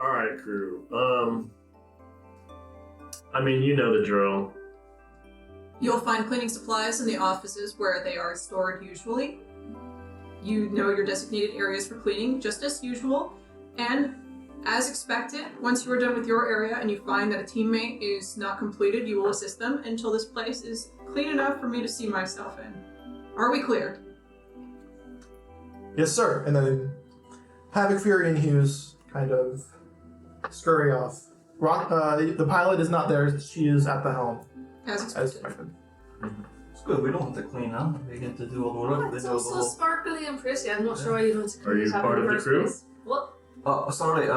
Alright, crew. I mean, you know the drill. You'll find cleaning supplies in the offices where they are stored usually. You know your designated areas for cleaning, just as usual. And as expected, once you are done with your area and you find that a teammate is not completed, you will assist them until this place is clean enough for me to see myself in. Are we clear? Yes, sir. And then Havoc, Fury, and Hughes kind of scurry off. The pilot is not there. She is at the helm. As expected. It's good. We don't have to clean up. We get to do all the work. It's all so sparkly and pretty. I'm not sure why you don't Are you part of the crew? Place. What? Sorry.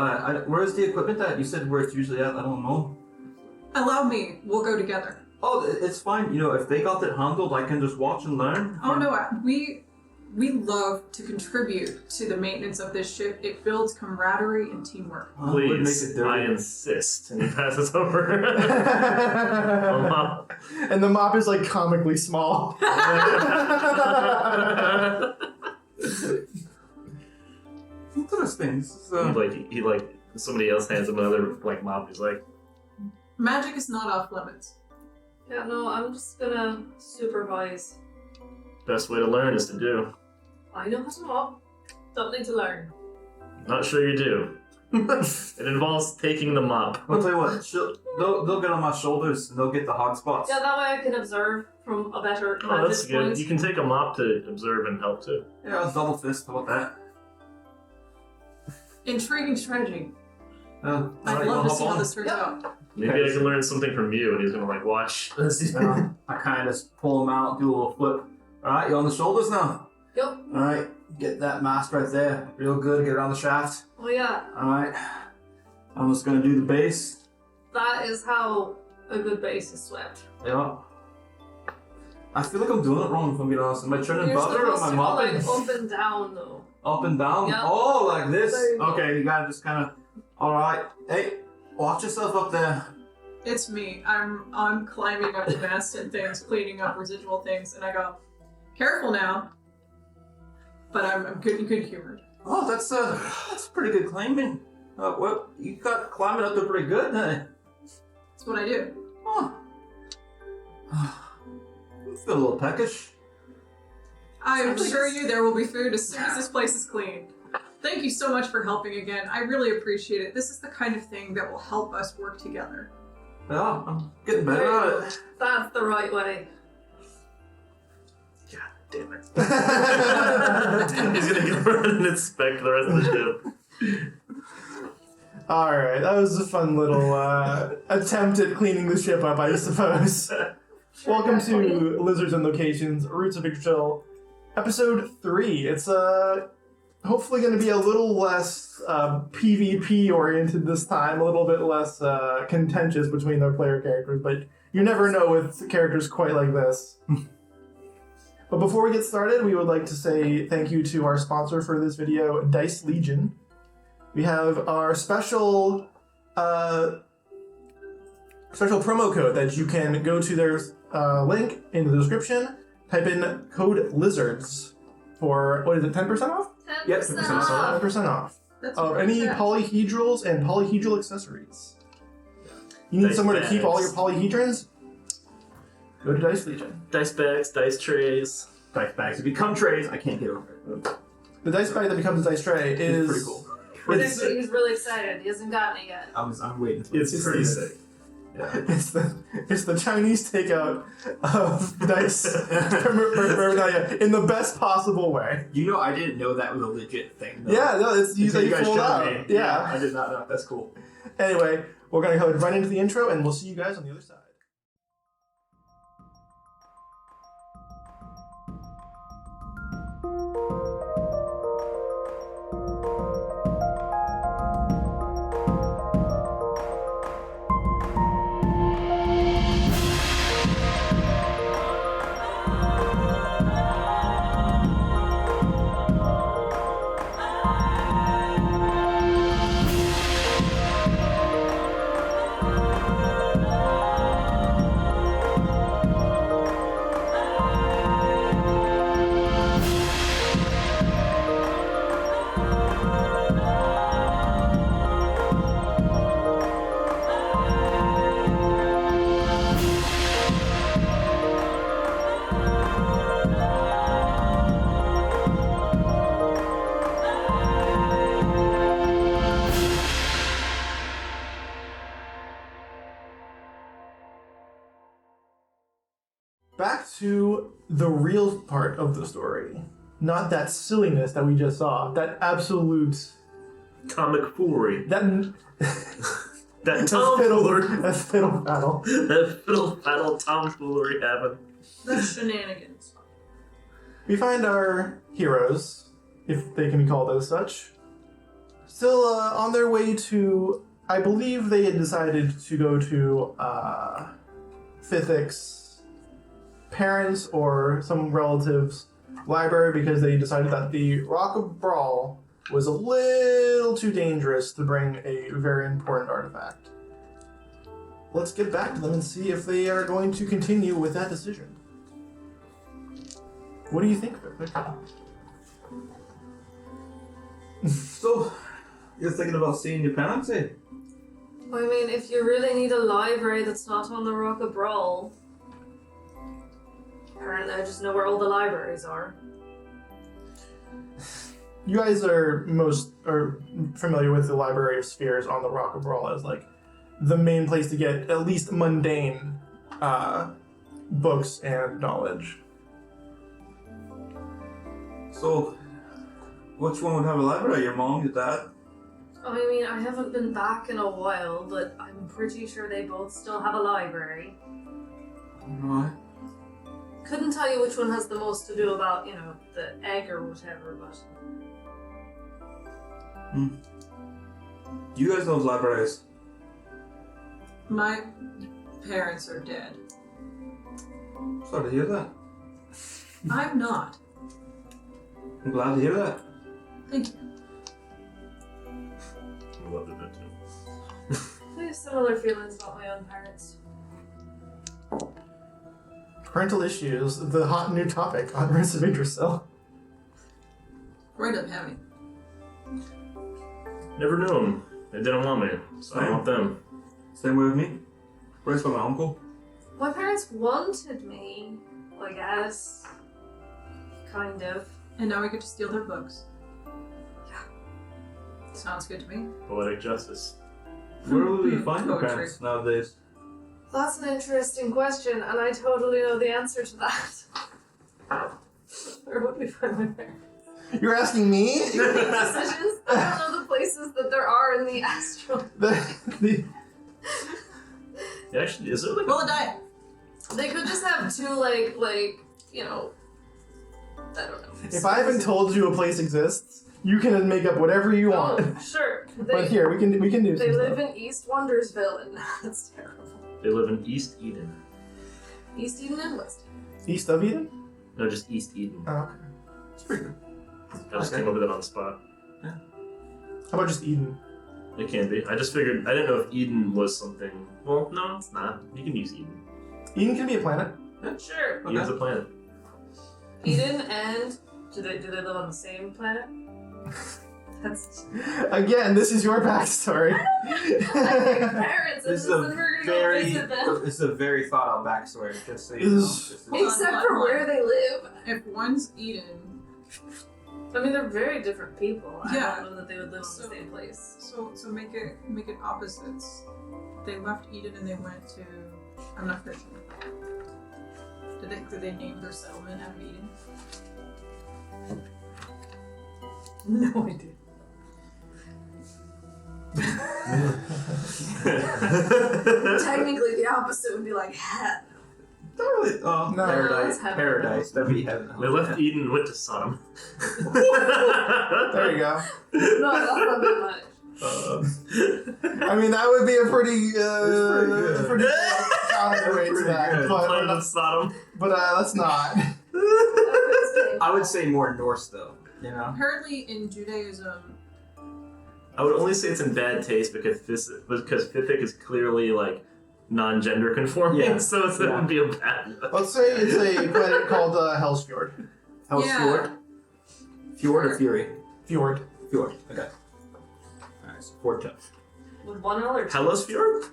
Where's the equipment at? You said where it's usually at. I don't know. Allow me. We'll go together. Oh, it's fine. You know, if they got it handled, I can just watch and learn. Oh no, we love to contribute to the maintenance of this ship. It builds camaraderie and teamwork. Please, I insist. And he passes over. And the mop is like comically small. Interesting. He somebody else hands him another mop. He's like, Magic is not off limits. Yeah, no, I'm just gonna supervise. best way to learn is to do. I know how to mop. Don't need to learn. Not sure you do. It involves taking the mop. I'll tell you what, they'll get on my shoulders and they'll get the hot spots. Yeah, that way I can observe from a better Oh, that's vantage good. point. You can take a mop to observe and help too. Yeah, I'll double fist about that. Intriguing strategy. I'd I'd love to see how this turns out. Maybe I can learn something from you, and he's gonna watch. I kind of just pull him out, do a little flip. Alright, you on the shoulders now? Yep. Alright, get that mast right there. Real good, get around the shaft. Oh yeah, Alright. I'm just gonna do the base. that is how a good base is swept. Yeah. I feel like I'm doing it wrong, if I'm being honest. Am I turning You're butter or supposed am I to go mopping? like up and down though. Up and down? Yep. Oh, like this? There you go. Okay, you gotta just kind of... Alright. Hey, watch yourself up there. It's me. I'm climbing up the mast and things, cleaning up residual things, and I go, careful now. But I'm good humored. Oh, that's pretty good climbing. Well, you got climbing up there pretty good, huh? That's what I do. Oh. You feel a little peckish. I Sounds like assure it's- you there will be food as soon as this place is clean. Thank you so much for helping again. I really appreciate it. This is the kind of thing that will help us work together. Yeah, I'm getting better at it. That's the right way. Damn it. He's gonna go around and inspect the rest of the ship. Alright, that was a fun little attempt at cleaning the ship up, I suppose. Welcome to Lizards and Locations, Roots of Yggdrasil, Episode 3. It's hopefully going to be a little less PvP-oriented this time, a little bit less contentious between their player characters, but you never know with characters quite like this. But before we get started, we would like to say thank you to our sponsor for this video, Dice Legion. We have our special promo code that you can go to their link in the description, type in code LIZARDS for, what is it, 10% off? 10% Yep, 10% off. 10% off That's of where any it's at. polyhedrals and polyhedral accessories. You need Dice somewhere to keep all your bags. polyhedrons? Go to Dice Legion. Dice bags, dice trays. Dice bags. If you come trays, I can't get over it. The dice bag that becomes a dice tray is... It's pretty cool. It's, He's really excited. He hasn't gotten it yet. I'm waiting for It's pretty the- sick. Yeah. it's the Chinese takeout of dice paraphernalia in the best possible way. You know, I didn't know that was a legit thing. Though. Yeah, no, it's Until you you guys fold showed out. me. Yeah. I did not know. That's cool. Anyway, we're gonna go right into the intro, and we'll see you guys on the other side. back to the real part of the story. Not that silliness that we just saw. That absolute... Comic foolery. That tomfoolery. That fiddle battle. That fiddle battle tomfoolery happened. The shenanigans. We find our heroes, if they can be called as such, still on their way to... I believe they had decided to go to Fithic's parents or some relatives' library because they decided that the Rock of Brawl was a little too dangerous to bring a very important artifact. Let's get back to them and see if they are going to continue with that decision. What do you think, Victor? So, you're thinking about seeing your parents, eh? I mean, if you really need a library that's not on the Rock of Brawl, apparently I just know where all the libraries are. You guys are familiar with the Library of Spheres on the Rock of Brawl as like the main place to get at least mundane books and knowledge. So, which one would have a library? Your mom, your dad? I mean, I haven't been back in a while, but I'm pretty sure they both still have a library. Right. Couldn't tell you which one has the most to do about, the egg or whatever, but... You guys know those libraries? My parents are dead. Sorry to hear that. I'm not. I'm glad to hear that. Thank you. I loved it too. I have similar feelings about my own parents. Parental issues, the hot new topic on Rinse of Yggdrasil. Right up heavy. Never knew them. They didn't want me, so I want them. Same way with me. Raised by my uncle. My parents wanted me, I guess. Kind of. And now we get to steal their books. Yeah. Sounds good to me. Poetic justice. Where will we find your Poetry. parents nowadays? That's an interesting question, and I totally know the answer to that. Where would we find my parents? You're asking me? Do you make decisions? I don't know the places that there are in the astral. the Actually, is it like Roll a die. They could just have two, I don't know. If I haven't told you a place exists, you can make up whatever you want. Oh, sure. But here, we can do They some live stuff. in East Wondersville, and that's terrible. they live in East Eden? East Eden and West Eden. East of Eden? No, just East Eden. Oh, okay. It's pretty good. I just came up with it on the spot. How about just Eden? It can be. I just figured, I didn't know if Eden was something. Well, no, it's not. You can use Eden. Eden can be a planet. Sure. Eden's a planet. Eden and do they live on the same planet? That's Again, this is your backstory. parents. This is and a then we're gonna very, go visit them. this is a very thought out backstory. Just so you know. Is- Just Hold on, Except hold for on. where they live. If one's Eden, I mean, they're very different people. Yeah. I don't know that they would live on So- the same place. so make it opposites. They left Eden and they went to. I'm not Christian. Did they name their settlement out of Eden? No idea. Technically, the opposite would be like heaven. Not really. Oh, No. paradise. That's heaven. Paradise. That'd be heaven. They left Eden and went to Sodom. There you go. No, that's not that much. I mean, that would be a pretty, good. pretty counterweight to Pretty that. good. Planet But, of Sodom. let's not. I would say more Norse though. You know. Apparently, in Judaism, I would only say it's in bad taste because Fithic is clearly like non-gender conforming, Yeah. so it Yeah. would be a bad. Let's say it's a planet called Hellsfjord. Hell's Yeah. Fjord. Fjord or Fury? Fjord. Fjord. Okay. Alright, so Fjord tough. With one L or two? Hellas Fjord?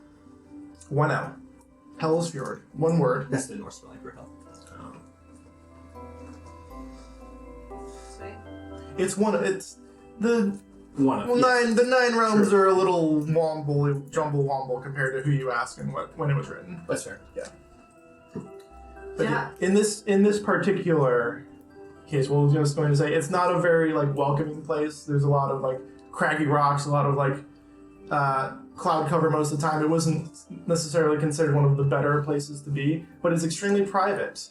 1 L. Hellsfjord. One word. That's the Norse spelling for hell. Sweet. It's the One of well, yes. the nine realms Sure. are a little jumble womble compared to who you ask and when it was written. That's fair. But Yeah. in this particular case, we're just going to say it's not a very like welcoming place. There's a lot of like craggy rocks, a lot of like cloud cover most of the time. It wasn't necessarily considered one of the better places to be, but it's extremely private.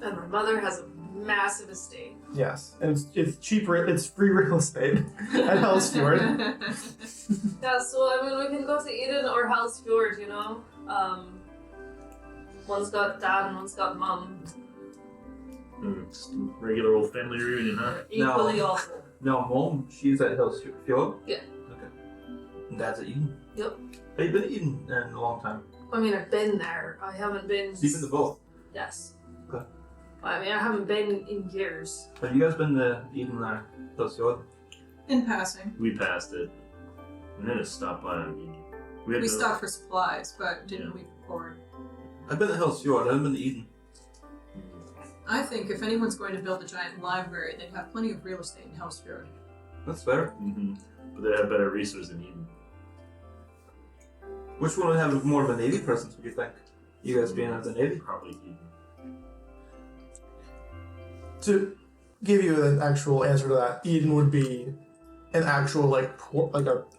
And my mother has a massive estate. Yes, and it's cheap. It's free real estate at Hellsfjord. Yeah, so I mean, we can go to Eden or Hellsfjord, you know? One's got dad and one's got mum. Just a regular old family reunion, huh? Equally awful. No, Mom, she's at Hillsfield? Yeah. Okay. And Dad's at Eden? Yep. Have you been to Eden in a long time? I mean, I've been there. I haven't been. So you've been to both? Yes. Okay. I mean, I haven't been in years. Have you guys been to Eden there? Hillsfield? In passing. We passed it. And then it stopped by on Eden. We stopped for supplies, but didn't leave forward. I've been to Hillsfield, I haven't been to Eden. I think if anyone's going to build a giant library, they'd have plenty of real estate in Hellsfjord. That's fair. Mm-hmm. But they have better resources than Eden. Which one would have more of a Navy presence, would you think? You guys being at the Navy? Probably Eden. To give you an actual answer to that, Eden would be an actual like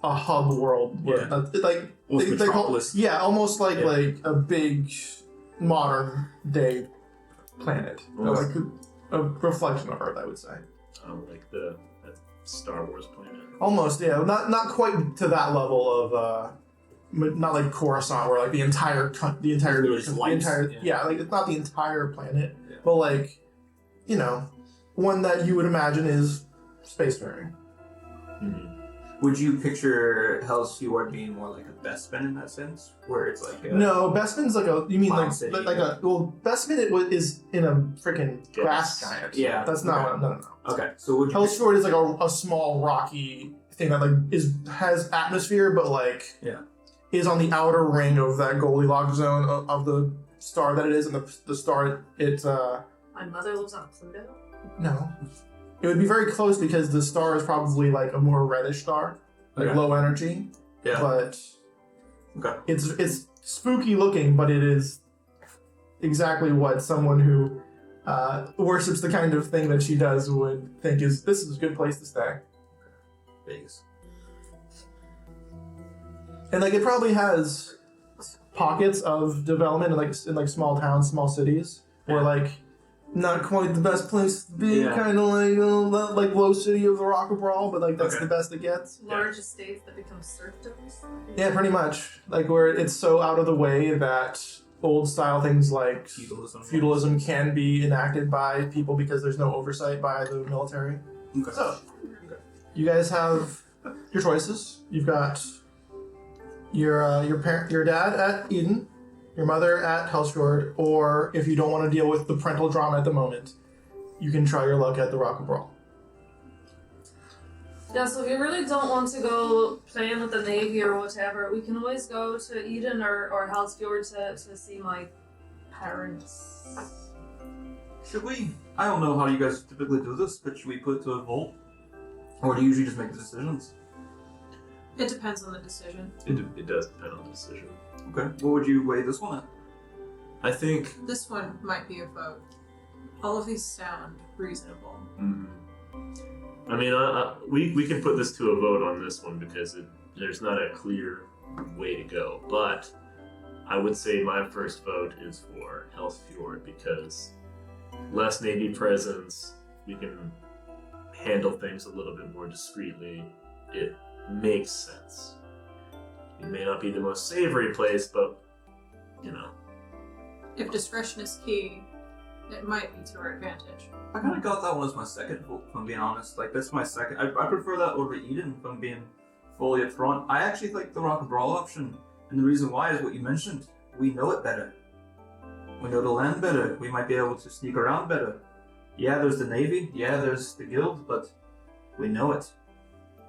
a hub world. Where, Yeah. like Almost they call, metropolis. yeah, almost like Yeah. like a big modern day planet, Almost. like a reflection of Earth, I would say. Like that Star Wars planet. Almost, yeah, not quite to that level of not like Coruscant, where like the entire There's lights, yeah, like it's not the entire planet, Yeah. but like, you know, one that you would imagine is spacefaring. Mm-hmm. Would you picture Hellsfjord being more like a Bespin in that sense? Where it's like a... No, Bespin's like a. You mean Cloud like City, like yeah. a? Well, Bespin is in a freaking Yes. grass giant. Yeah. That's not Okay. what. No. Okay, so would you... Hellsfjord is like a small rocky thing that like has atmosphere, but like Yeah. is on the outer ring of that Goldilocks zone of the star that it is, and the star it's My mother lives on Pluto. no. It would be very close because the star is probably like a more reddish star, like Okay. low energy. Yeah. But Okay. it's spooky looking, but it is exactly what someone who worships the kind of thing that she does would think this is a good place to stay. Vegas. And like it probably has pockets of development in like small towns, small cities, where like not quite the best place to be, Yeah. kind of like low city of the Rock of Brawl, but like that's Okay. the best it gets. Large estates that become serfdoms. Yeah, pretty much. Like where it's so out of the way that old style things like feudalism can be enacted by people because there's no oversight by the military. Okay. So, you guys have your choices. You've got your dad at Eden, your mother at Hellsfjord, or if you don't want to deal with the parental drama at the moment, you can try your luck at the Rock and Brawl. Yeah, so if you really don't want to go playing with the Navy or whatever, we can always go to Eden or Hellsfjord to see my parents. Should we? I don't know how you guys typically do this, but should we put it to a vote? Or do you usually just make the decisions? It depends on the decision. It does depend on the decision. Okay. What would you weigh this one at? I think. This one might be a vote. All of these sound reasonable. I mean, we can put this to a vote on this one because there's not a clear way to go. But I would say my first vote is for Hellsfjord because less Navy presence, we can handle things a little bit more discreetly. It makes sense. It may not be the most savory place, but, you know. If discretion is key, it might be to our advantage. I kind of got that one as my second vote, if I'm being honest. Like, that's my second. I prefer that over Eden, if I'm being fully upfront. I actually like the Rock and Brawl option, and the reason why is what you mentioned. We know it better. We know the land better. We might be able to sneak around better. Yeah, there's the Navy. Yeah, there's the Guild, but we know it.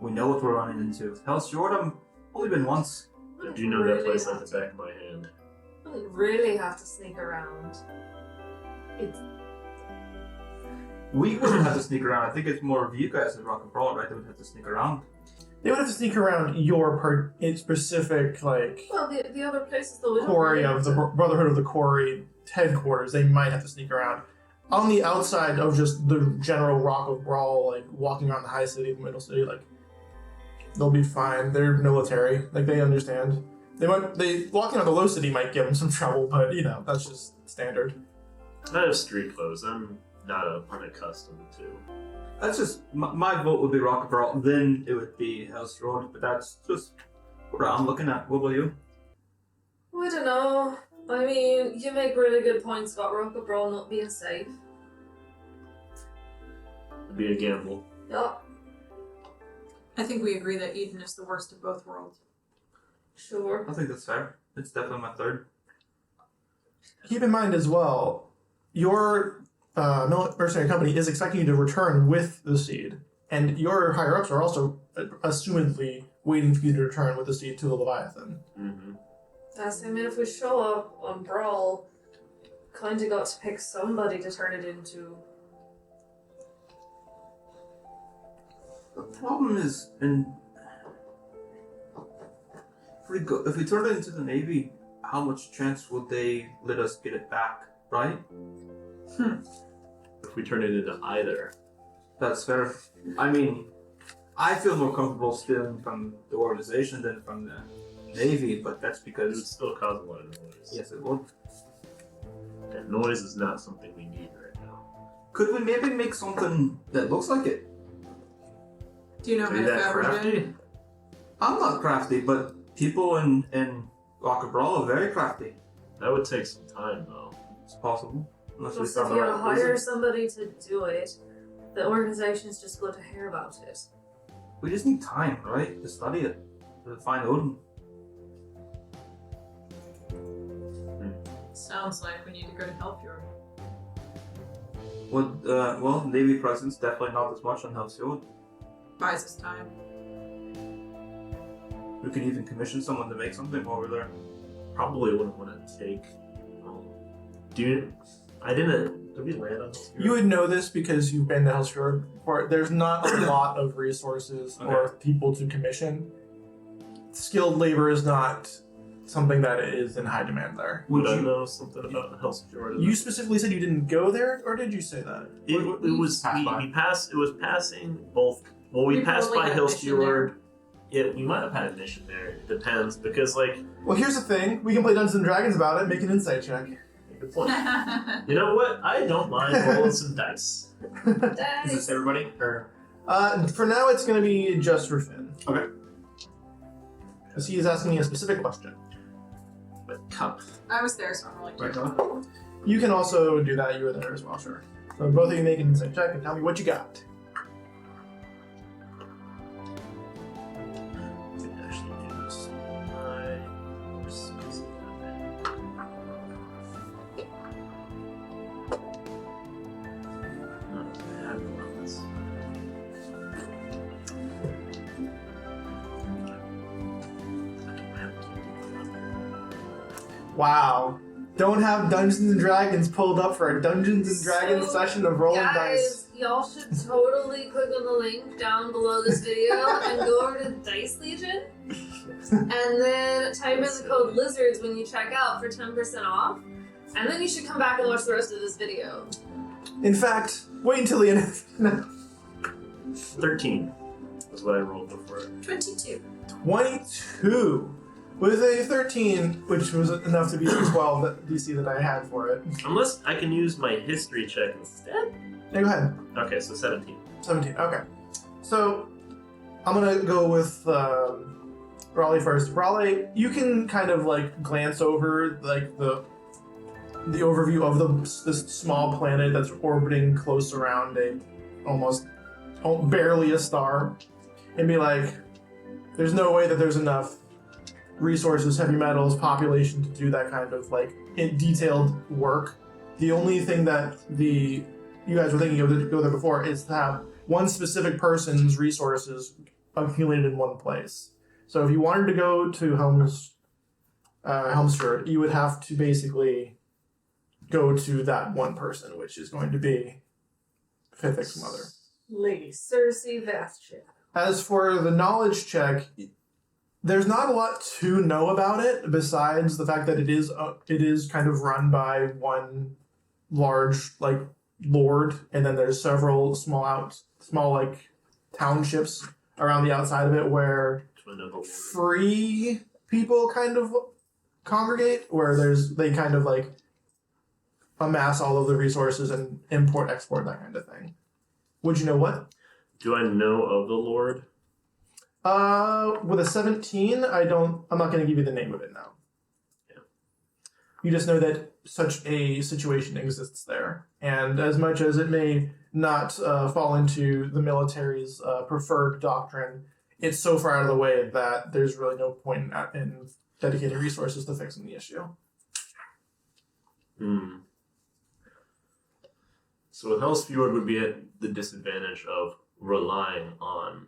We know what we're running into. Hellsfjord, I've only been once. I do know that place like the back of my hand. We don't really have to sneak around. It's We wouldn't have to sneak around. I think it's more of you guys at Rock and Brawl, right? That would have to sneak around. They would have to sneak around your specific like well, the other places though. We don't quarry really of have the to- Brotherhood of the Quarry headquarters, they might have to sneak around. On the outside of just the general Rock of Brawl, like walking around the high city, the middle city, like they'll be fine. They're military, like they understand. Walking on the low city might give them some trouble, but you know that's just standard. I have street clothes. I'm not unaccustomed to. That's just my vote would be Rock of Brawl. Then it would be House Road, but that's just what I'm looking at. What about you? I don't know. I mean, you make really good points about Rock of Brawl not being safe. It'd be a gamble. Yeah, I think we agree that Eden is the worst of both worlds. sure. I think that's fair. It's definitely my third. Keep in mind as well, your mercenary company is expecting you to return with the seed, and your higher ups are also assumedly waiting for you to return with the seed to the Leviathan. Mm-hmm. I mean, if we show up on Brawl, kinda got to pick somebody to turn it into. The problem is, if we turn it into the Navy, how much chance would they let us get it back, right? If we turn it into either. That's fair. I mean, I feel more comfortable stealing from the organization than from the Navy, but that's It would because... still cause a lot of noise. Yes, it would. And noise is not something we need right now. Could we maybe make something that looks like it? Do you know how Are you to that fabricate? crafty? I'm not crafty, but people in Rock of Brawl are very crafty. That would take some time, though. It's possible. Unless we Plus, if found the you right hire person. somebody to do it, the organization's just going to hear about it. We just need time, right? To study it. To find Odin. Sounds like we need to go to Helfjord. Well, Navy presence definitely not as much on Helfjord. Buys us time. We could even commission someone to make something while we're there. Probably wouldn't want to take. Did we land on this? You would know this because you've been to Hellsfjord before. There's not a lot of resources or people to commission. Skilled labor is not something that is in high demand there. Would I know something about Hellsfjord? You specifically said you didn't go there, or did you say that? It was Passed by. we passed. It was passing both. Well, we We passed probably by had a mission Hellsfjord. We might have had a mission there. It depends because, like, Well, here's the thing. We can play Dungeons & Dragons about it. Make an insight check. good point. You know what? I don't mind rolling some dice. Is this everybody? Or For now, it's going to be just for Finn. Okay. Because he is asking me a specific question. But cup. I was there, so I'm rolling right two. on. You can also do that. You were there as well, sure. So both of you make an insight check and tell me what you got. I can actually do this. Wow. Don't have Dungeons & Dragons pulled up for a Dungeons & Dragons session of rolling dice. Guys, y'all should totally click on the link down below this video and go over to Dice Legion. And then type in the code LIZARDS when you check out for 10% off. And then you should come back and watch the rest of this video. In fact, wait until the end. No. 13 was what I rolled before. 22. 22. With a 13, which was enough to beat the 12 that DC that I had for it. Unless I can use my history check instead. Yeah, go ahead. Okay, so 17. 17, okay. So, I'm gonna go with Raleigh first. Raleigh, you can kind of like glance over like the overview of this small planet that's orbiting close around a almost barely a star, and be like, there's no way that there's enough resources, heavy metals, population to do that kind of like detailed work. The only thing that you guys were thinking of to go there before is to have one specific person's resources accumulated in one place. So if you wanted to go to Helmsfjord, you would have to basically go to that one person, which is going to be Fithic's mother. Lady Cersei Vastship. As for the knowledge check, There's not a lot to know about it besides the fact that it is kind of run by one large like lord, and then there's several small like townships around the outside of it where free people kind of congregate, where they kind of like amass all of the resources and import, export, that kind of thing. Would you know what? Do I know of the Lord? With a 17, I'm not going to give you the name of it now. Yeah. You just know that such a situation exists there. And as much as it may not fall into the military's preferred doctrine, it's so far out of the way that there's really no point in dedicating resources to fixing the issue. So with Hellsfjord would be at the disadvantage of relying on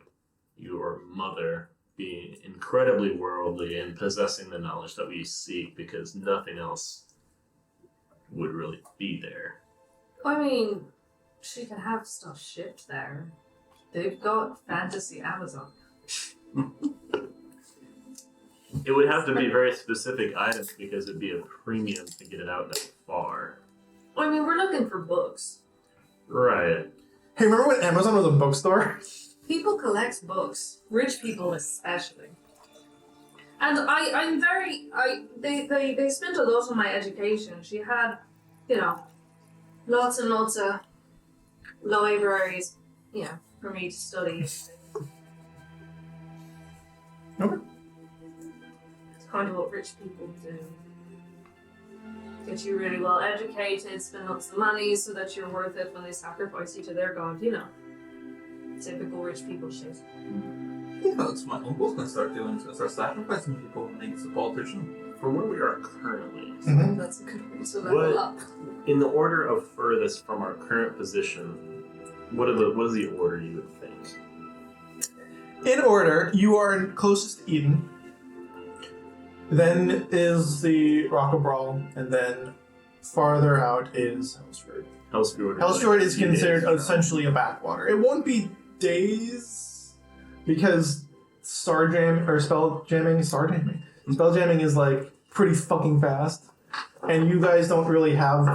your mother being incredibly worldly and possessing the knowledge that we seek, because nothing else would really be there. I mean, she can have stuff shipped there. They've got fantasy Amazon. It would have to be very specific items because it'd be a premium to get it out that far. I mean, we're looking for books. Right. Hey, remember when Amazon was a bookstore? People collect books. Rich people especially. And they spent a lot on my education. She had, lots and lots of libraries, for me to study. Okay. It's kind of what rich people do. Get you really well educated, spend lots of money so that you're worth it when they sacrifice you to their god, Typical rich people shit. Yeah, that's my uncle's gonna start doing. He's gonna start sacrificing people when he gets a politician. From where we are currently, Mm-hmm. That's a good way to level up. in the order of furthest from our current position, what is the order you would think? In order, you are closest to Eden. Then is the Rock of Brawl, and then farther out is Hellsfjord. Hellsfjord is considered essentially a backwater. It won't be days because spelljamming is like pretty fucking fast, and you guys don't really have.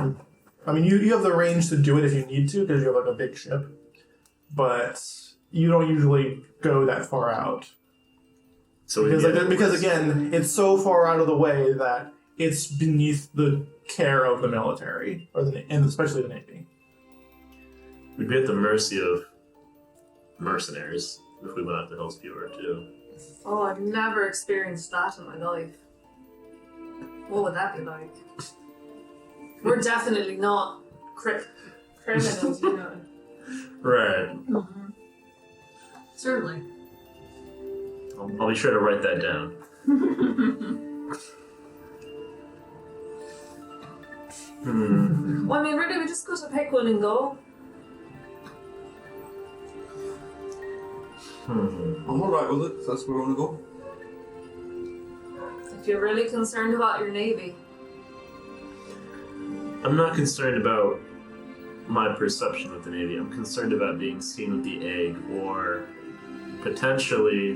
I mean, you have the range to do it if you need to because you have like a big ship, but you don't usually go that far out. So because again, it's so far out of the way that it's beneath the care of the military, and especially the Navy. We'd be at the mercy of mercenaries if we went out to Hellsfjord too. Oh, I've never experienced that in my life. What would that be like? We're definitely not criminals, Right. Mm-hmm. Certainly. I'll be sure to write that down. Well, I mean, really, we just got to pick one and go. I'm alright with it, if that's where we want to go. If you're really concerned about your navy. I'm not concerned about my perception of the Navy. I'm concerned about being seen with the egg, or potentially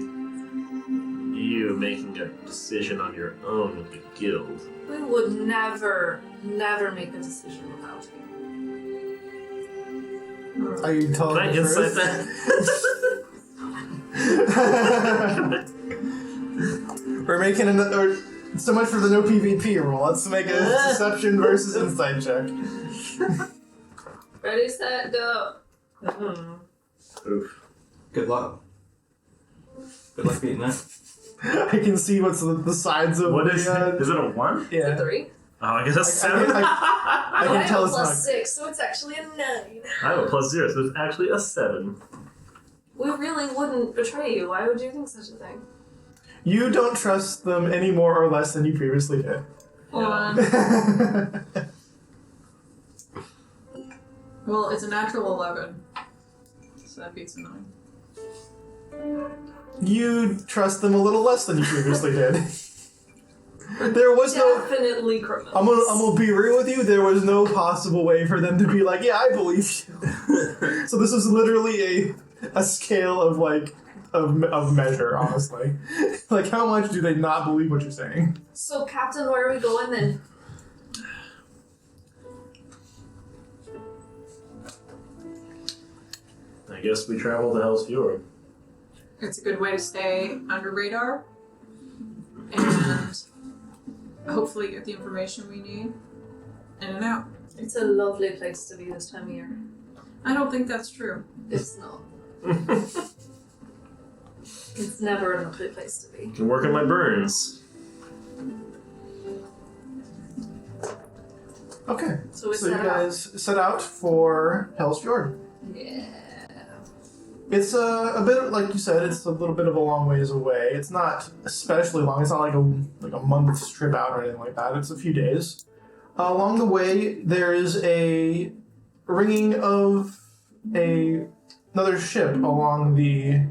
you making a decision on your own with the guild. We would never make a decision without you. Are you telling Can I the insight that? We're making another. So much for the no PvP rule. Let's make a deception versus insight check. Ready, set, go. Oof. Good luck. Good luck beating that. I can see what's the sides of What the. is it? Is it a 1? Yeah. 3. Oh, I guess that's 7. I I can have tell a it's not. +6, so it's actually a 9. I have a +0, so it's actually a 7. We really wouldn't betray you. Why would you think such a thing? You don't trust them any more or less than you previously did. Hold on. Well, it's a natural 11. So that beats a 9. You trust them a little less than you previously did. There was no. Definitely criminals. I'm gonna be real with you. There was no possible way for them to be like, yeah, I believe you. So this is literally a scale of like of measure, honestly. Like, how much do they not believe what you're saying? So, Captain, where are we going then? I guess we travel to Hell's Fjord. It's a good way to stay under radar and hopefully get the information we need in and out. It's a lovely place to be this time of year. I don't think that's true. It's not. It's never a lovely place to be. Can work on my burns. Okay, So we so you set out. guys set out for Hell's Fjord. Yeah. It's a bit, like you said, it's a little bit of a long ways away. It's not especially long. It's not like a month's trip out or anything like that. It's a few days. Along the way, there is a ringing of another ship along the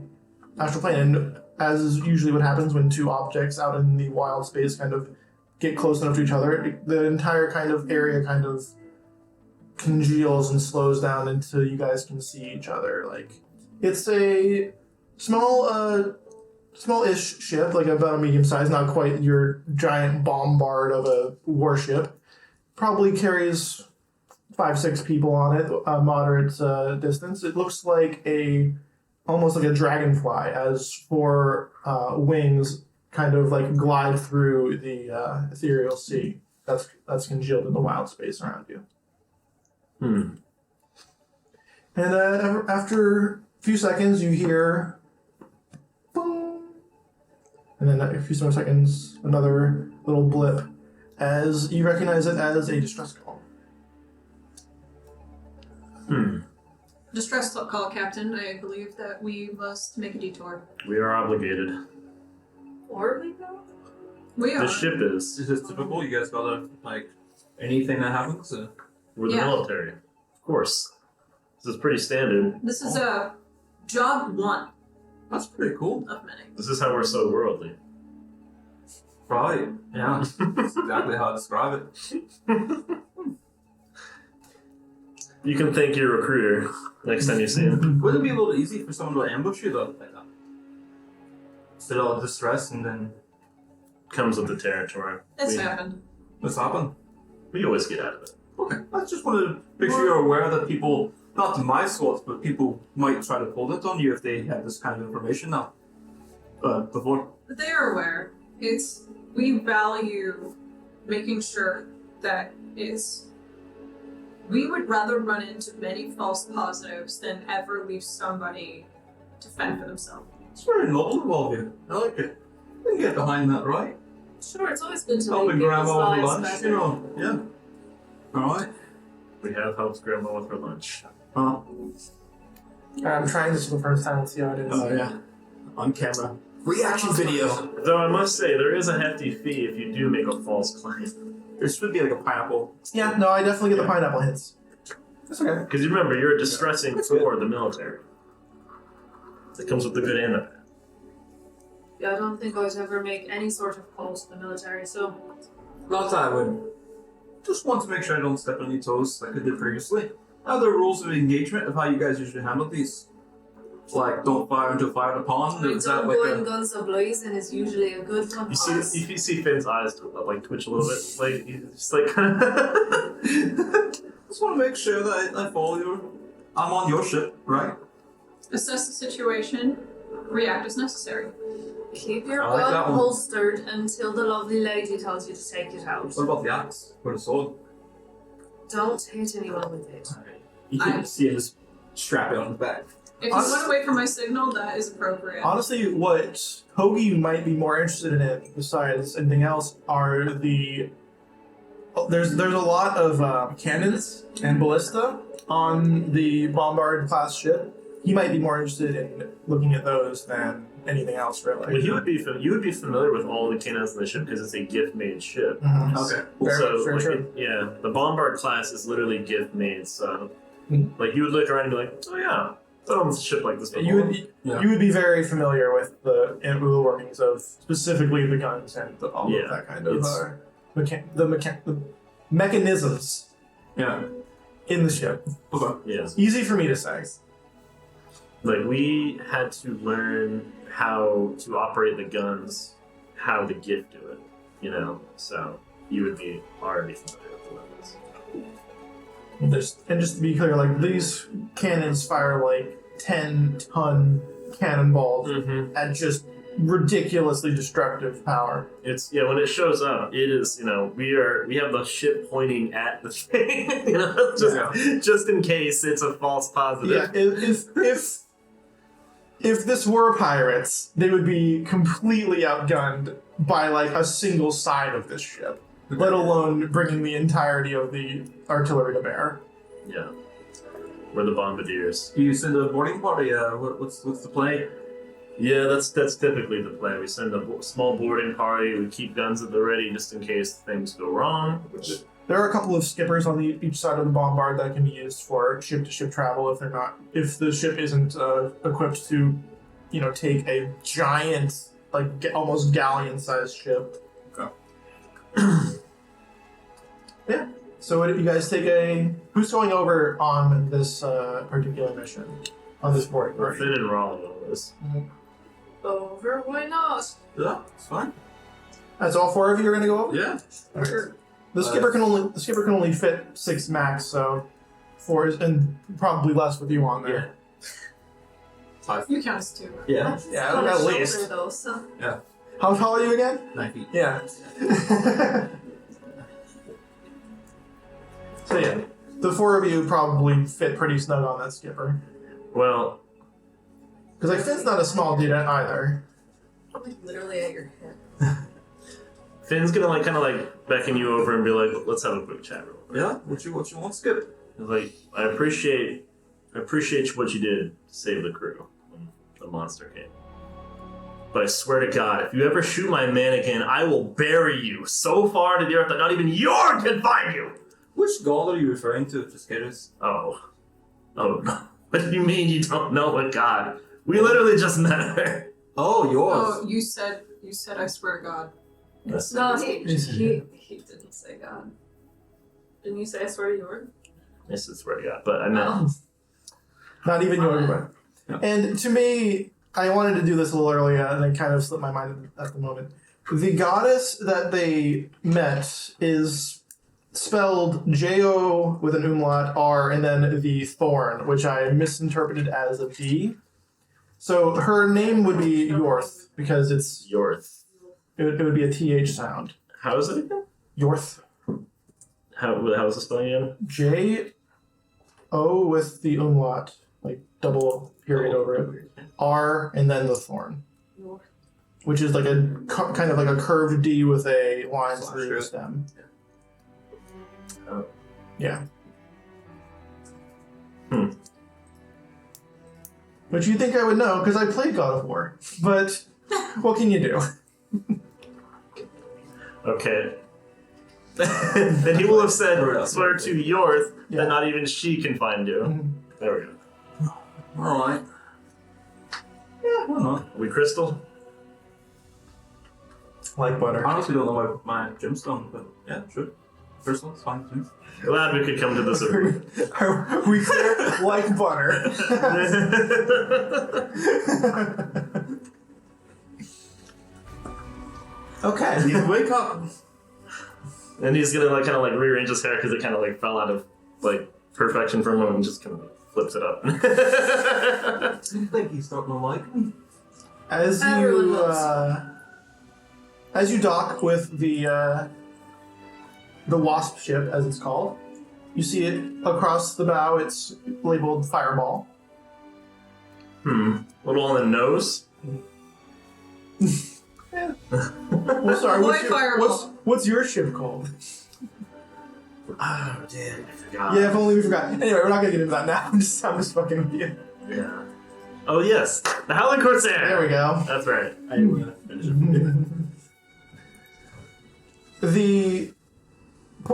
astral plane, and as is usually what happens when two objects out in the wild space kind of get close enough to each other, the entire kind of area kind of congeals and slows down until you guys can see each other. Like, it's a small-ish ship, like about a medium size, not quite your giant bombard of a warship. Probably carries 5-6 people on it, a moderate distance. It looks like almost like a dragonfly, as for wings kind of like glide through the ethereal sea that's congealed in the wild space around you. And after a few seconds, you hear boom, and then a few more seconds, another little blip, as you recognize it as a distress call. Distress call, Captain. I believe that we must make a detour. We are obligated. Or we go? We are. The ship is. Is this typical? You guys gotta, like, anything that happens? We're the Yeah. military. Of course. This is pretty standard. This is job one That's pretty cool. of many. This is how we're so worldly. Right. Yeah. That's exactly how I describe it. You can thank your recruiter next time you see him. Wouldn't it be a little easy for someone to ambush you, though? Like that? Instead of distress and then... Comes with the territory. It's we, happened. What's happened? we always get out of it. Okay. I just wanted to make sure you're aware that people, not to my sorts, but people might try to pull it on you if they have this kind of information now. Before. But they are aware. We value making sure that we would rather run into many false positives than ever leave somebody to fend for themselves. It's very noble of you. I like it. You can get behind that, right? Sure, it's always good to Helping make grandma with people's lunch, lives you better. know. Yeah. Alright. We have helped Grandma with her lunch. I'm trying this for the first time. Let's see how it is. Oh, yeah. On camera. Reaction video. Though I must say, there is a hefty fee if you do make a false claim. There should be like a pineapple. Yeah, no, I definitely get the pineapple hits. That's okay. Because you remember, you're distressing for the military. It comes with the good and the bad. Yeah, I don't think I'd ever make any sort of call to the military, so... Not that I would. Just want to make sure I don't step on any toes like I did previously. Are there rules of engagement of how you guys usually handle these? Like, don't fire until fired upon? Or is that Don't like go in a... guns a-blazing is usually a good one. You see, if you see Finn's eyes like twitch a little bit, like he's just like. Just want to make sure that I follow you. I'm on your ship, right? Assess the situation, react as necessary. Keep your I like that gun one. holstered until the lovely lady tells you to take it out. What about the axe? Or the sword? Don't hit anyone with it. You can see him just strap it on his back. If you want to wait for my signal, that is appropriate. Honestly, what Hoagie might be more interested in, besides anything else, are there's a lot of cannons and ballista on the Bombard class ship. He might be more interested in looking at those than anything else, really. Well, you would be familiar with all the cannons in the ship because it's a gift-made ship. Mhm. Okay. So, Very like, true. yeah, the Bombard class is literally gift-made. So, Mhm. like, you would look around and be like, "Oh yeah, it's on a ship like this before." You would Yeah. you would be very familiar with the workings of specifically the guns and all Yeah, of that kind of it's- the mechanisms Yeah. in the ship. Okay. Yeah. Easy for me to say. Like, we had to learn how to operate the guns, how the gift do it, you know? So, you would be already familiar with the weapons. And just to be clear, like, these cannons fire like 10-ton cannonballs at just ridiculously destructive power. It's, yeah, when it shows up, it is, you know, we have the ship pointing at the thing, you know, just in case it's a false positive. Yeah, if this were pirates, they would be completely outgunned by like a single side of this ship, let alone bringing the entirety of the artillery to bear. Yeah. We're the bombardiers. You send a boarding party. What's the play? Yeah, that's typically the plan. We send a small boarding party. We keep guns at the ready just in case things go wrong. There are a couple of skippers on each side of the bombard that can be used for ship-to-ship travel if the ship isn't equipped to, you know, take a giant, like almost galleon-sized ship. Okay. Yeah. So what, you guys who's going over on this particular mission, on this boarding party? Finn and Rollo on this. Over? Why not? Yeah, it's fine. That's all 4 of you are going to go over? Yeah. All right. The skipper can only fit 6 max, so 4 is, and probably less with you on there. 5. You count as 2. Yeah. Yeah, On at the least. shoulder, though, so. How tall are you again? 9 feet. Yeah. So yeah, the 4 of you probably fit pretty snug on that skipper. Well, Because like Finn's not a small dude either. Like literally at your head. Finn's gonna like kind of like beckon you over and be like, "Let's have a quick chat." Real quick. Yeah. What you want, Skip? He's like, I appreciate what you did to save the crew when the monster came. But I swear to God, if you ever shoot my man again, I will bury you so far to the earth that not even York can find you. Which god are you referring to? Just curious. Oh, no. What do you mean you don't know what God? We literally just met her. Oh, yours. Oh, you said I swear to God. Yes. No, he didn't say God. Didn't you say I swear to your? Yes, I swear to God. But I meant. Not even your Fine. way. And to me, I wanted to do this a little earlier, and it kind of slipped my mind at the moment. The goddess that they met is spelled J-O with an umlaut, R, and then the thorn, which I misinterpreted as a D. So her name would be Yorth, because Yorth. it would be a TH sound. How is it again? Yorth. How is the spelling again? J-O with the umlaut, like double period over it. R, and then the thorn. Which is like a kind of like a curved D with a line through the stem. Oh. Yeah. Which you'd think I would know, because I played God of War. But what can you do? Okay. Then he will have said, swear to Yorth, Yeah. that not even she can find you. Mhm. There we go. Alright. Yeah, why not? Are we Crystal? Like butter. I honestly don't know my gemstone, but yeah, sure. First one's fine with me. Glad we could come to this agreement. Are we clear? Like butter. Okay. You wake up. And he's gonna like kind of like rearrange his hair because it kind of like fell out of like perfection for a moment and just kind of flips it up. I think he's starting to like me. As Everyone you knows. as you dock with the Wasp ship, as it's called, you see it across the bow. It's labeled Fireball. Little on the nose. Well, sorry. Avoid Fireball. What's your ship called? Oh damn, I forgot. Yeah, if only we forgot. Anyway, we're not gonna get into that now. I'm just fucking with you. Yeah. Oh yes, the Howling Corsair. There we go. That's right. I will finish it. the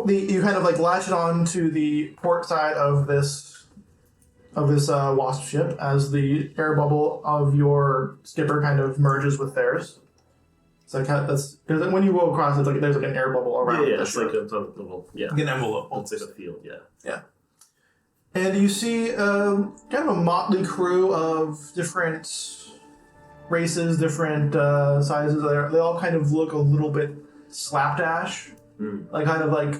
you kind of like latch it on to the port side of this Wasp ship as the air bubble of your skipper kind of merges with theirs. So that's because when you go across, it's like there's like an air bubble around. Yeah, the it's ship. like a little, yeah. Like an envelope. It's like a field, yeah. And you see kind of a motley crew of different races, different sizes. They all kind of look a little bit slapdash, like kind of like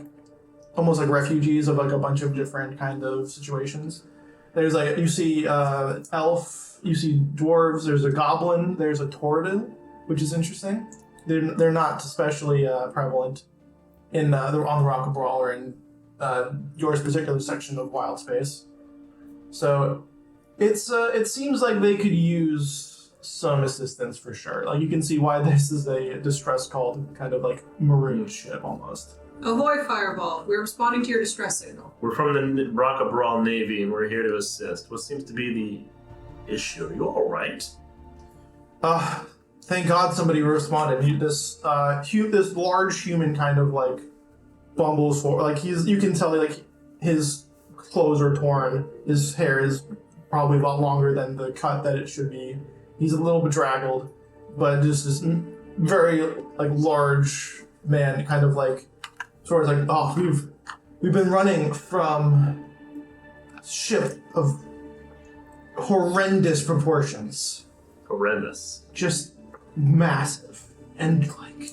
almost like refugees of like a bunch of different kind of situations. There's like, you see elf, you see dwarves, there's a goblin, there's a torden, which is interesting. They're not especially prevalent in on the Rock of Brawl or in your particular section of wildspace. So it seems like they could use some assistance for sure. Like you can see why this is a distress call, kind of like marooned ship almost. Ahoy, Fireball. We're responding to your distress signal. We're from the Rock of Brawl Navy, and we're here to assist. What seems to be the issue? Are you all right? Thank God somebody responded. This large human kind of like bumbles forward. Like you can tell like his clothes are torn. His hair is probably a lot longer than the cut that it should be. He's a little bedraggled, but just this very like large man, kind of like sort of like, oh, we've been running from a ship of horrendous proportions. Horrendous. Just massive. And like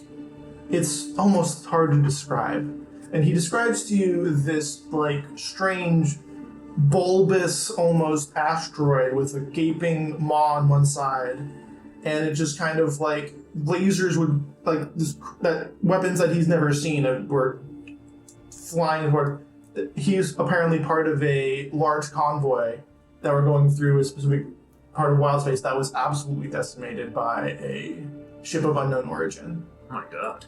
it's almost hard to describe. And he describes to you this like strange bulbous almost asteroid with a gaping maw on one side, and it just kind of like lasers would like this, that weapons that he's never seen were flying toward. He's apparently part of a large convoy that were going through a specific part of wildspace that was absolutely decimated by a ship of unknown origin. Oh my god.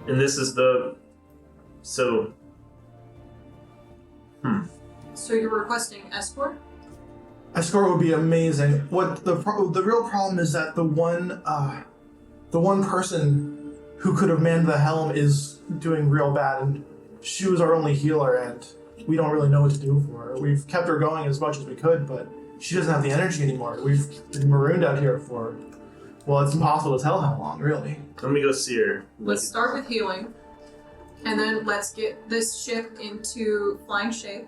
And this is so you're requesting escort? Escort would be amazing. What the real problem is that the one person who could have manned the helm is doing real bad, and she was our only healer, and we don't really know what to do for her. We've kept her going as much as we could, but she doesn't have the energy anymore. We've been marooned out here for, well, it's impossible to tell how long, really. let me go see her. Let's start with healing, and then let's get this ship into flying shape,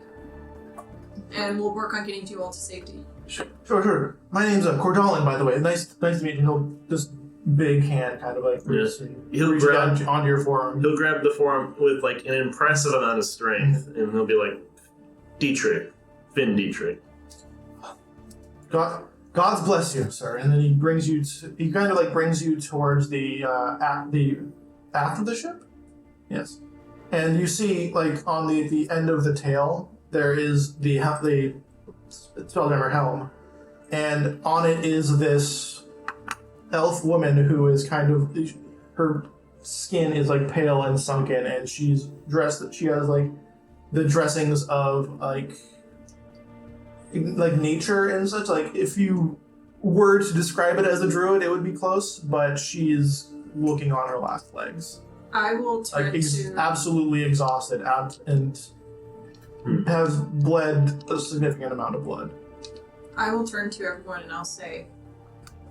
and we'll work on getting you all to safety. Sure. My name's Cordalin, by the way. Nice to meet you. He'll just big hand kind of like Yes. he'll reach down onto your forearm. He'll grab the forearm with like an impressive amount of strength, and he'll be like, Dietrich, Finn Dietrich. God's bless you, sir. And then he brings you. He kind of like brings you towards the aft of the ship. Yes, and you see like on the end of the tail there is the Spelljammer helm, and on it is this elf woman who is kind of, her skin is like pale and sunken, and she's dressed. She has like the dressings of like nature and such. Like if you were to describe it as a druid, it would be close, but she's looking on her last legs. I will turn Like absolutely exhausted and has bled a significant amount of blood. I will turn to everyone and I'll say,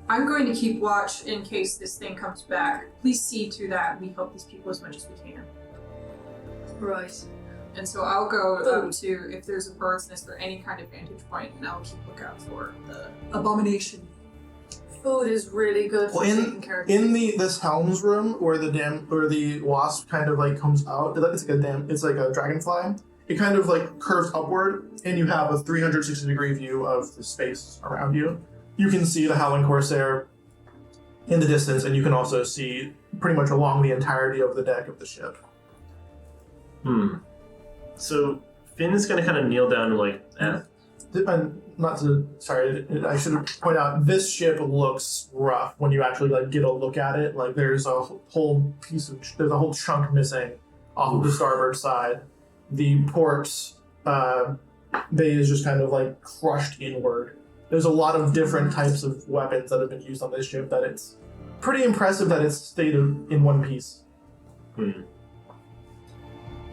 I'm going to keep watch in case this thing comes back. Please see to that we help these people as much as we can. Right. And so I'll go up to, if there's a bird's nest or any kind of vantage point, and I'll keep lookout for the abomination. Food is really good for taking care of in this helms room where the wasp kind of like comes out. It's like a dragonfly. It kind of like curves upward, and you have a 360-degree view of the space around you. You can see the Howling Corsair in the distance, and you can also see pretty much along the entirety of the deck of the ship. So Finn is gonna kind of kneel down and like, I should point out, this ship looks rough when you actually like get a look at it. Like there's a whole chunk missing off of the starboard side. The port bay is just kind of like crushed inward. There's a lot of different types of weapons that have been used on this ship that it's pretty impressive that it's stayed in one piece.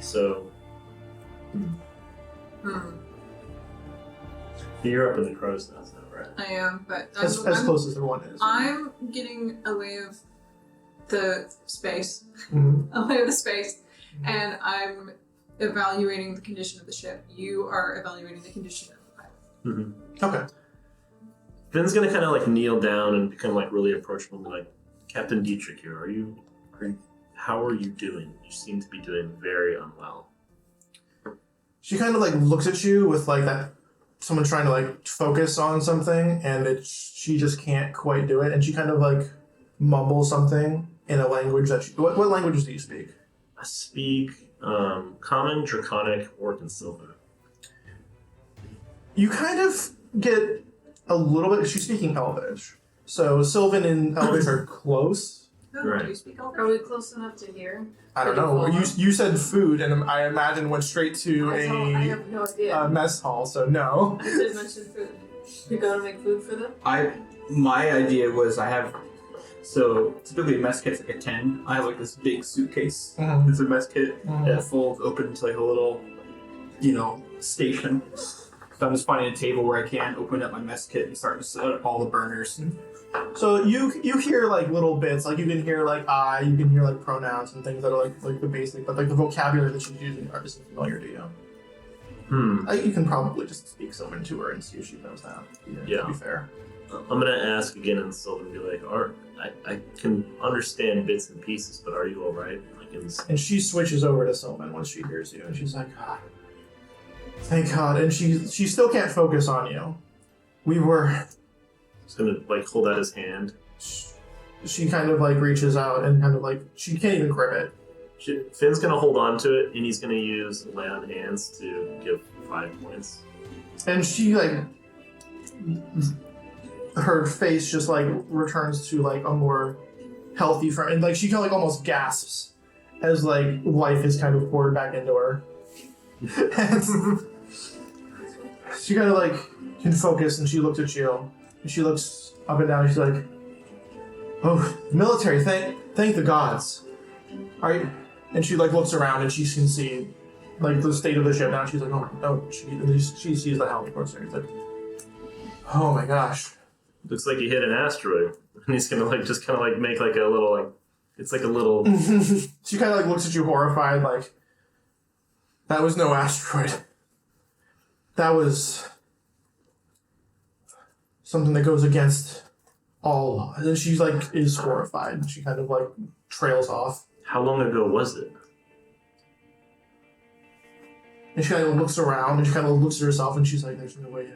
So you're up in the crow's nest now, right? I am, but As close as the one is. I'm getting away of the space. Mm-hmm. Away of the space. And I'm evaluating the condition of the ship. You are evaluating the condition of the pilot. Mm-hmm. Okay. Finn's gonna kind of like kneel down and become like really approachable and be like, Captain Dietrich here, how are you doing? You seem to be doing very unwell. She kind of like looks at you with like that someone trying to like focus on something, and she just can't quite do it, and she kind of like mumbles something in a language that what languages do you speak? I speak Common, Draconic, Orc, and Silver. You kind of get a little bit. She's speaking Elvish, so Sylvan and Elvish are close. Oh, Right. do you speak Elvish? Are we close enough to hear? I don't know. You said food, and I imagine went straight to I have no idea. a mess hall. So no. I did mention food. You're gonna make food for them? My idea was so typically a mess kit's like a 10. I have like this big suitcase. Mhm. It's a mess kit Mhm. that folds open to like a little, station. So I'm just finding a table where I can open up my mess kit and start to set up all the burners. So you hear like little bits, like you can hear like I, you can hear like pronouns and things that are like the basic, but like the vocabulary that she's using isn't familiar to you. You can probably just speak Sylvan to her and see if she knows that. Yeah. To be fair. I'm gonna ask again in Sylvan and be like, I can understand bits and pieces, but are you alright? And she switches over to Sylvan once she hears you, and she's like, thank God. And she still can't focus on you. He's gonna like hold out his hand. She kind of like reaches out and kind of like, she can't even grip it. Finn's gonna hold on to it, and he's gonna use Lay on Hands to give 5 points. And she like, her face just like returns to like a more healthy front, and like she kind of like almost gasps as like life is kind of poured back into her. And she kind of like can focus, and she looks at you, and she looks up and down, and she's like, "Oh, military! Thank the gods!" All right, and she like looks around, and she can see like the state of the ship now. And she's like, "Oh, she sees the helicopter." She's like, "Oh my gosh!" Looks like you hit an asteroid, and he's gonna like just kind of like make like a little like it's like a little. She kind of like looks at you horrified, like, "That was no asteroid. That was something that goes against all law." And then she's like is horrified, and she kind of like trails off. How long ago was it? And she kind of looks around, and she kind of looks at herself, and she's like, "There's no way."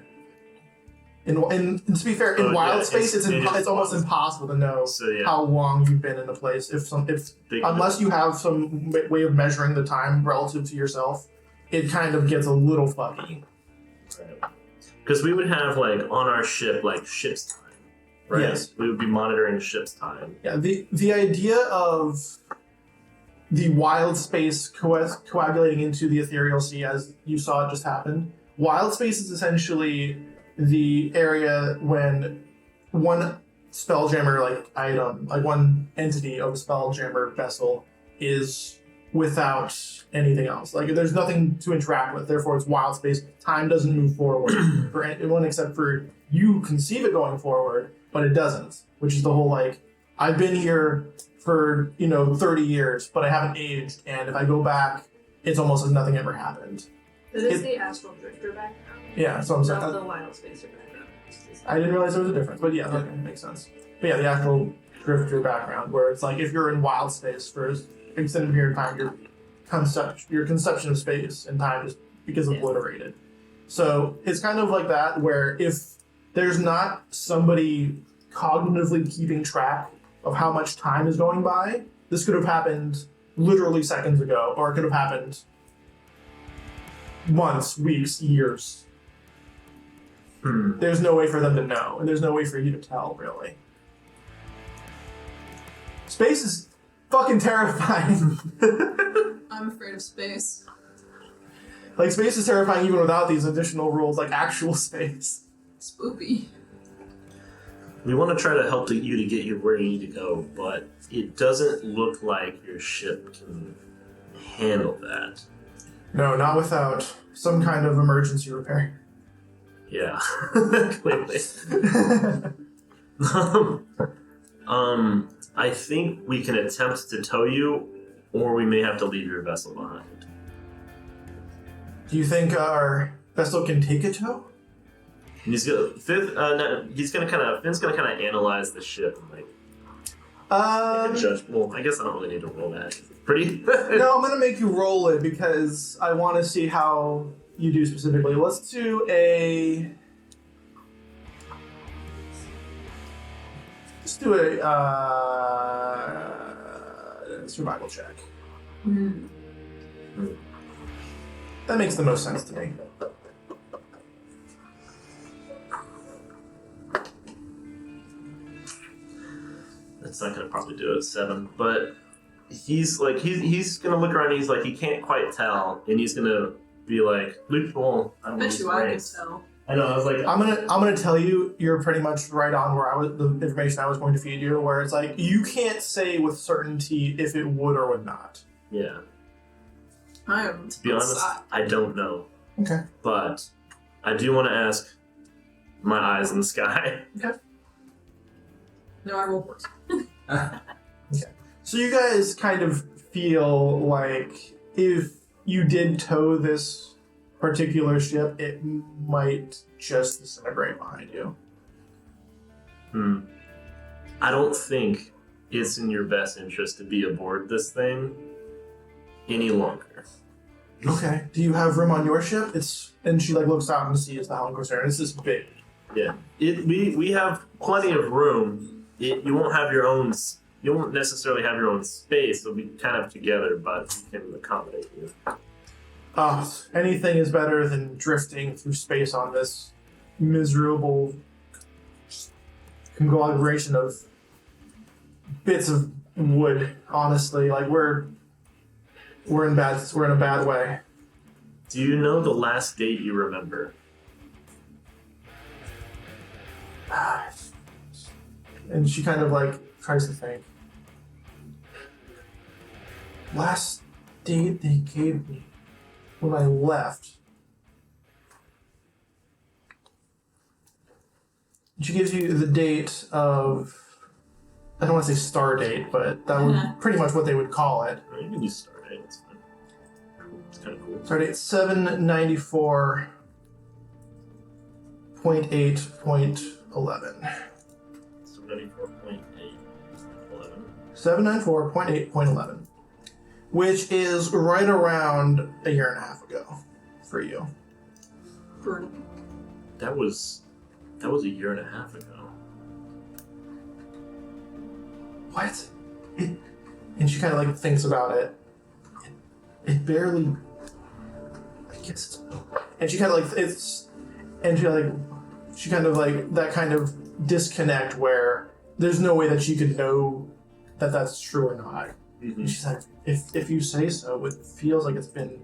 And to be fair, in wild space, it's almost impossible to know how long you've been in a place. Unless you have some way of measuring the time relative to yourself, it kind of gets a little fuzzy. Because we would have like on our ship like ship's time, right? Yes. We would be monitoring ship's time. Yeah. The idea of the wild space coagulating into the ethereal sea, as you saw it just happen. Wild space is essentially the area when one Spelljammer like item, like one entity of a Spelljammer vessel is without anything else. Like there's nothing to interact with, therefore it's wild space. Time doesn't move forward for anyone except for you conceive it going forward, but it doesn't. Which is the whole like, I've been here for 30 years, but I haven't aged, and if I go back, it's almost as nothing ever happened. That is the astral drifter background. Yeah, so I'm saying. Not the wild spacer background. I didn't realize there was a difference, but yeah, okay, makes sense. But yeah, the actual drifter background, where it's like if you're in wild space for an extended period of time, your conception of space and time just gets obliterated. So it's kind of like that, where if there's not somebody cognitively keeping track of how much time is going by, this could have happened literally seconds ago, or it could have happened months, weeks, years. There's no way for them to know, and there's no way for you to tell, really. Space is fucking terrifying. I'm afraid of space. Like, space is terrifying even without these additional rules, like actual space. Spoopy. We want to try to help you to get you where you need to go, but it doesn't look like your ship can handle that. No, not without some kind of emergency repair. Yeah, clearly. I think we can attempt to tow you, or we may have to leave your vessel behind. Do you think our vessel can take a tow? And he's gonna Finn's gonna kind of analyze the ship and like make a judge. Well, I guess I don't really need to roll that. Pretty. No, I'm gonna make you roll it because I want to see how you do specifically. Let's do a. Let's do a survival check. That makes the most sense to me. That's not gonna probably do it. 7, but he's gonna look around. And he's like he can't quite tell, and he's gonna be like, "Well, I don't know." Bet you I can tell. I know. I was like, I'm gonna tell you, you're pretty much right on where the information I was going to feed you, where it's like you can't say with certainty if it would or would not. yeah. I am. To be honest, I don't know. Okay. But I do want to ask my eyes in the sky. No, I roll 14. So you guys kind of feel like if you did tow this particular ship, it might just disintegrate behind you. I don't think it's in your best interest to be aboard this thing any longer. Okay. Do you have room on your ship? And she like looks out and sees the Helen Corsair. It's this big. Yeah. We have plenty of room. You won't have your own. You won't necessarily have your own space. It'll be kind of together, but we can accommodate you. Anything is better than drifting through space on this miserable conglomeration of bits of wood. Honestly, like we're in a bad way. Do you know the last date you remember? And she kind of like tries to think. Last date they gave me when I left. She gives you the date of, I don't want to say star date, but that would pretty much what they would call it. You can use star date. It's fine. It's kind of cool. Star date 794.8.11. 794.8.11, which is right around a year and a half ago for you. Brutal. That was a year and a half ago. What? And she kind of like thinks about it. It barely. I guess. And she kind of like she kind of like that kind of disconnect where there's no way that she could know that that's true or not. Mm-hmm. And she's like, if you say so, it feels like it's been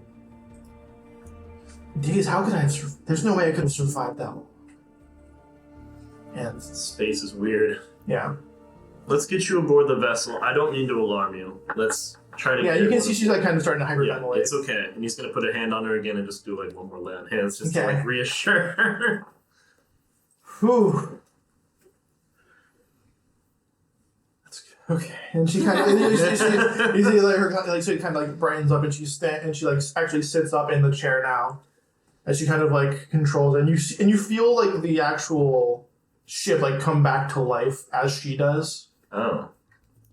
days. How could I have? There's no way I could have survived that long. And Space is weird. yeah, Let's get you aboard the vessel. I don't mean to alarm you. Let's try to. yeah. You can see she's like kind of starting to Yeah, hyperventilate. it's okay. And he's gonna put a hand on her again and just do like one more lay on hands just to Okay. like reassure her. Whew. That's good. Okay, and she kind of you see like her like she kind of like brightens up and she like actually sits up in the chair now, as she kind of like controls it. And you feel like the actual ship like come back to life as she does. Oh.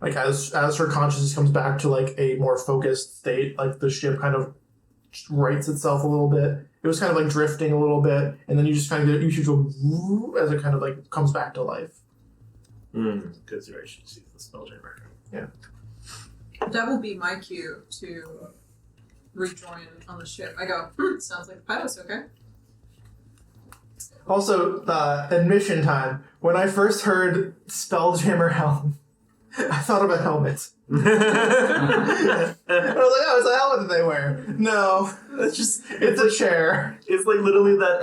Like as her consciousness comes back to like a more focused state, like the ship kind of rights itself a little bit. It was kind of like drifting a little bit, and then you just kind of you go as it kind of like comes back to life. Good duration. See the Spelljammer. Yeah. That will be my cue to rejoin on the ship. I go, sounds like the pilot's okay. Also, admission time. When I first heard Spelljammer helm, I thought of a helmet. And I was like, oh, it's a helmet that they wear. No, it's a chair. It's like literally that,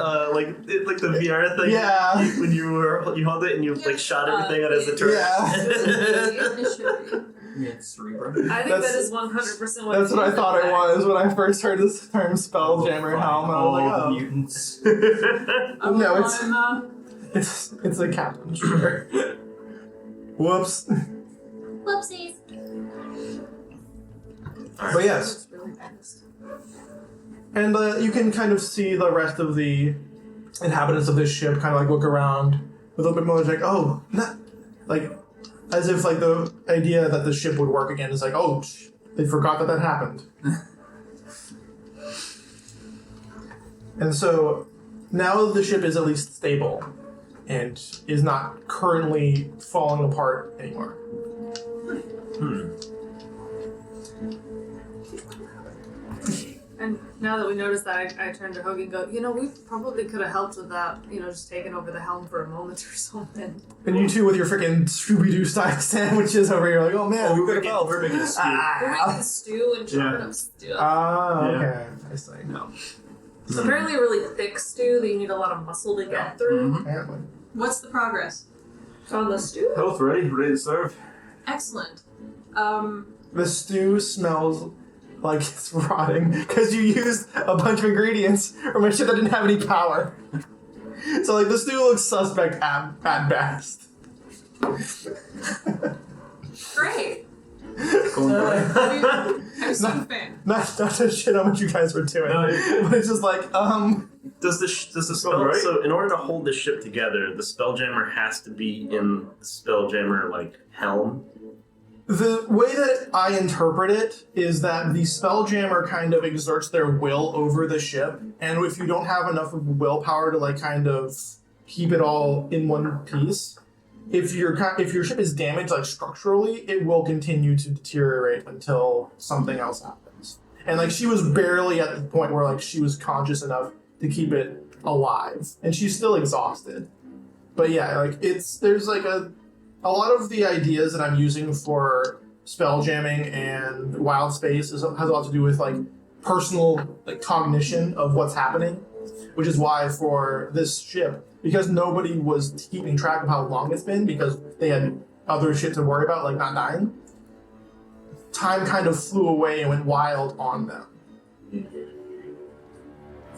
it's like the VR thing. Yeah. When you hold it and you like shot everything out as a turret. Yeah. It should be. Yeah, it's cerebral. I think that is 100% what That's what I thought it was when I first heard this term Spelljammer helm. I was like, the oh. mutants. No, it's a captain chair. Whoops. Whoopsies. All right. But yes. It's really fast. And you can kind of see the rest of the inhabitants of this ship kind of like look around with a little bit more like, oh, not like as if like the idea that the ship would work again is like, oh, they forgot that happened. And so now the ship is at least stable and is not currently falling apart anymore. And now that we noticed that, I turned to Hogan and go, we probably could have helped with that, just taking over the helm for a moment or something. And you two with your freaking Scooby-Doo style sandwiches over here, like, oh man, we're making a stew. We're making stew and chopping up stew. Okay. I see. No. It's apparently a really thick stew that you need a lot of muscle to get through. Apparently. What's the progress? On the stew? Health ready to serve. Excellent. The stew smells like it's rotting because you used a bunch of ingredients from a ship that didn't have any power. So like the stew looks suspect at best. Great. Not I'm so a fan. to shit on what you guys were doing, but it's just like Does the spell right? so in order to hold the ship together, the Spelljammer has to be in the Spelljammer like helm? The way that I interpret it is that the Spelljammer kind of exerts their will over the ship, and if you don't have enough of willpower to like kind of keep it all in one piece, if your ship is damaged like structurally, it will continue to deteriorate until something else happens. And like she was barely at the point where like she was conscious enough to keep it alive, and she's still exhausted. But yeah, like there's like a lot of the ideas that I'm using for spelljamming and wildspace has a lot to do with like personal like cognition of what's happening, which is why for this ship, because nobody was keeping track of how long it's been because they had other shit to worry about, like not dying, time kind of flew away and went wild on them.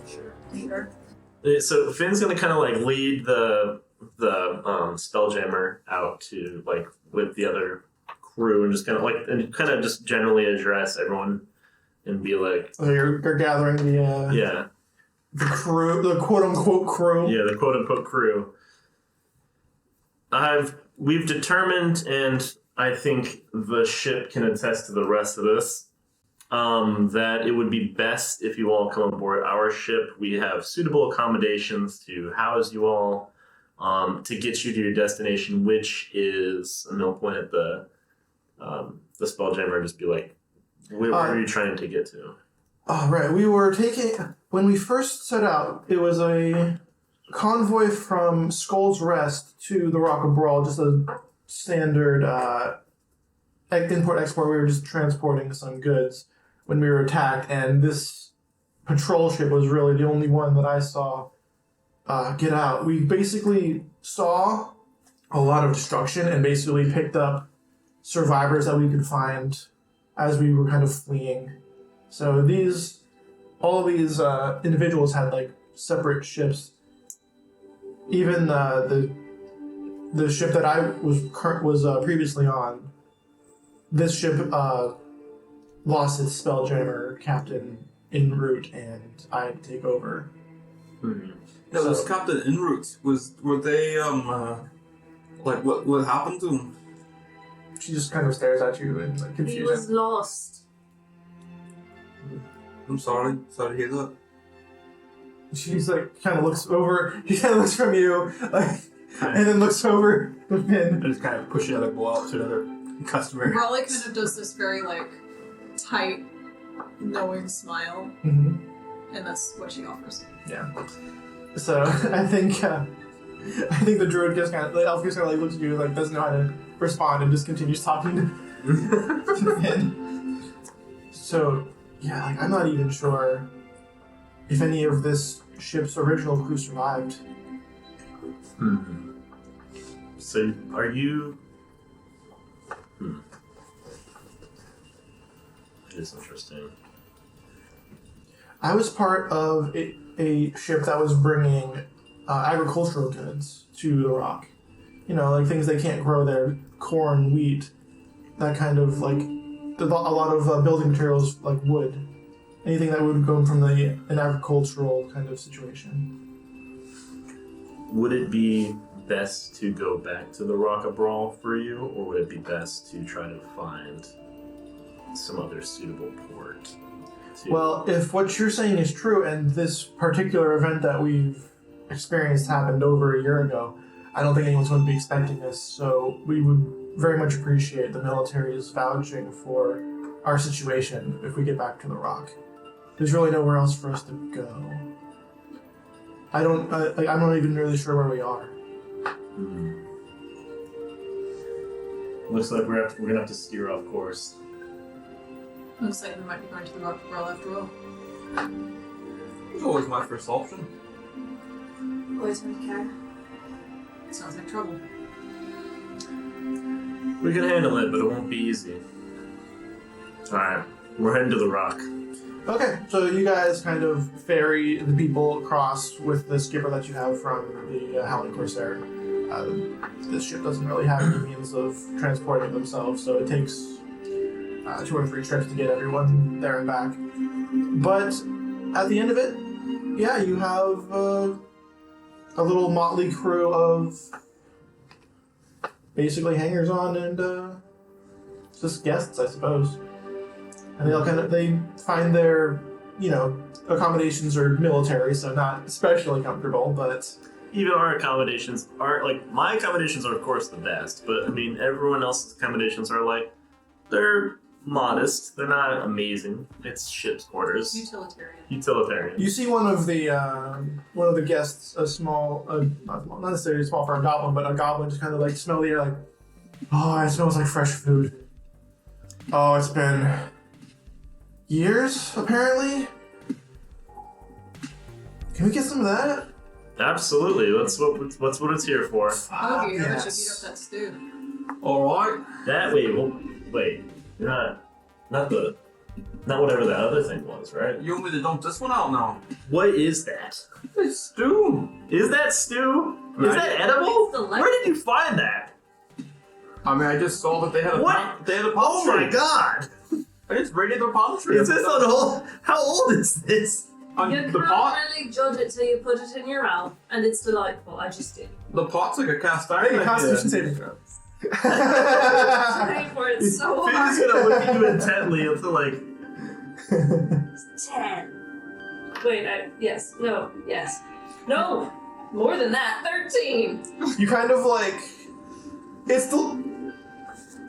Sure. So Finn's gonna kind of like lead the Spelljammer out to like with the other crew and just kind of just generally address everyone and be like, So you're gathering the crew, the quote unquote crew. Yeah, the quote unquote crew. We've determined, and I think the ship can attest to the rest of this, that it would be best if you all come aboard our ship. We have suitable accommodations to house you all, to get you to your destination, which is a mill point at the Spelljammer. Just be like, where are you trying to get to? Right, we were when we first set out, it was a convoy from Skull's Rest to the Rock of Brawl, just a standard import-export. We were just transporting some goods when we were attacked, and this patrol ship was really the only one that I saw get out. We basically saw a lot of destruction and basically picked up survivors that we could find as we were kind of fleeing. So all these individuals had like separate ships. Even the ship that I was previously on, this ship lost its Spelljammer captain en route, and I had to take over. Mm-hmm. Yeah, this captain en route were they like what happened to him? She just kind of stares at you in like, He confusion. was lost. I'm sorry to hear that. She's like kind of looks over. She kind of looks from you, like, and then looks over to Finn. I just kind of push another blow out to another customer. RoY kind of does this very like tight, knowing smile, Mm-hmm. and that's what she offers. Yeah. So I think the druid just kind of, the elf just kind of like looks at you, like doesn't know how to respond, and just continues talking to Finn. So yeah, like I'm not even sure if any of this ship's original crew survived. Mm-hmm. So are you? It is interesting. I was part of a ship that was bringing agricultural goods to the rock. You know, like things they can't grow there, corn, wheat, that kind of like a lot of building materials like wood. Anything that would come from an agricultural kind of situation. Would it be best to go back to the Rock of Brawl for you, or would it be best to try to find some other suitable port? Well, if what you're saying is true, and this particular event that we've experienced happened over a year ago, I don't think anyone's going to be expecting this, so we would very much appreciate the military's vouching for our situation if we get back to the Rock. There's really nowhere else for us to go. I'm not even really sure where we are. Looks like we're gonna have to steer off course. Looks like we might be going to the Rock of Brawl after all. It was always my first option. Always don't care. Sounds like trouble. We can handle it, but it won't be easy. Alright, we're heading to the Rock. Okay, so you guys kind of ferry the people across with the skipper that you have from the Howling Corsair. This ship doesn't really have any means of transporting themselves, so it takes 2 or 3 trips to get everyone there and back. But at the end of it, yeah, you have a little motley crew of basically hangers-on and just guests, I suppose. And they find their, accommodations are military, so not especially comfortable, but... Even our accommodations are, my accommodations are of course the best, but I mean, everyone else's accommodations are they're modest, they're not amazing. It's ship's quarters. Utilitarian. You see one of the guests, a small, not necessarily small for a goblin, but a goblin just kind of smell the air oh, it smells like fresh food. Oh, it's been years, apparently. Can we get some of that? Absolutely, that's what it's here for. Oh, you should beat up that stew. Alright. That way, wait, you're not whatever that other thing was, right? You want me to dump this one out now? What is that? It's stew. Is that stew? Is that edible? Where did you find that? I mean, I just saw that they had a What? They had a palm Oh tree. my god! I just raided their palm tree. Is this on hold? How old is this? You The can't pot. really judge it till you put it in your mouth, and it's delightful. I just did. The pot's like a cast iron. Make a Constitution saving throw. Trying for it so Finn's hard. gonna look at you intently until 10. Wait, yes. No, yes. No! More than that. 13! You kind of it's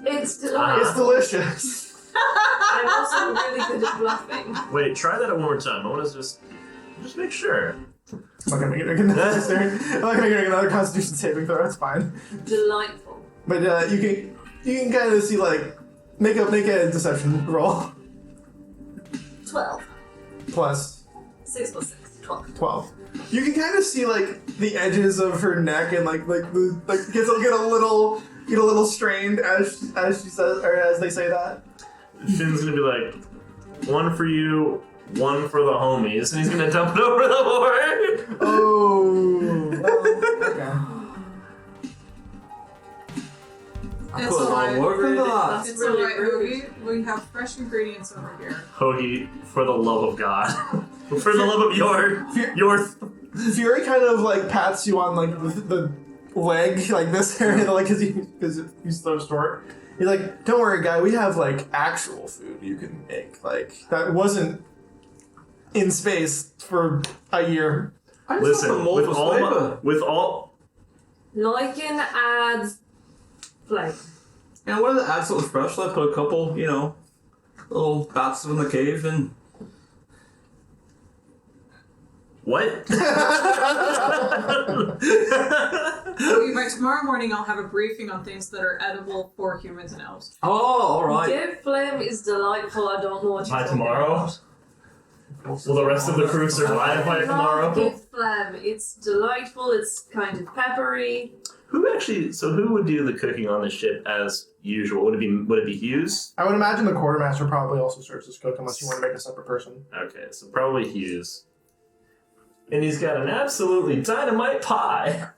It's delightful. delicious. I'm also really good at bluffing. Wait, try that one more time. I want to just make sure. I'm not gonna make another Constitution saving throw. It's fine. Delightful. But you can kind of see make a deception roll 12. plus 6 plus 6. 12. 12. You can kind of see the edges of her neck and get a little strained as she says, or as they say that. Finn's gonna be like, 1 for you, 1 for the homies, and he's gonna dump it over the board. Oh. Well, okay. I It's put a lot of alright. work into that. It's really alright, rude. Hoagie. We have fresh ingredients over here. Hoagie, for the love of God. For the love of your Fury kind of pats you on the leg, this area, because he's so short. He's like, "Don't worry, guy. We have actual food you can make. That wasn't in space for a year." I just Listen, want the mold with all Lycan adds flavor. And one of the adds that was fresh, I put a couple, little bats in the cave and. what? Hoagie, by tomorrow morning, I'll have a briefing on things that are edible for humans and elves. Oh, alright. Give flame is delightful. I don't know what you're By talking tomorrow? about. Will the rest of the crew survive by tomorrow? Give phlegm. It's delightful. It's kind of peppery. Who would do the cooking on the ship as usual? Would it be Hughes? I would imagine the quartermaster probably also serves as cook, unless you want to make a separate person. Okay, so probably Hughes. And he's got an absolutely dynamite pie.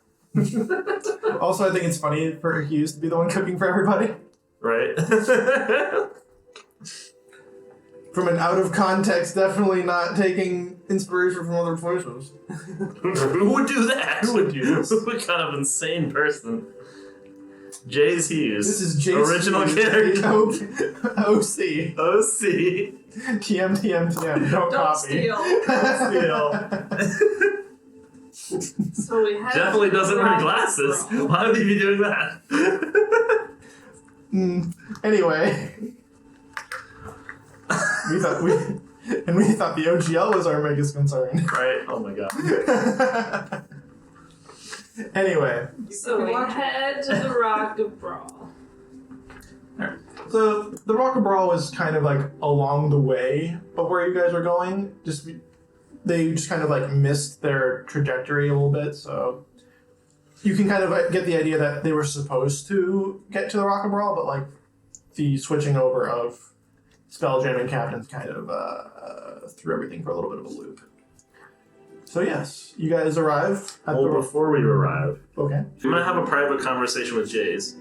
Also, I think it's funny for Hughes to be the one cooking for everybody. Right? from an out of context, definitely not taking inspiration from other places. Who would do that? Who would do this? What kind of insane person? Jay's Hughes. This is Jason. Original character. OC. OC. TM. Don't copy. steal. Steal. So we have Definitely doesn't wear rock glasses. and roll. Why would he be doing that? Anyway. we thought the OGL was our biggest concern. Right? Oh my god. Anyway. So we head to the Rock of Brawl. So the Rock and Brawl was kind of like along the way of where you guys were going. They just kind of like missed their trajectory a little bit, so you can kind of get the idea that they were supposed to get to the Rock and Brawl, but like the switching over of Spelljamming captains kind of threw everything for a little bit of a loop. So yes, you guys arrive at Well, the before we arrive, Okay. I'm gonna have a private conversation with Jays,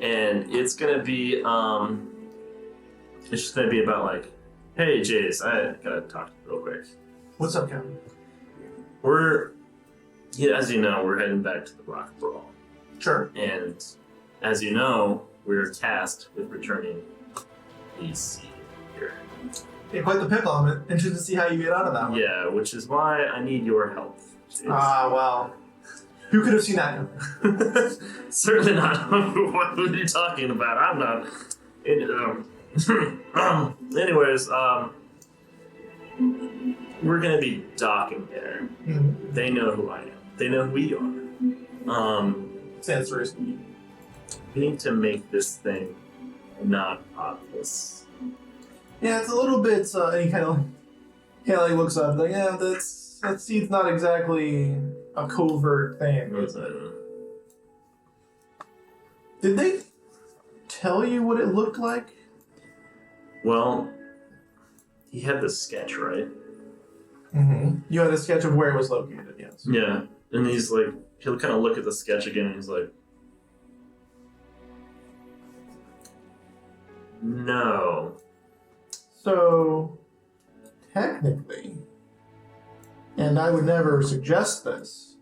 and it's gonna be it's just gonna be about like, hey Jays, I gotta talk to you real quick. What's up, Kevin? As you know, we're heading back to the Rock Brawl, Sure. and as you know, we're tasked with returning the seed here. Yeah, quite the pickle. I'm interested to see how you get out of that one. Yeah, which is why I need your help, Jays. Well. Who could have seen that coming? Certainly not. What are you talking about? I'm not. Anyways, we're gonna be docking there. Mm-hmm. They know who I am. They know who we are. Stands to reason. We need to make this thing not obvious. Yeah, it's a little bit. And he kind of looks up like, yeah, that seed's not exactly a covert thing, is it? Did they tell you what it looked like? Well, he had the sketch, right? Mm-hmm. You had a sketch of where it was located, yes. Yeah, and he's like, he'll kind of look at the sketch again, and he's like, no. So, technically, and I would never suggest this,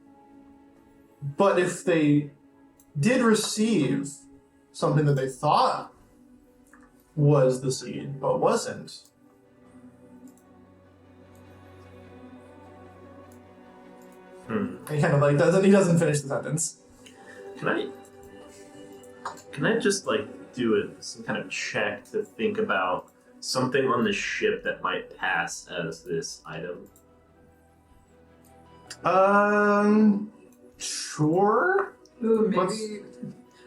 but if they did receive something that they thought was the seed, but wasn't, he kind of like doesn't finish the sentence. Can I just like do some kind of check to think about something on the ship that might pass as this item? Sure. Ooh, What's-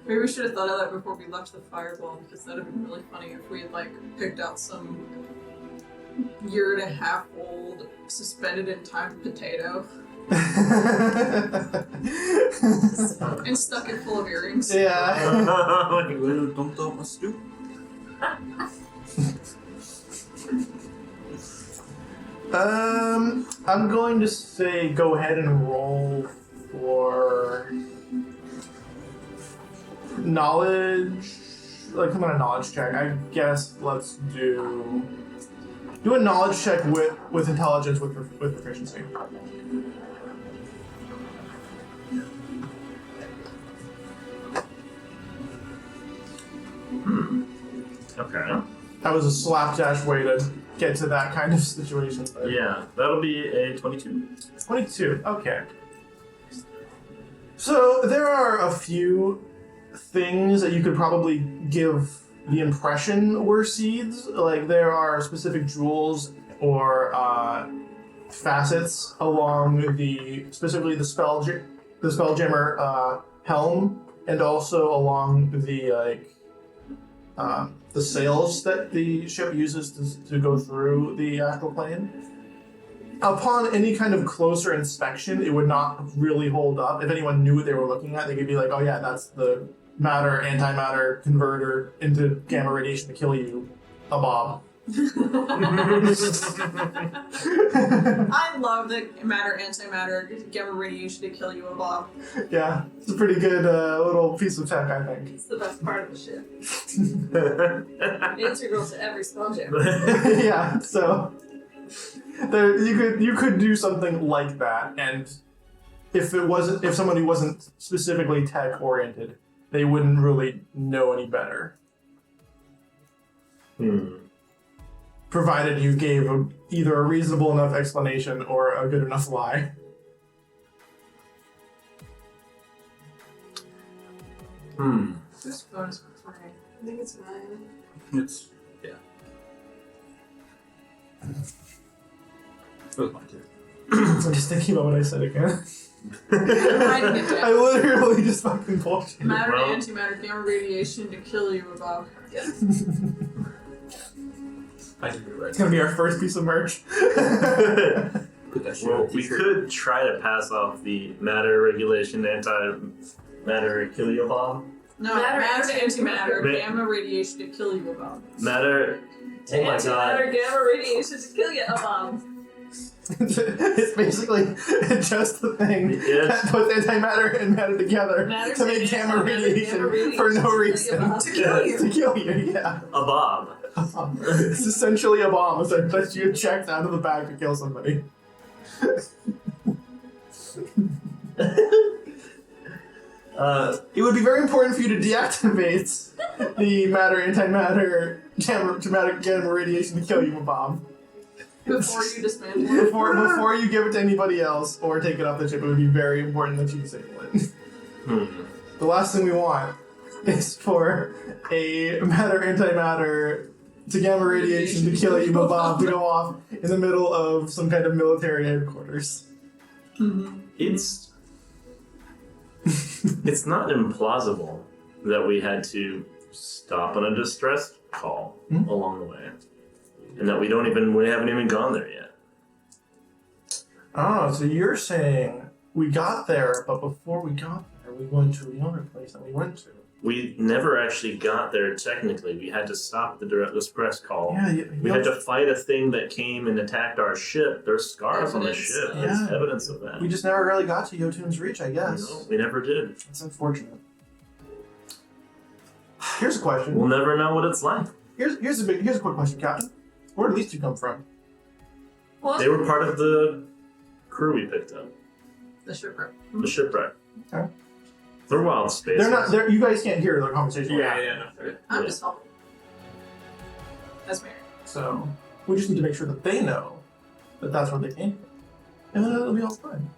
maybe we should have thought of that before we left the fireball, because that'd have been really funny if we had like picked out some 1.5 year old suspended in time potato and stuck it full of earrings. Yeah. Well, dumped out my stew. I'm going to say go ahead and roll for knowledge, like some kind of knowledge check. I guess let's do a knowledge check with intelligence with proficiency. Okay. That was a slapdash way to get to that kind of situation. But Yeah, that'll be a 22. 22. Okay. So there are a few things that you could probably give the impression were seeds. Like there are specific jewels or facets along specifically the Spelljammer helm, and also along the sails that the ship uses to go through the astral plane. Upon any kind of closer inspection, it would not really hold up. If anyone knew what they were looking at, they could be like, oh yeah, that's the matter, antimatter converter into gamma radiation to kill you, a bob. I love the matter antimatter gamma radiation to kill you above. Yeah, it's a pretty good little piece of tech, I think. It's the best part of the ship. Integral to every Spelljammer. Yeah, so there, you could do something like that, and if somebody wasn't specifically tech oriented, they wouldn't really know any better. Provided you gave either a reasonable enough explanation or a good enough lie. Whose phone is mine? I think it's mine. It's yeah. It was mine too. I'm just thinking about what I said again. I'm writing it down. I literally just fucking bullshit. Matter Well- to antimatter gamma radiation to kill you above. I think you're right. It's gonna be our first piece of merch. Put that shit on Well, a we t-shirt. could try to pass off the matter regulation anti-matter kill you above. No, Matter matter to antimatter Ma- gamma radiation to kill you above. Matter. Oh my god. Antimatter gamma radiation to kill you above. It's basically just the thing Yes. that puts antimatter and matter together Matter to make gamma antimatter, radiation gamma radiation for no to kill you reason. above. To kill you. To kill you, yeah. A bomb. It's essentially a bomb that you eject out of the bag to kill somebody. It would be very important for you to deactivate the matter antimatter gamma radiation to kill you, Bob. Before you dismantle it. Before you give it to anybody else or take it off the ship, it would be very important that you disable it. The last thing we want is for a matter antimatter to gamma radiation to kill you, Bob, to go off in the middle of some kind of military headquarters. It's not implausible that we had to stop on a distress call along the way, and that we haven't even gone there yet. Oh, so you're saying we got there, but before we got there, we went to the other place that we went to. We never actually got there technically. We had to stop the distress call. Yeah, We had to fight a thing that came and attacked our ship. There's scars on the Evidence. ship. Yeah. There's evidence of that. we just never really got to Jotun's Reach, I guess. No, we never did. It's unfortunate. Here's a question. We'll never know what it's like. Here's a quick question, Captain. Where did these two come from? What? They were part of the crew we picked up. The shipwreck. The shipwreck. Okay. They're wild space. They're not. You guys can't hear their conversation. No. I'm Yeah. just helping. That's Mary. So we just need to make sure that they know that that's where they came from, and then it'll be all fine.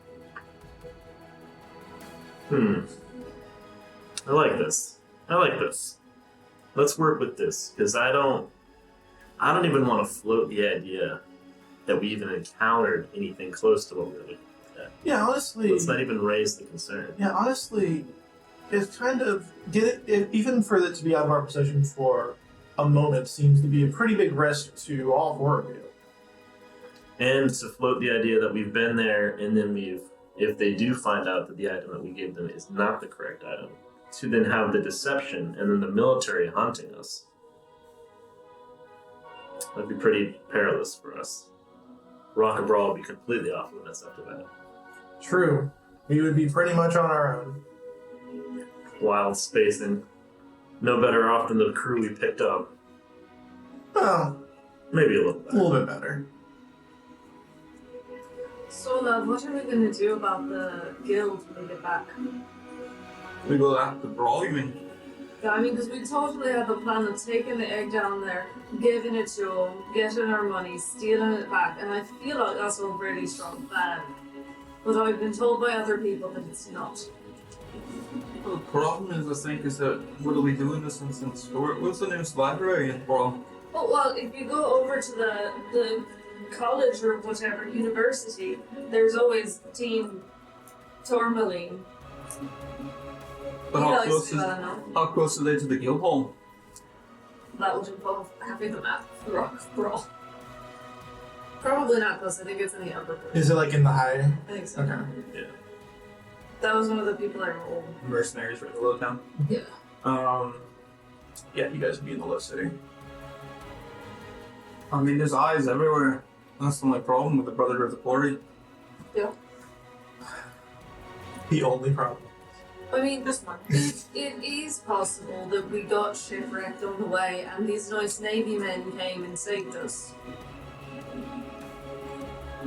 I like this. Let's work with this, because I don't even want to float the idea that we even encountered anything close to what we were looking at. Yeah, honestly. Let's not even raise the concern. Yeah, honestly, it's kind of even for it to be out of our possession for a moment seems to be a pretty big risk to all four of you. And to float the idea that we've been there, and then if they do find out that the item that we gave them is not the correct item, to then have the deception and then the military hunting us. That'd be pretty perilous for us. Rock and Brawl would be completely off limits after that. True, we would be pretty much on our own. Wild spacing. No better off than the crew we picked up. Well, Maybe a little a better. little bit better. So, love, what are we going to do about the guild when we get back? We go after Brawl, you mean? Yeah, I mean, because we totally had the plan of taking the egg down there, giving it to them, getting our money, stealing it back, and I feel like that's a really strong plan. But I've been told by other people that it's not. Well, the problem is, I think, is that what are we doing this instance? What's the newest library in Brawl? Oh, well, if you go over to the college or whatever, university, there's always Team Tourmaline. But You how guys close, do that, I know. how close are they to the guild hall? That would involve having the map of the Rock Brawl. Probably not close, I think it's in the upper part. Is it like in the high? I think so. Okay. That was one of the people I rolled. Mercenaries right below town. Yeah. Yeah, you guys would be in the low city. I mean, there's eyes everywhere. That's the only problem with the Brotherhood of the Quarry. The only problem. I mean, This one. it is possible that we got shipwrecked on the way and these nice Navy men came and saved us.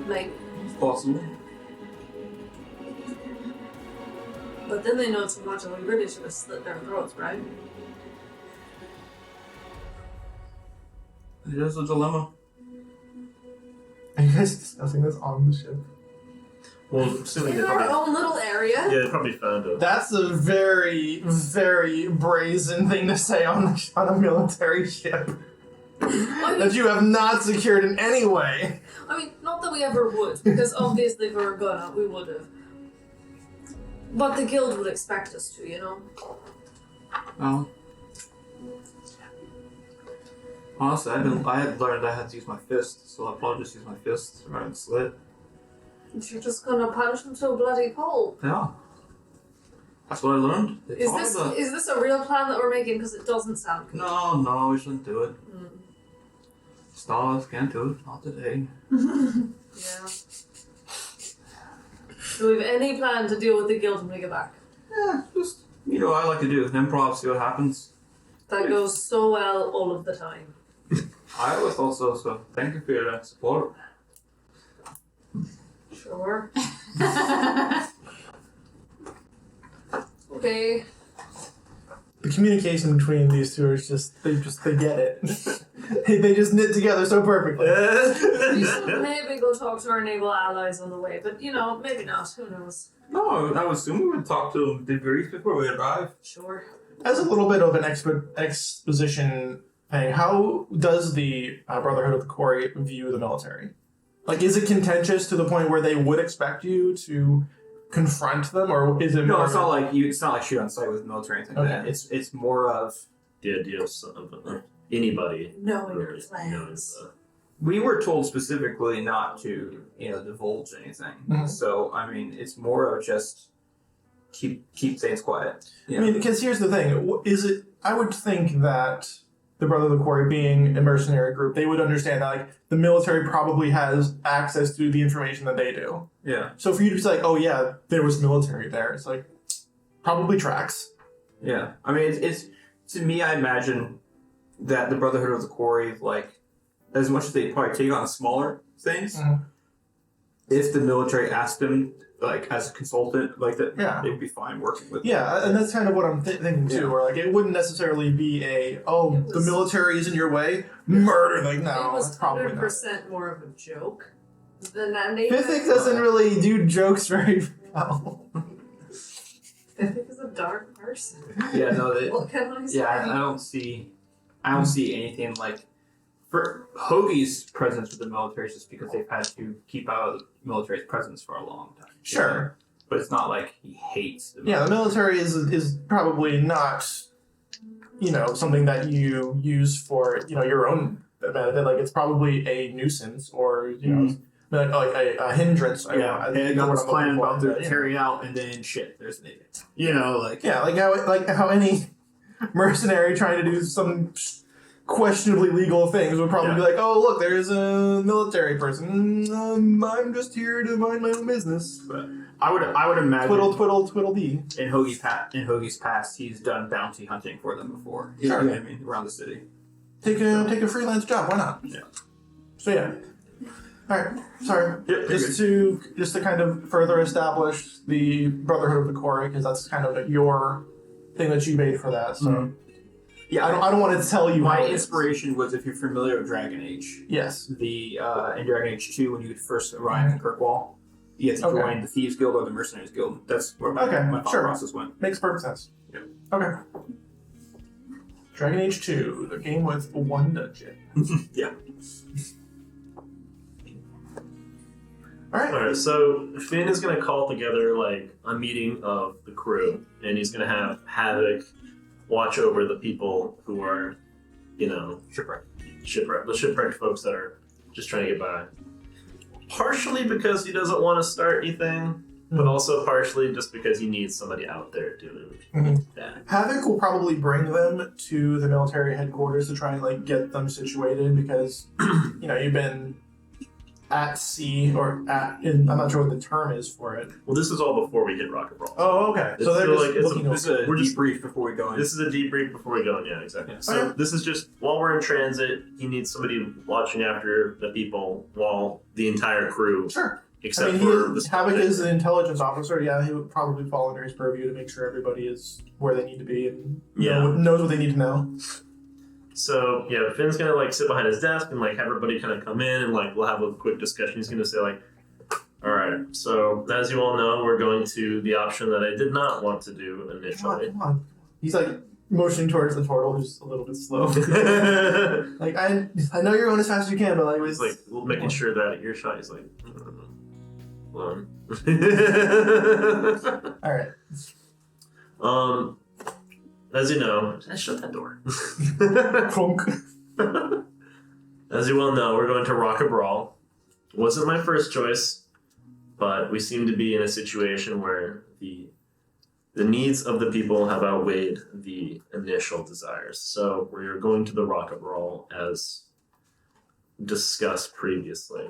Maybe. It's possible. But then they know too much and we really should have slit their throats, right? It is a dilemma. Are you guys discussing this on the ship? Well, assuming they In our probably, own little area. yeah, they probably found a. That's a very, very brazen thing to say on a military ship. That you have not secured in any way. I mean, not that we ever would, because obviously if we were gonna, we would have. But the guild would expect us to, you know? Well, honestly, I had learned I had to use my fist, so I'll probably just use my fist rather than slit. You're just gonna punch them to a bloody pulp. Yeah. That's what I learned. They Is taught this me that. is this a real plan that we're making? Because it doesn't sound good. No, we shouldn't do it. Mm. Stars can't do it, not today. Yeah. Do we have any plan to deal with the guild when we get back? Yeah, just, I like to do improv, see what happens. That goes so well all of the time. I always thought so thank you for your support. Sure. Okay. The communication between these two is they get it. they just knit together so perfectly. We should maybe go talk to our naval allies on the way, but maybe not. Who knows? No, I would assume we would talk to them debrief before we arrive. Sure. As a little bit of an exposition thing, how does the Brotherhood of the Quarry view the military? Like, is it contentious to the point where they would expect you to confront them, or is it? No, more it's not like you. It's not like shoot on sight with military or anything. Okay. Like that. It's more of The idea of anybody Knowing your really plans. knows. we were told specifically not to divulge anything. Mhm. So I mean, it's more of just keep things quiet. I mean, because here's the thing: is it? I would think that the Brotherhood of the Quarry, being a mercenary group, they would understand that like the military probably has access to the information that they do. Yeah. So for you to be like, oh yeah, there was military there, it's like probably tracks. Yeah. I mean, it's to me, I imagine that the Brotherhood of the Quarry, like, as much as they probably take on smaller things, Mhm. if the military asked them, like, as a consultant, like that, Yeah. they'd be fine working with. Yeah, and that's kind of what I'm thinking too. Yeah. Where like it wouldn't necessarily be It the was- military is in your way, murder. Like it no, was that's probably not. 100% more of a joke than that. Physics doesn't really do jokes very well. Physics is a dark person. Yeah. No. They, What can I say? yeah. I don't see anything like. For Hoagie's presence with the military is just because they've had to keep out of the military's presence for a long time. Sure. But it's not like he hates the Yeah, the military is probably not, something that you use for your own benefit. Like it's probably a nuisance or like a hindrance. I they got what this I'm plan looking about for, to but, carry out, and then shit, there's an idiot. like how any mercenary trying to do some questionably legal things would probably be like, oh look, there's a military person. I'm just here to mind my own business. But I would imagine Twiddle dee. in Hoagie's past, he's done bounty hunting for them before. You Sure. know what I mean? Around the city. Take a freelance job. Why not? Yeah. So yeah. All right. Sorry. Yep, Just to kind of further establish the Brotherhood of the Quarry, because that's kind of your thing that you made for that. So Mhm. Yeah, I don't want to tell you my how it is. inspiration was, if you're familiar with Dragon Age, Yes. the in Dragon Age 2, when you first arrive in Kirkwall, you have to Okay. join the Thieves Guild or the Mercenaries Guild. That's where my thought sure. process went. Makes perfect sense. Yep. Okay. Dragon Age 2, the game with one dungeon. Yeah. Alright. Alright, so Finn is going to call together like a meeting of the crew, and he's going to have Havoc watch over the people who are, Shipwreck. the shipwrecked folks that are just trying to get by. Partially because he doesn't want to start anything but also partially just because he needs somebody out there doing that. Havoc will probably bring them to the military headquarters to try and like get them situated because you've been at sea or I'm not sure what the term is for it. Well, this is all before we hit Rock and Roll. Oh, okay. So they're just looking This is a We're just- debrief before we go in. This is a debrief before we go in, yeah, exactly. Yeah. So Okay. this is just while we're in transit, he needs somebody watching after the people while the entire crew, Sure. except I for mean, the Havoc is an intelligence officer. Yeah, he would probably fall under his purview to make sure everybody is where they need to be and knows what they need to know. So yeah, Finn's gonna like sit behind his desk and like have everybody kind of come in and like we'll have a quick discussion. He's gonna say like, all right, so as you all know, we're going to the option that I did not want to do initially. Come on. He's like motioning towards the turtle, who's a little bit slow. Like I know you're going as fast as you can, but like He's like making sure that at earshot. He's like, one. all right. As you know, shut that door. Clunk. As you well know, we're going to Rock a Brawl. Wasn't my first choice, but we seem to be in a situation where the needs of the people have outweighed the initial desires. So we're going to the Rock a Brawl as discussed previously.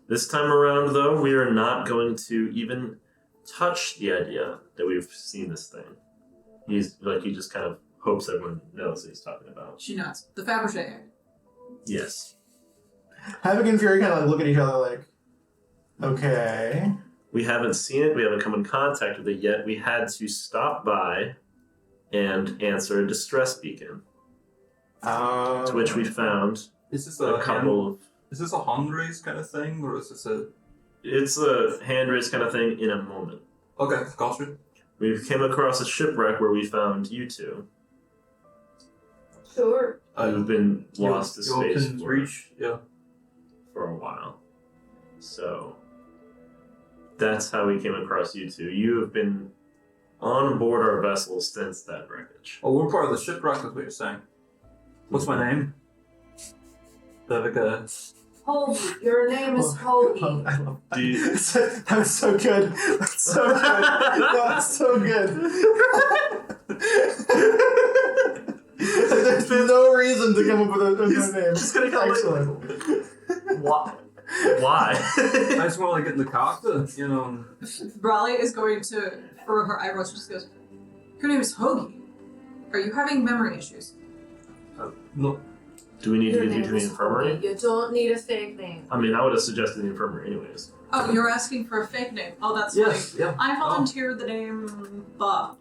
This time around, though, we are not going to even touch the idea that we've seen this thing. He just kind of hopes everyone knows what he's talking about. She nods. The Fabergé egg. Yes. Havoc and Fury kind of like look at each other like, okay. We haven't seen it. We haven't come in contact with it yet. We had to stop by and answer a distress beacon, to which we found Is this a couple of... Is this a hand raise kind of thing, or is this a? It's a hand raise kind of thing in a moment. Okay, gotcha. We came across a shipwreck where we found you two. Sure. Who've been lost to space Can reach, yeah. for a while. So that's how we came across you two. You have been on board our vessel since that wreckage. Oh, we're part of the shipwreck, is what you're saying. What's my name? Devika. Hoagie. Your name is Hoagie. I love that. Do you- That was so good. That's so good. That's so good. There's no reason to come up with a new name. Just gonna come Excellent. Why? Why? I just want to get in the character, you know. Raleigh is going to furrow her eyebrows. She just goes, "Your name is Hoagie. Are you having memory issues?" No. Do we need to Your get you name to the is infirmary? Hoagie. You don't need a fake name. I mean, I would have suggested the infirmary anyways. Oh, you're asking for a fake name. Oh, that's Yes, funny. yeah. I volunteered the name Bob.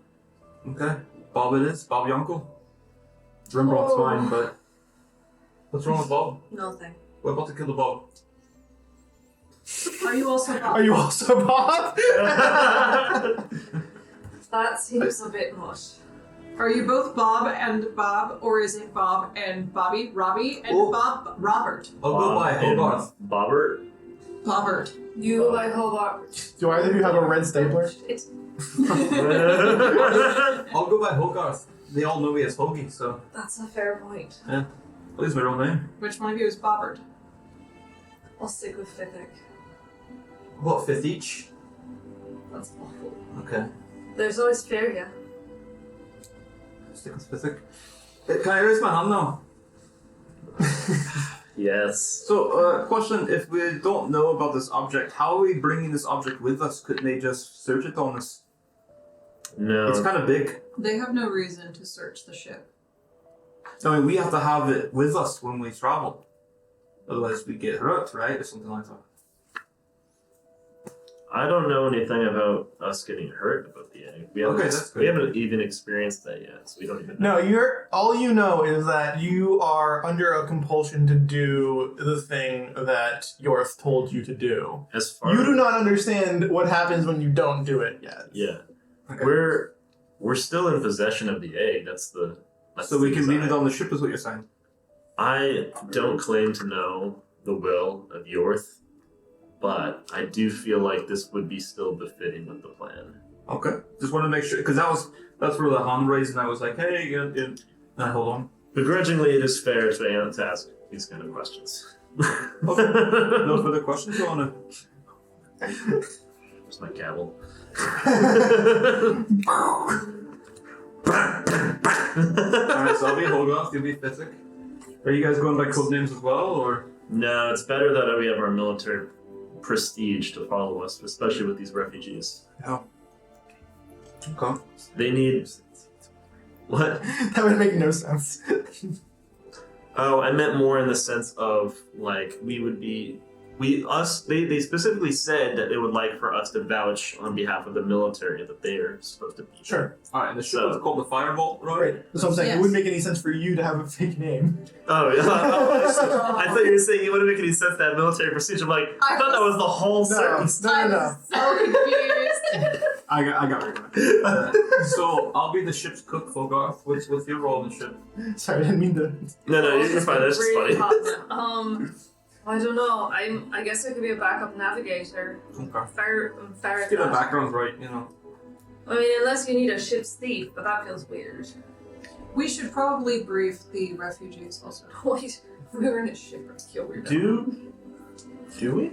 Okay. Bob it is. Bob your uncle. Rembrandt's Oh. mine, but... What's wrong with Bob? Nothing. We're about to kill the Bob. Are you also Bob? Are you also Bob? That seems a bit much. Are you both Bob and Bob, or is it Bob and Bobby, Robbie, and Oh. Bob Robert? I'll go by and Hobart. Bobbert? Bobbert. You by Hobart. Do either of you have a red stapler? It's I'll go by Hogarth. They all know me as Hoagie, so... That's a fair point. What is my real name? Which one of you is Bobbert? I'll stick with Fithic. What, fifth each? That's awful. Okay. There's always Feria. Stick with Fithic. Can I raise my hand now? Yes. So, question, if we don't know about this object, how are we bringing this object with us? Couldn't they just search it on us? No. It's kind of big. They have no reason to search the ship. I mean, we have to have it with us when we travel. Otherwise we get hurt, right? Or something like that. I don't know anything about us getting hurt about the egg. We haven't, Okay, that's good. we haven't even experienced that yet, so we don't even know. No, all you know is that you are under a compulsion to do the thing that Yorth told you to do. As far You do not understand what happens when you don't do it yet. Yeah. Okay. We're still in possession of the egg. That's So the we can leave design. it on the ship is what you're saying? I don't claim to know the will of Yorth, but I do feel like this would be still befitting with the plan. Okay. Just want to make sure, because that's where the hand raised and I was like, hey, hold on. Begrudgingly, it is fair to ask these kind of questions. Okay. No further questions on it? It's my gavel. Alright, so I'll be Hogarth, you'll be Fithic. Are you guys going by code names as well, or? No, it's better that we have our military prestige to follow us, especially with these refugees. Yeah. Okay. They need... What? That would make no sense. Oh, I meant more in the sense of, like, we would be... They specifically said that they would like for us to vouch on behalf of the military that they are supposed to be. Sure. Alright, and the ship So- is called the Firebolt, right? Right. That's what I'm saying. Yes. It wouldn't make any sense for you to have a fake name. Oh, yeah. I thought you were saying it wouldn't make any sense that military procedure. I'm like, I thought that was the whole sentence. No. I'm so confused. I got it. So, I'll be the ship's cook, Hogarth. What's your role in the ship? Sorry, I didn't mean to. No, you're fine. That's just really funny. hot. I don't know. I guess I could be a backup navigator. Okay. Fair Just at get the that. background right, you know. I mean, unless you need a ship's thief, but that feels weird. We should probably brief the refugees also. Wait, we were in a shipwreck. Yo, weird. Do we?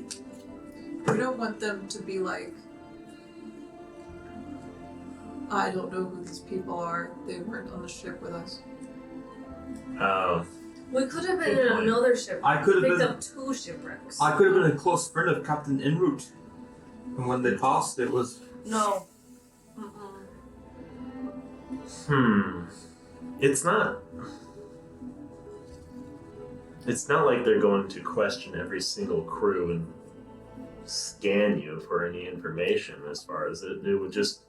We don't want them to be like, I don't know who these people are. They weren't on the ship with us. Oh. We could have been Good in point. another ship. I could have Picked been. up 2 shipwrecks. I could have been a close friend of Captain Enroute. And when they passed, it was. No. It's not like they're going to question every single crew and scan you for any information as far as it would just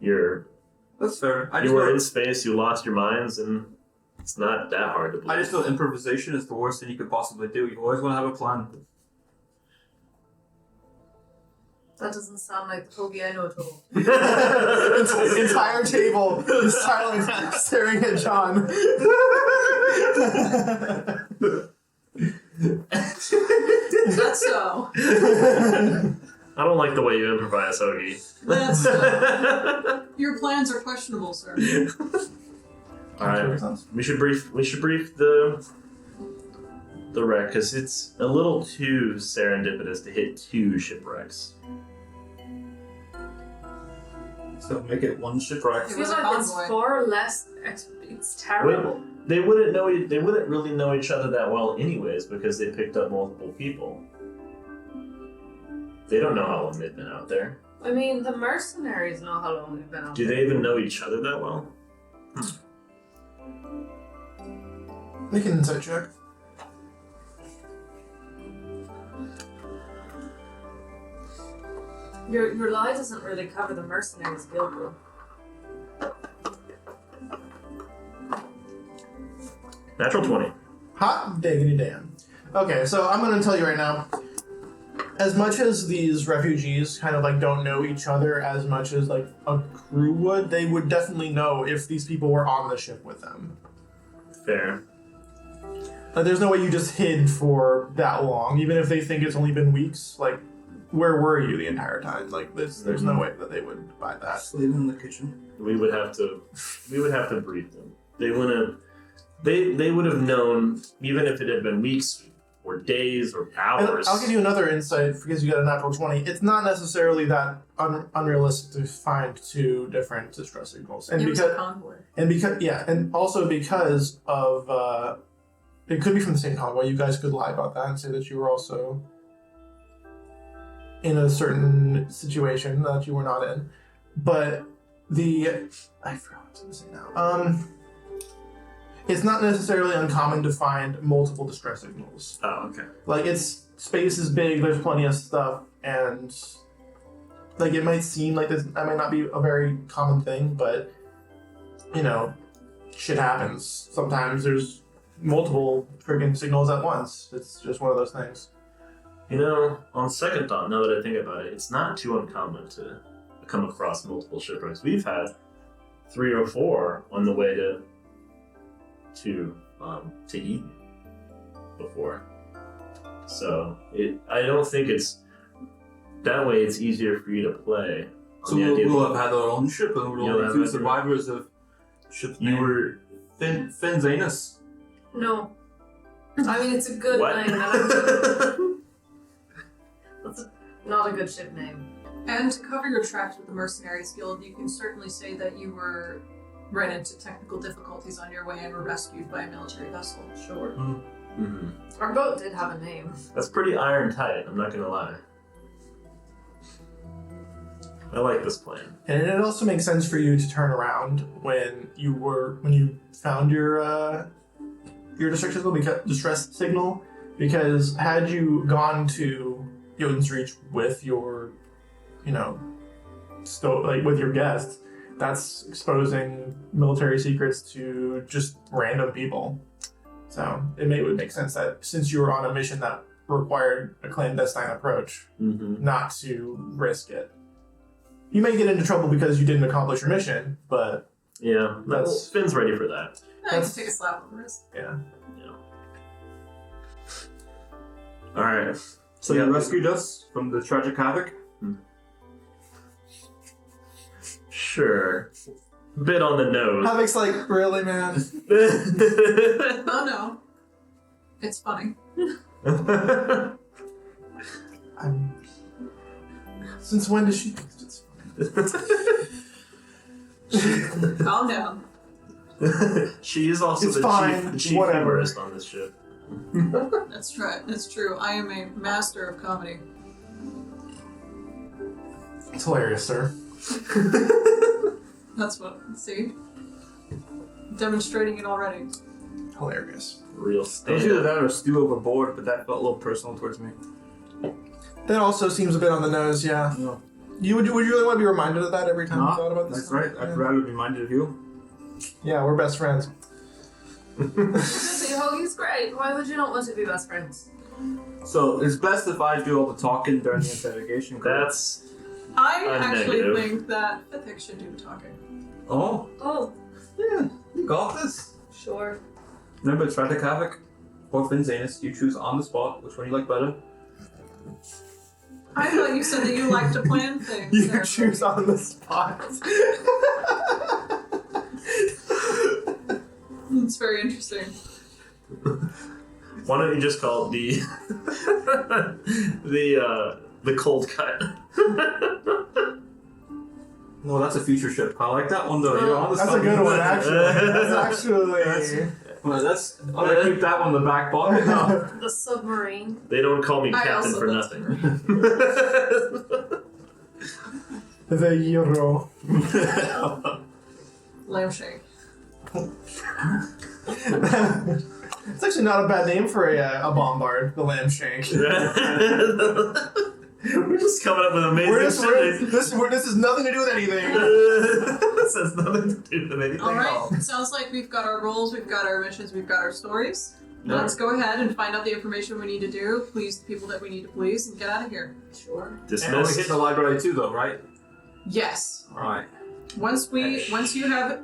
That's fair. you were in space, you lost your minds, and it's not that hard to believe. I just know improvisation is the worst thing you could possibly do. You always want to have a plan. That doesn't sound like the Togi I know at all. Entire table is silent, staring at John. That's so. I don't like the way you improvise, Hoagie. That's your plans are questionable, sir. Alright. We should brief the wreck, because it's a little too serendipitous to hit 2 shipwrecks. So make it one shipwreck. I It feel was a like it's convoy. far less. It's terrible. They wouldn't really know each other that well anyways, because they picked up multiple people. They don't know how long they've been out there. I mean, the mercenaries know how long they've been out Do there. they even know each other that well? Make an insight check. Your lie doesn't really cover the mercenaries guild, though. Natural 20. Hot diggity damn. Okay, so I'm gonna tell you right now. As much as these refugees kind of like don't know each other as much as like a crew would, they would definitely know if these people were on the ship with them. Fair. Like, there's no way you just hid for that long, even if they think it's only been weeks. Like, where were you the entire time? Like, there's no way that they would buy that. Just leave it in the kitchen. We would have to brief them. They would have known, even if it had been weeks or days or And hours. I'll give you another insight because you got a natural 20. It's not necessarily that unrealistic to find 2 different distress signals, and It was a because convoy. and also because of it could be from the same convoy. You guys could lie about that and say that you were also in a certain situation that you were not in, but I forgot what I was going to say now. It's not necessarily uncommon to find multiple distress signals. Oh, okay. Like, space is big, there's plenty of stuff, and like it might seem like that might not be a very common thing, but you know, shit happens. Sometimes there's multiple friggin' signals at once. It's just one of those things. You know, on second thought, now that I think about it, it's not too uncommon to come across multiple shipwrecks. We've had 3 or 4 on the way to Eden before. So I don't think it's that way. It's easier for you to play. So we'll have had our own ship, and we're You'll only have 2 had your- survivors of ship. You were Finn's anus. No. I mean, it's a good what? name. That's not a good ship name. And to cover your tracks with the Mercenaries Guild, you can certainly say that you ran into technical difficulties on your way and were rescued by a military vessel. Sure. Mm-hmm. Our boat did have a name. That's pretty iron tight, I'm not gonna lie. I like this plan. And it also makes sense for you to turn around when you found your distress signal, because had you gone to Jotun's Reach with your, with your guests, that's exposing military secrets to just random people. So it would make sense that since you were on a mission that required a clandestine approach, not to risk it. You may get into trouble because you didn't accomplish your mission, but yeah, Finn's ready for that. I can take a slap on the wrist. Yeah. All right. So you rescued us from the tragic havoc? Sure. Bit on the nose. Havoc's like, really, man? Oh no. It's funny. Since when does she think it's funny? Calm down. She is also It's the fine, chief whatever. humorist on this ship. That's right. That's true. I am a master of comedy. It's hilarious, sir. That's what. See? Demonstrating it already. Hilarious. Real It was stand either that or stew overboard, but that felt a little personal towards me. That also seems a bit on the nose, yeah. No. Would you really want to be reminded of that every time you thought about this? That's right. I'd rather be reminded of you. Yeah, we're best friends. See, Hoagie's great. Why would you not want to be best friends? So it's best if I do all the talking during the interrogation. That's I I'm actually negative. think that Fithix should do the talking. Oh, Oh, yeah. You got this. sure. Remember Tragic Havoc or Finn's Anus? You choose on the spot which one you like better. I thought you said that you like to plan things. You there. choose on the spot. It's very interesting. Why don't you just call it the cold cut? No, that's a future ship. I like that one though. You're on the That's a spot. good one, actually. That's actually... Well, that's. I'm gonna keep that one in the back pocket now. The submarine. They don't call me I captain also for love nothing. The Euro. Lamb shake. It's actually not a bad name for a bombard, the lamb shank. We're just coming up with amazing shit. This has nothing to do with anything. This has nothing to do with anything. Alright, sounds like we've got our roles, we've got our missions, we've got our stories. Yeah. Let's go ahead and find out the information we need to do, please the people that we need to please, and get out of here. Sure. And we Dismissed. hit the library too, though, right? Yes. All right. Once you have,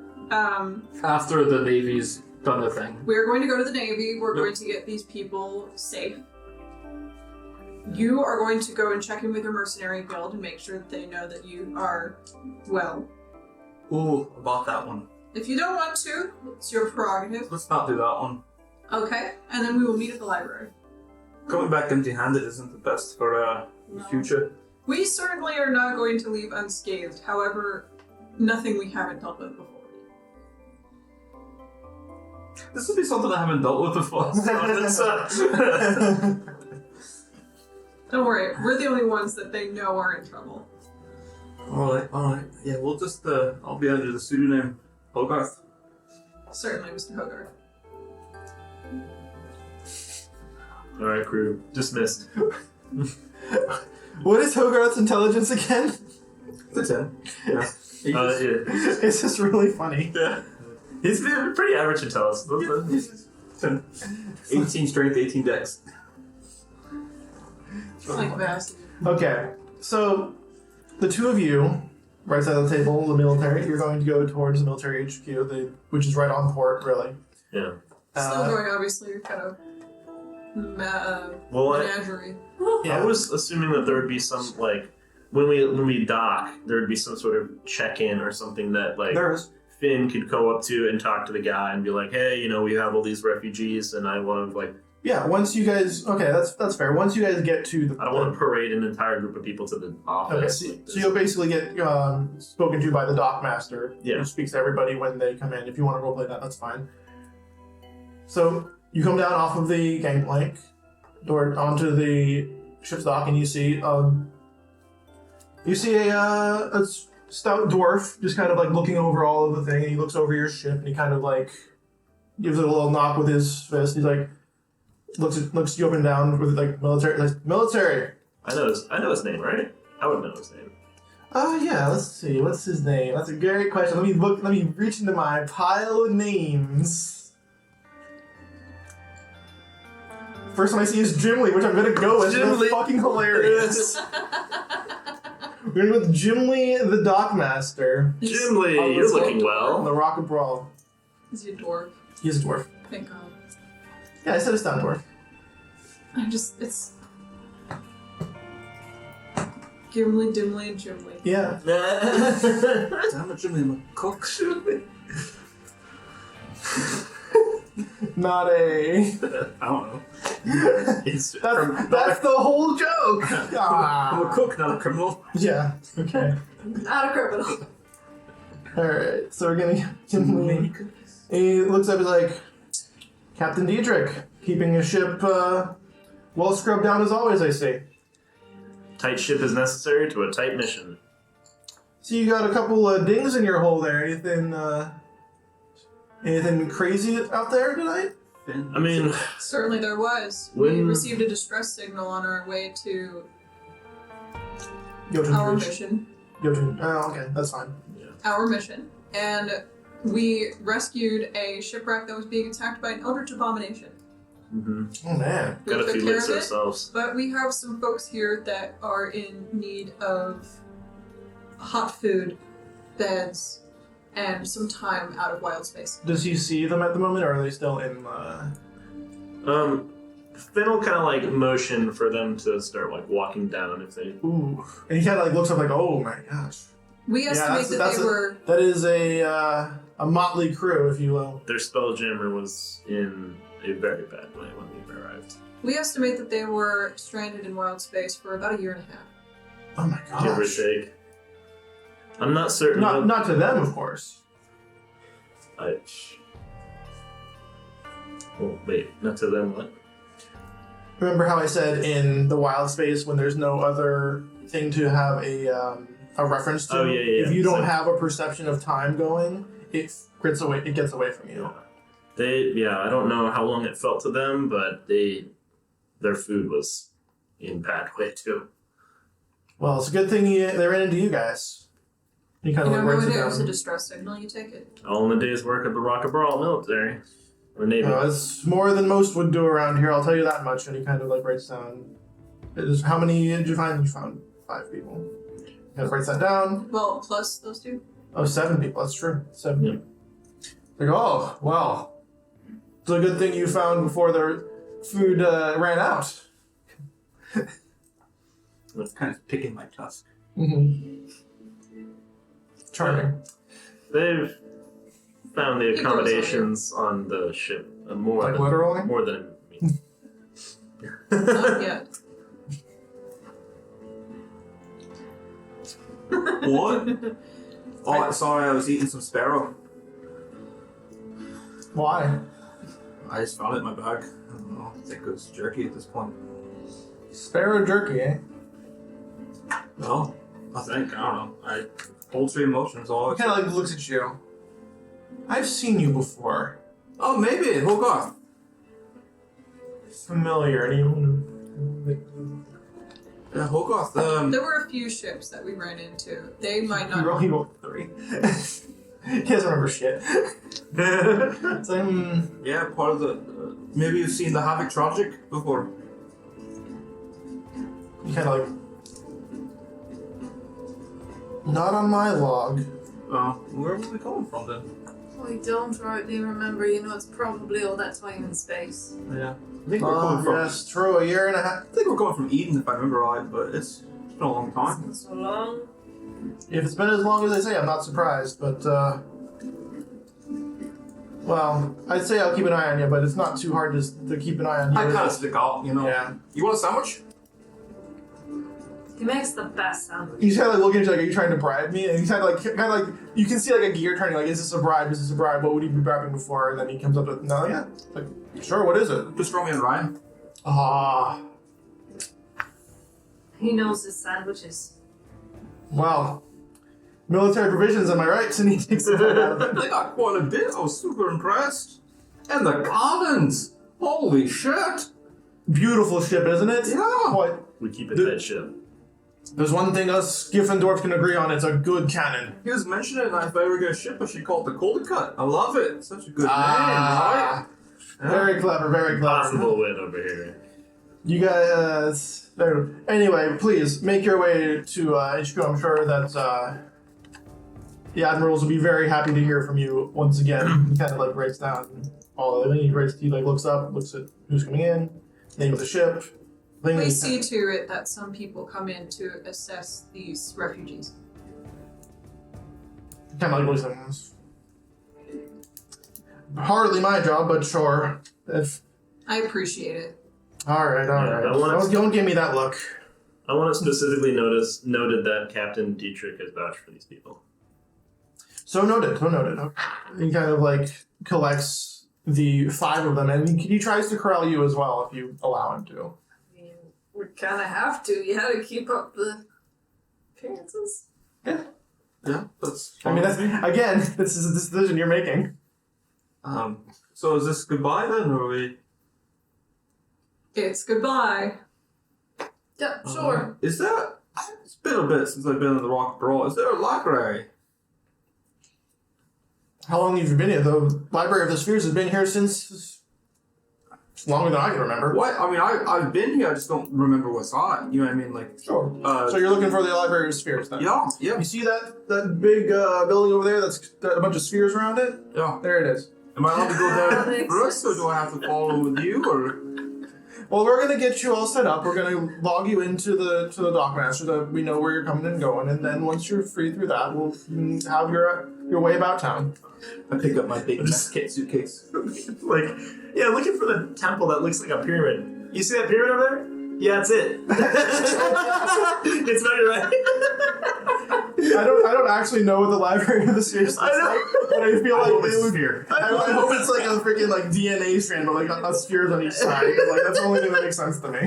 After the Navy's done their thing. we're going to go to the Navy, we're going to get these people safe. You are going to go and check in with your mercenary guild and make sure that they know that you are well. Ooh, about that one. If you don't want to, it's your prerogative. Let's not do that one. Okay, and then we will meet at the library. Coming back empty-handed isn't the best for the future. We certainly are not going to leave unscathed. However, nothing we haven't dealt with before. This would be something I haven't dealt with before. Don't worry, we're the only ones that they know are in trouble. all right. Yeah, we'll just. I'll be under the pseudonym Hogarth. Certainly, Mr. Hogarth. Alright, crew. Dismissed. What is Hogarth's intelligence again? It's a 10. Yeah. Yeah. It's just really funny. Yeah. He's been pretty average intelligence. 10. 18 strength, 18 dex. Like Bass. Okay, so the two of you, right side of the table, the military, you're going to go towards the military HQ, which is right on port, really. Yeah. Still going, obviously, kind of Well, menagerie. Yeah. I was assuming that there would be some, like, when we dock, there would be some sort of check-in or something that, like, There is. Finn could go up to and talk to the guy and be like, hey, we have all these refugees and I want to, like, Yeah, once you guys... Okay, that's fair. Once you guys get to the... I don't want to parade an entire group of people to the Okay, office. so, like so this. you'll basically get spoken to by the dock master, Yeah. who speaks to everybody when they come in. If you want to roleplay that, that's fine. So you come down off of the gangplank, door onto the ship's dock, and you see a stout dwarf just kind of like looking over all of the thing. And he looks over your ship and he kind of like gives it a little knock with his fist. He's like looks you up and down with like military. Like, military. I know his name, right? I would know his name. Yeah, let's see. What's his name? That's a great question. Let me reach into my pile of names. First one I see is Jimly, which I'm gonna go with. That's Jimly. fucking hilarious. We're gonna go with Jimly the Dockmaster Jimly, Oh, you're let's looking go. on well. the Rock and Brawl. Is he a dwarf? He's a dwarf. Thank God. Yeah, I said it's not dwarf. It's Gimli, Dimly, and Jimly. Yeah. Damn it, Jimmy, I'm a cook. Not a. I don't know. It's That's the whole joke. I'm Ah. a cook, not a criminal. Yeah. Okay. Not a criminal. All right. So we're gonna get Jimly. He looks up. He's like, Captain Diedrich, keeping his ship well scrubbed down as always. I see. tight ship is necessary to a tight mission. So you got a couple of dings in your hole there. Anything crazy out there tonight? I mean, Certainly there was. We When- received a distress signal on our way to Jotun's our Reach. mission. Jotun. Oh, okay, that's fine. Our mission. And we rescued a shipwreck that was being attacked by an eldritch abomination. Oh man. We got a took few care licks of it, ourselves. but we have some folks here that are in need of hot food, beds, and some time out of wild space. Does he see them at the moment, or are they still in? Finn will kind of like motion for them to start like walking down if they. Ooh. And he kind of like looks up like, oh my gosh. We Yeah, estimate that's that they were. That is a motley crew, if you will. Their Spelljammer was in a very bad way when we arrived. We estimate that they were stranded in wild space for about a year and a half. Oh my Give or gosh. take. I'm not certain. Not to them, of course. Oh wait, not to them. What? Remember how I said in the wild space when there's no other thing to have a reference to? Oh, yeah. If you don't So- have a perception of time going, it gets away. It gets away from you. I don't know how long it felt to them, but their food was in bad way too. Well, it's a good thing they ran into you guys. You kind You of know like how writes it it is, a down. distress signal, you take it. All in a day's work of the Rock and Brawl military or Navy. It's more than most would do around here. I'll tell you that much. And he kind of like writes down. How many did you find? You found 5 people. Kind of writes that down. Well, plus those two. Oh, 7 people. That's true. 7. Yeah. Like, oh, well. It's a good thing you found before their food ran out. It's kind of picking my tusk. Mm-hmm. Charming. They've found the He grows on accommodations on the ship more Like than literally? more than me. Not yet. What? Oh, sorry, I was eating some sparrow. Why? I just found it in my bag. I don't know. I think it was jerky at this point. Sparrow jerky, eh? No, I think. I don't know. Poultry emotions all. He kind of like looks at you. I've seen you before. Oh, maybe. Hook off. Familiar. Yeah, hook off. There were a few ships that we ran into. They might not. He rolled 3. He doesn't remember shit. So, Yeah, part of the. Maybe you've seen the Havoc Tragic before. you kind of like. Not on my log. Where was we coming from then? I don't rightly remember. You know, it's probably all that time in space. Yeah. I think we're coming from. Yes, true. A year and a half. I think we're coming from Eden, if I remember right, but it's been a long time. It's been so long. If it's been as long as they say, I'm not surprised. But Well, I'd say I'll keep an eye on you, but it's not too hard to keep an eye on you. I is kind it? of stick out, you know. Yeah. You want a sandwich? He makes the best sandwich. He's kind of like looking at you like, are you trying to bribe me? And he's kind of like, you can see like a gear turning, like, is this a bribe? Is this a bribe? What would he be bribing before? And then he comes up with, no, yeah. Like, sure, what is it? Just throw me in Ryan. Ah, He knows his sandwiches. well, military provisions, am I right? And he takes the bite out of it. They got quite a bit. I was super impressed. And the gardens. Holy shit. Beautiful ship, isn't it? Yeah. What? We keep a tight ship. There's one thing us Gryffindors can agree on, it's a good cannon. He was mentioning that if I ever get a ship, I should call it the Coldcut. I love it. Such a good name, Ah. right? Yeah. Very clever, very clever. Possible win over here. You guys. Anyway, please make your way to HQ. I'm sure that the admirals will be very happy to hear from you once again. He kind of like writes down all of it. He like looks up, looks at who's coming in, name of the ship. Please see to it that some people come in to assess these refugees. Kind of like looks at this. Hardly my job, but sure. If I appreciate it. all right. I Don't give me that look. I want to specifically noted that Captain Dietrich has vouched for these people. So noted. Okay. He kind of like collects the 5 of them, and he tries to corral you as well if you allow him to. I mean, we kind of have to. You had to keep up the appearances. Yeah, that's. I mean, that's again, this is a decision you're making. So is this goodbye then, or are we? It's goodbye. Yeah, sure. Is there? It's been a bit since I've been in the Rock Brawl. Is there a library? How long have you been here? The Library of the Spheres has been here since longer than I can remember. What? I mean, I've been here. I just don't remember what's on. You know what I mean? Like. Sure. Uh, So you're looking for the Library of the Spheres then? Yeah. Yeah. You see that big building over there that's got a bunch of spheres around it? Yeah. There it is. Am I allowed to go That there makes first, or sense. do I have to follow with you, or? Well, we're gonna get you all set up. We're gonna log you into the dockmaster so that we know where you're coming and going, and then once you're free through that, we'll have your way about town. I pick up my big kit suitcase. Like, yeah, looking for the temple that looks like a pyramid. You see that pyramid over there? Yeah, that's it. It's very right. I don't actually know what the Library of the Spheres looks I know. like, but I feel like it would. sphere. I hope it's like a freaking like DNA strand, but like a spheres on each side. 'Cause, like that's the only thing that makes sense to me.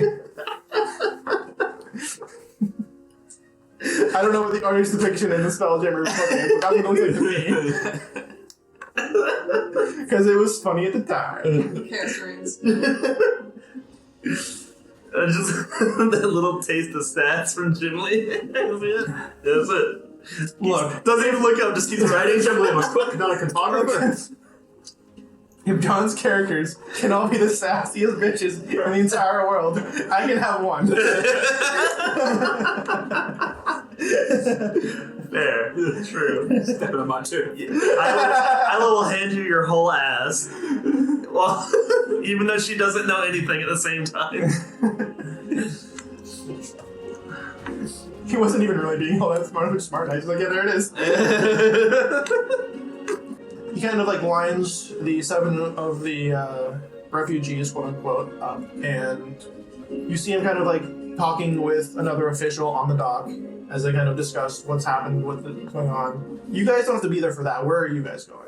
I don't know what the artist's depiction in the Spelljammer is looking at, but that's what it looks like to me. Because it was funny at the time. Chaos rings. Just that little taste of stats from Jim Lee. That's it. Look, Doesn't even look up, just keeps writing. Jim Lee, I'm a cook, not a cartographer. if John's characters can all be the sassiest bitches in the entire world, I can have one. Fair. True. Stepping on my too. I will hand you your whole ass. Well, even though she doesn't know anything at the same time. He wasn't even really being all that smart, but smart. I was like, yeah, there it is. He kind of like lines the 7 of the refugees, quote unquote, up, and you see him kind of like talking with another official on the dock as they kind of discuss what's happened, what's going on. You guys don't have to be there for that. Where are you guys going?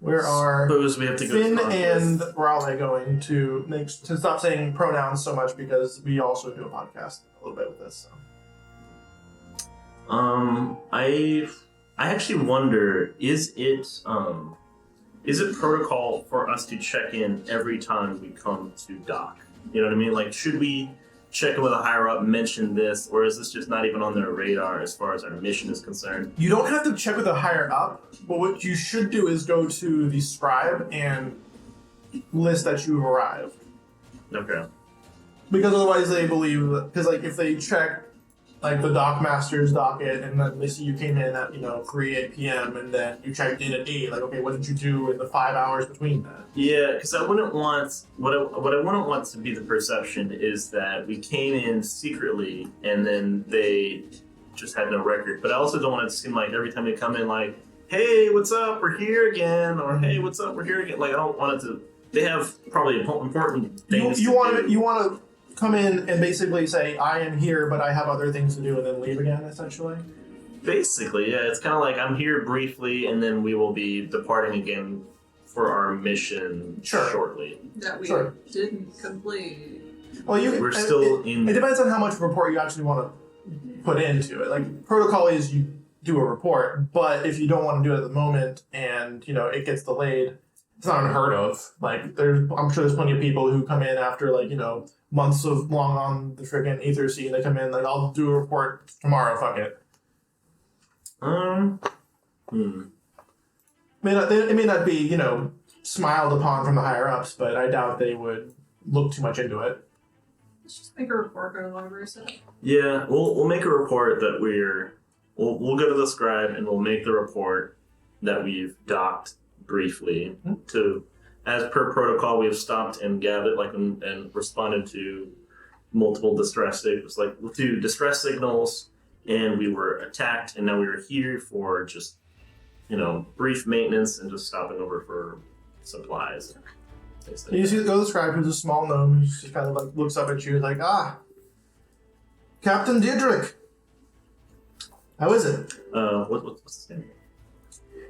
Where are Suppose we have to go Finn to Congress. and RoY going to stop saying pronouns so much, because we also do a podcast a little bit with this. So. I actually wonder, is it protocol for us to check in every time we come to dock? You know what I mean? Like, should we check in with a higher up, mention this, or is this just not even on their radar as far as our mission is concerned? You don't have to check with a higher up, but what you should do is go to the scribe and list that you've arrived. Okay. Because otherwise they believe, because like if they check like the dockmaster's docket and then they see you came in at 8 p.m. and then you checked in at 8, like okay, what did you do in the 5 hours between that? Yeah, because I wouldn't want what I wouldn't want to be the perception is that we came in secretly and then they just had no record. But I also don't want it to seem like every time they come in, like, hey, what's up? We're here again, or hey, what's up? We're here again. Like I don't want it to. They have probably important things. You want to come in and basically say, I am here, but I have other things to do, and then leave again, essentially? Basically, yeah. It's kind of like I'm here briefly, and then we will be departing again for our mission shortly. That we Sure. didn't complete. Well, We're still in. It depends on how much report you actually want to put into it. Like, protocol is you do a report, but if you don't want to do it at the moment and, it gets delayed, it's not unheard of. Like, I'm sure there's plenty of people who come in after, like, months of long on the friggin' ether scene. They come in, like, I'll do a report tomorrow, fuck it. It may not be, smiled upon from the higher ups, but I doubt they would look too much into it. Let's just make a report go to library set. Yeah, we'll make a report that we'll go to the scribe and we'll make the report that we've docked briefly to, as per protocol, we have stopped and gathered and responded to multiple distress signals, distress signals, and we were attacked, and now we were here for just brief maintenance and just stopping over for supplies. You see the scribe, who's a small gnome, who just kind of like looks up at you like, Captain Diedrich. How is it? What's his name?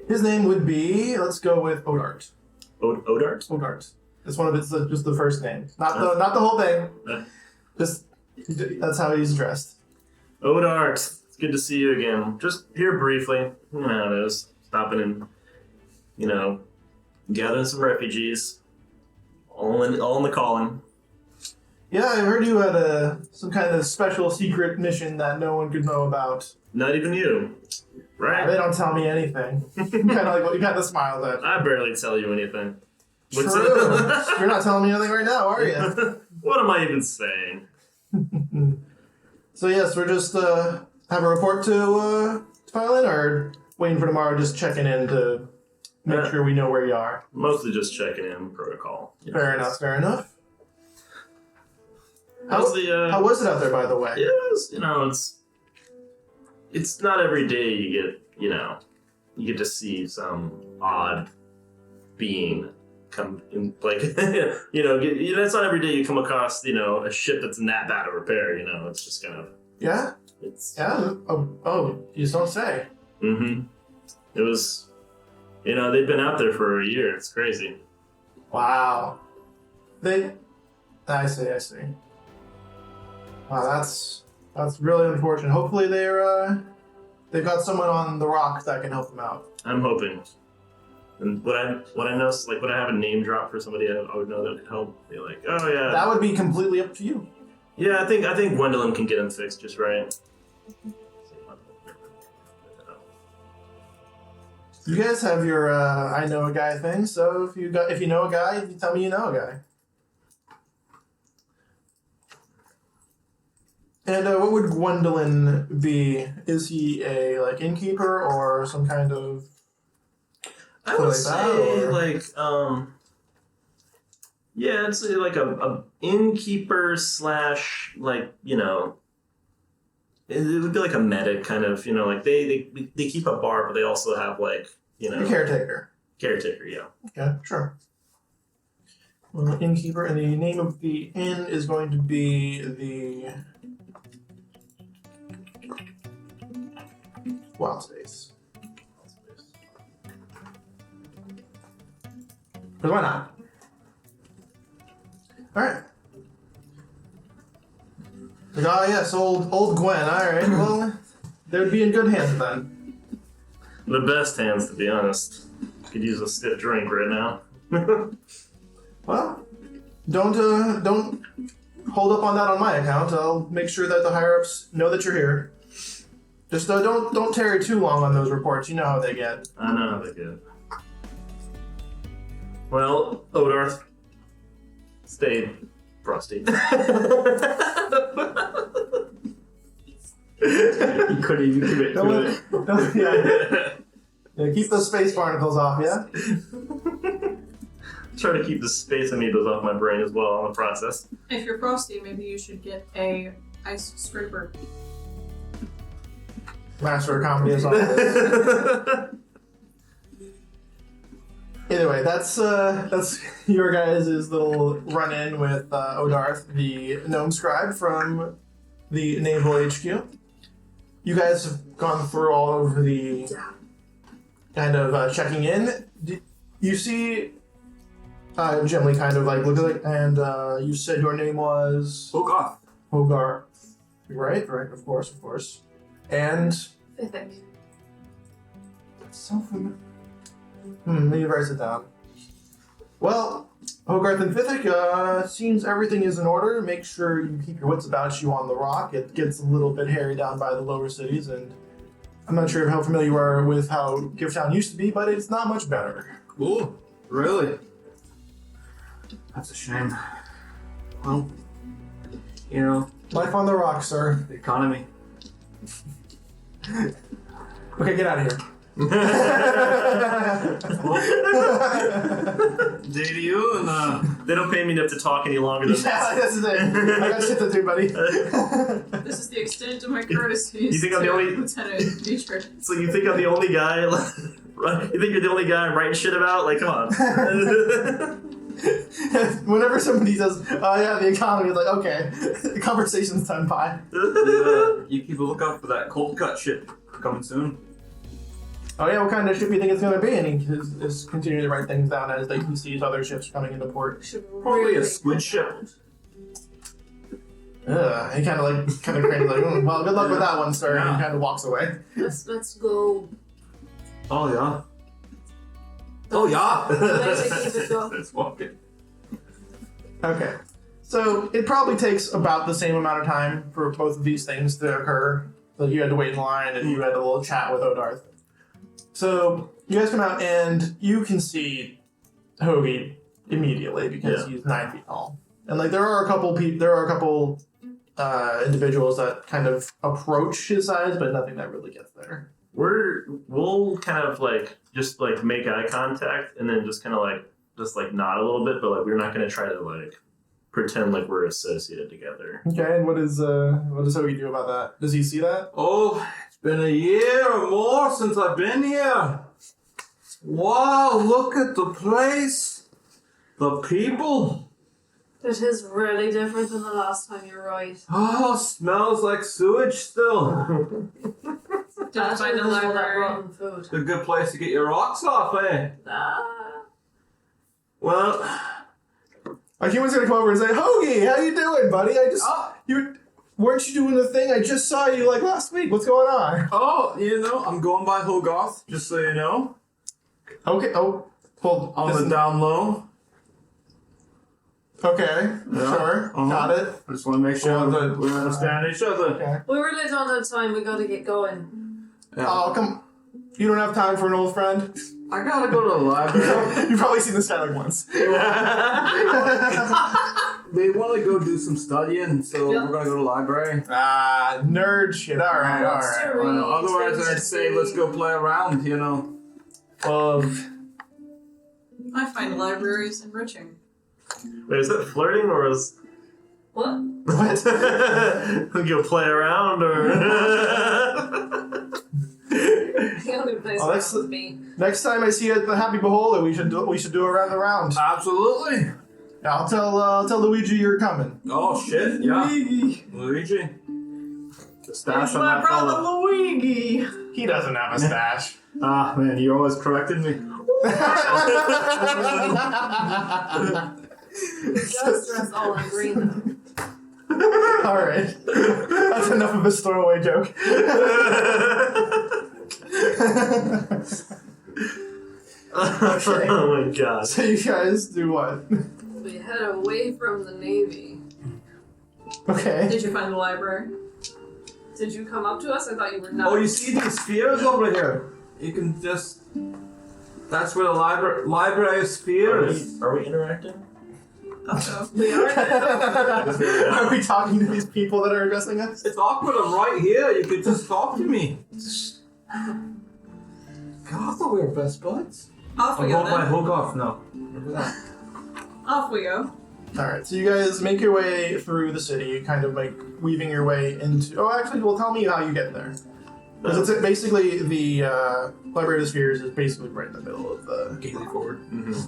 His name would be, let's go with Odart. Odart? Odart. It's one of it's just the first name, not the whole thing. Just that's how he's addressed. Odart, it's good to see you again. Just here briefly. You know how it is. Stopping and gathering some refugees. All in the calling. Yeah, I heard you had some kind of special secret mission that no one could know about. Not even you, right? They don't tell me anything. Kind of like what you got the smile at. I barely tell you anything. True. You're not telling me anything right now, are you? What am I even saying? So yes, we're just have a report to file in, or waiting for tomorrow, just checking in to make sure we know where you are. Mostly just checking in protocol. Fair enough. How was it out there, by the way? It's not every day you get to see some odd being come in, it's not every day you come across, a ship that's in that bad of repair, it's just kind of... Yeah? Yeah? Oh, you just don't say. Mm-hmm. It was, they've been out there for a year. It's crazy. Wow. I see. Wow, that's really unfortunate. Hopefully they've got someone on the rock that can help them out. I'm hoping. And what I know, when I have a name drop for somebody I would know that could help, be like, oh yeah. That would be completely up to you. Yeah, I think Gwendolyn can get him fixed just right. You guys have your I know a guy thing, so if you know a guy, you tell me you know a guy. And what would Gwendolyn be? Is he a innkeeper or some kind of? I would say yeah, it's like a innkeeper / it would be like a medic kind of, they keep a bar, but they also have a caretaker. Caretaker, yeah. Okay, sure. Well, innkeeper, and the name of the inn is going to be the Wildspace. Because why not? Alright. Yes, old Gwen. Alright, well, they would be in good hands then. The best hands, to be honest. Could use a stiff drink right now. Well, don't hold up on that on my account. I'll make sure that the higher-ups know that you're here. Just don't tarry too long on those reports. You know how they get. I know how they get. Well, Odarth, stay frosty. You couldn't even commit to it. Yeah, keep those space barnacles off, yeah? Try to keep the space amoebas off my brain as well in the process. If you're frosty, maybe you should get a ice scraper. Master of comedy is always. Either way, that's your guys' little run-in with Odarth, the gnome scribe from the Naval HQ. You guys have gone through all of the kind of checking in. You see Jimly kind of like look at it, and you said your name was Hogarth. Hogarth. Right, of course. And Fithik. that's so familiar. Let me write it down. Well, Hogarth and Fithik, seems everything is in order. Make sure you keep your wits about you on the rock. It gets a little bit hairy down by the lower cities, and I'm not sure how familiar you are with how Gifttown used to be, but it's not much better. Cool. Really? That's a shame. Well, you know, Life on the rock, sir. the economy. Okay, get out of here. JDU and They don't pay me enough to talk any longer than Yeah, that's the thing. I got shit to do, buddy. This is the extent of my courtesies. You think I'm the to only- Lieutenant Dietrich? So you think I'm the only guy? Right? You think you're the only guy I'm writing shit about? Like, come on. Whenever somebody says, "Oh yeah, the economy," it's like, okay, the conversation's done. Bye. you keep a lookout for that cold cut ship coming soon. Oh yeah, what kind of ship do you think it's gonna be? And he is continuing to write things down as he sees other ships coming into port. Should Probably really a squid ship. He kind of cranes like, well, good luck with that one, sir. And he kind of walks away. Let's go. Oh yeah. Oh yeah. Let's keep it going. Let's walk it. Okay, so it probably takes about the same amount of time for both of these things to occur. Like you had to wait in line, and you had a little chat with Odarth. So you guys come out, and you can see Hoagie immediately because he's 9 feet tall. And like there are a couple individuals that kind of approach his size, but nothing that really gets there. We'll kind of just make eye contact and then just kind of nod a little bit, but we're not gonna try to pretend like we're associated together. Okay, and what does Hoagie do about that? Does he see that? Oh, it's been a year or more since I've been here. Wow, look at the place. The people. It is really different than the last time you're right. Oh, smells like sewage still. Did I find the library? Rotten food. It's a good place to get your rocks off, eh? Well, A human's gonna come over and say, "Hoagie, how you doing, buddy? Weren't you doing the thing? I just saw you last week. What's going on?" I'm going by Hogarth, just so you know. Okay. Oh, hold On the down low. Okay. Yeah. Sure. Uh-huh. Got it. I just want to make sure Well, we understand each other. Okay. We were late on that time. We gotta get going. Yeah. Oh, come. You don't have time for an old friend? I gotta go to the library. You've probably seen this guy once. They want to go do some studying, so we're gonna go to the library. Nerd shit. All right. Otherwise, I'd say let's go play around, I find libraries enriching. Wait, is that flirting or is What? What? we go play around or? The only place Oh, I that's want to be. Next time I see you at the Happy Beholder, we should do around the round. Absolutely. Yeah, I'll tell Luigi you're coming. Oh shit! Yeah, Luigi. The stash on that fella. Luigi. He doesn't have a stash. Ah man, you always corrected me. Just dress all in green though. All right, that's enough of his throwaway joke. Oh my god. So you guys do what? We head away from the Navy. Okay. Did you find the library? Did you come up to us? I thought you were not. Oh, you see these spheres over here? You can just. That's where the library sphere is. Are we interacting? Uh-oh. We are. Are we talking to these people that are addressing us? It's awkward. I'm right here. You could just talk to me. God, I thought we were best buds. Off we I'm go going by then. Hogarth now. Remember that. Off we go. All right, so you guys make your way through the city, kind of weaving your way into. Oh, actually, well, tell me how you get there. Because it's basically the Library of the Spheres is basically right in the middle of the. Gaily forward.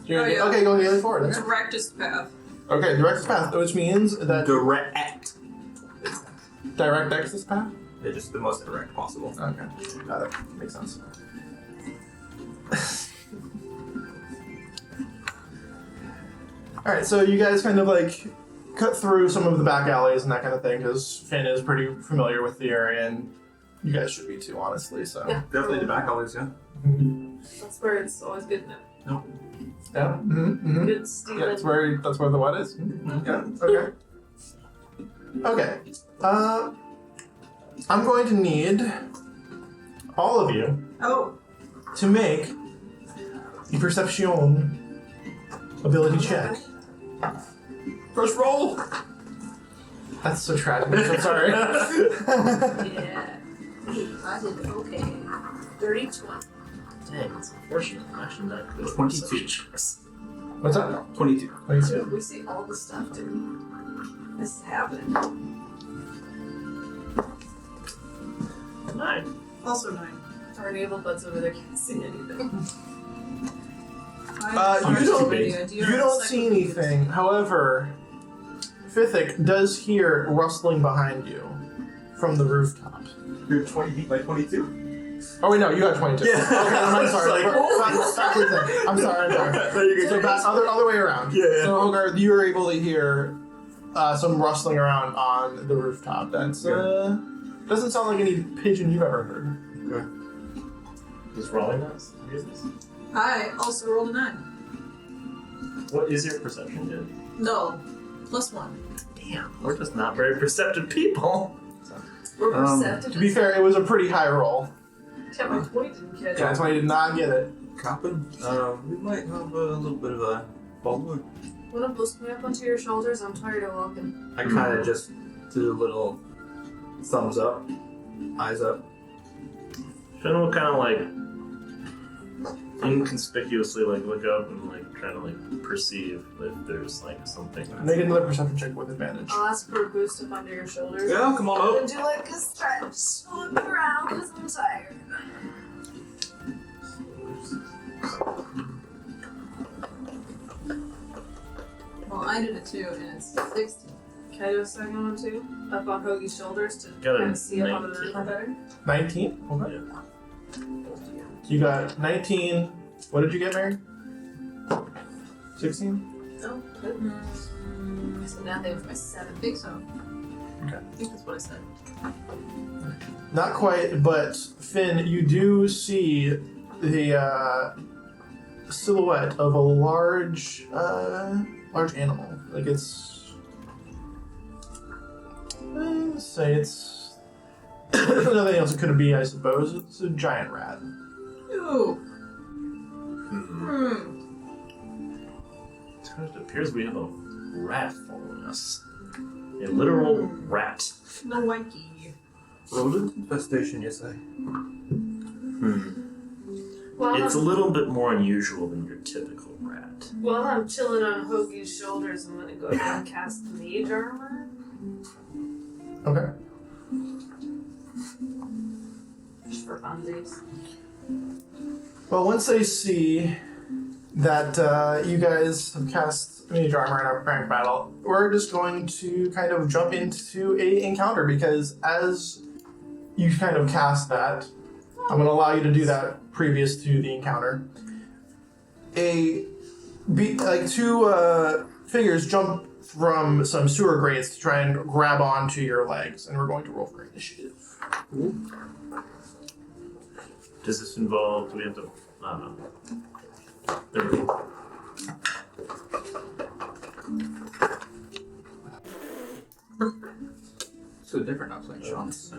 You're gonna Oh, yeah. Okay, go gaily forward. Okay. Directest path. Okay, direct path, which means that Direct. direct access path. They're just the most direct possible. Okay, got it. Makes sense. All right, so you guys kind of like cut through some of the back alleys and that kind of thing because Finn is pretty familiar with the area, and you guys should be too, honestly. So Yeah. Definitely the back alleys, yeah. That's where it's always good to know. yeah, Good yeah. stealing. That's where the what is. Yeah. Okay. Okay. I'm going to need all of you Oh, to make a perception ability check. First roll! That's so tragic. I'm sorry. Yeah. I did okay. 30-20. Dang, it's unfortunate. I'm actually not good. at 22. perception checks. What's that? 22. 22. We see all the stuff, dude. This is happening. 9. also 9. Our naval buds over there can't see anything. You don't see anything. However, Fithic does hear rustling behind you from the rooftop. You're 20 feet by 22? Oh wait, no, you got 22. Yeah. Okay, I'm sorry. It's like- I'm sorry. No, you're good. So back, other way around. Yeah. So Hogarth, you were able to hear some rustling around on the rooftop. That's doesn't sound like any pigeon you've ever heard. Is rolling us? Use this? I also rolled a 9. What is your perception, dude? No, +1. Damn, we're just not very perceptive people. We're perceptive. To be fair, it was a pretty high roll. Yeah, my point didn't catch Yeah, that's why I did not get it. Coppin? We might have a little bit of a follow. Wanna boost me up onto your shoulders? I'm tired of walking. I kind of just do a little thumbs up, eyes up. Finn will kind of like inconspicuously like look up and like try to like perceive if there's like something. Make another perception check with advantage. I'll ask for a boost up under your shoulders. Yeah, come on And up. do like a stretch. Look around because I'm tired. Well, I did a 2 and it's 16. Can I do a second one too? Up on Hoagie's shoulders to Got a kind of see up on the 19. roof better? 19? Okay. Yeah. You got 19. What did you get, Mary? 16? No, good. So now they have my 7. I think so. Okay. I think that's what I said. Not quite, but Finn, you do see the silhouette of a large animal. Like it's, let's say it's nothing else it could be. I suppose it's a giant rat. Ooh. It appears we have a rat following us. A literal rat. No wanky. Rodent infestation, you say? While It's a I'm, little bit more unusual than your typical rat. while I'm chilling on Hoagie's shoulders, I'm gonna go ahead and cast mage armor. Okay. Just for funsies. Well, once they see that you guys have cast mage armor in our prank battle, we're just going to kind of jump into a encounter because as you kind of cast that, I'm going to allow you to do that previous to the encounter. Two figures jump from some sewer grates to try and grab onto your legs, and we're going to roll for initiative. Does this involve? Do we have to? I don't know. There we go. So different now playing shots.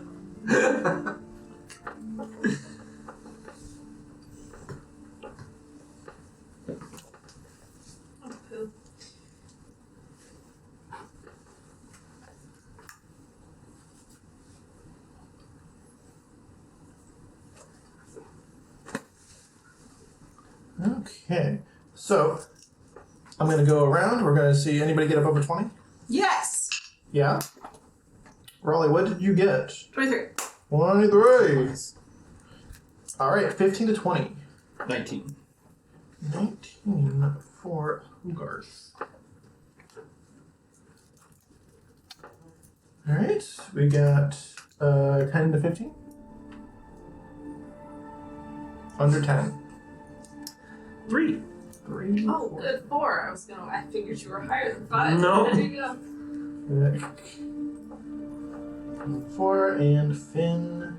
Okay, so I'm going to go around. We're going to see anybody get up over 20? Yes! Yeah? Raleigh, what did you get? 23. 23. All right, 15 to 20. 19. 19 for Hogarth. All right, we got 10 to 15. Under 10. 3. 3. Oh, good 4. I figured you were higher than 5. No. There you go. 4 and Finn.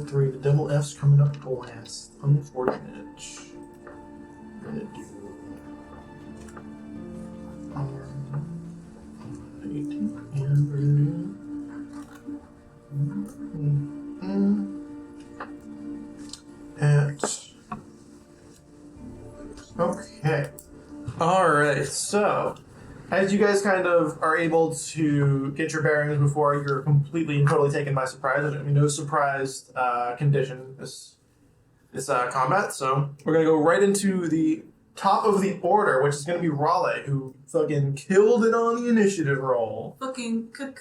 3. The double F's coming up last. Unfortunate. Gonna do 18 and we're gonna do okay. Alright, so as you guys kind of are able to get your bearings before you're completely and totally taken by surprise, there's going to be no surprised condition this combat, so we're going to go right into the top of the order, which is going to be RoY, who fucking killed it on the initiative roll. Fucking killed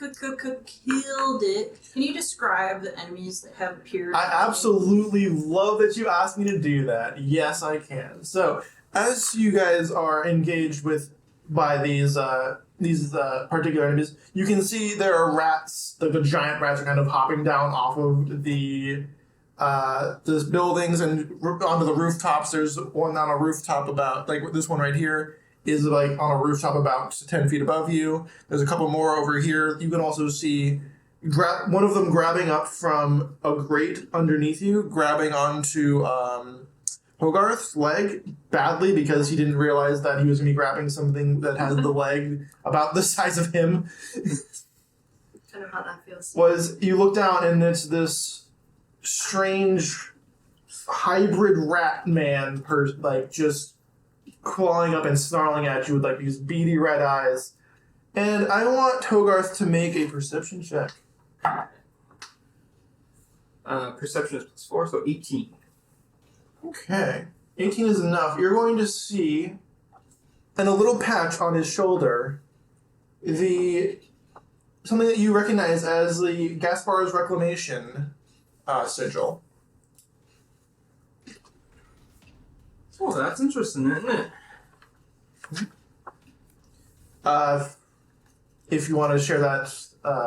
it. Can you describe the enemies that have appeared? I absolutely love that you asked me to do that. Yes, I can. So, as you guys are engaged by these particular enemies, you can see there are rats. The giant rats are kind of hopping down off of the buildings and onto the rooftops. There's one on a rooftop about, like this one right here is like on a rooftop about 10 feet above you. There's a couple more over here. You can also see one of them grabbing up from a grate underneath you, grabbing onto Hogarth's leg badly because he didn't realize that he was going to be grabbing something that has the leg about the size of him. I know how that feels. Was you look down and it's this strange hybrid rat man, like just clawing up and snarling at you with like these beady red eyes. And I want Hogarth to make a perception check. Perception is +4, so 18. Okay. 18 is enough. You're going to see in a little patch on his shoulder something that you recognize as the Gaspar's Reclamation sigil. Oh, that's interesting, isn't it? If you want to share that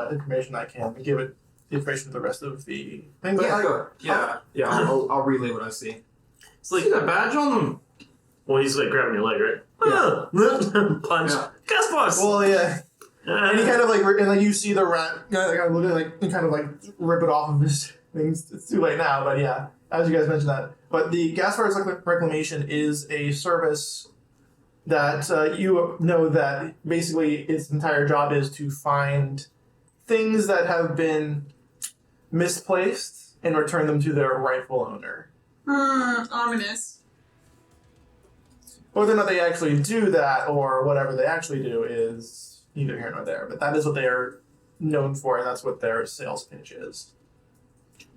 information, I can give it the information for the rest of the thing. But I'll relay what I see. It's like See that badge on them? Well, he's like grabbing your leg, right? Yeah. Punch. Yeah. Gas boss. well, yeah. And he kind of like, and like you see the rat kind of look at like, and kind of like rip it off of his things. It's too late now, but yeah, as you guys mentioned that. But the Gaspar's Reclamation is a service that you know that basically its entire job is to find things that have been misplaced and return them to their rightful owner. Ominous. Whether or not they actually do that or whatever they actually do is neither here nor there. But that is what they are known for, and that's what their sales pitch is.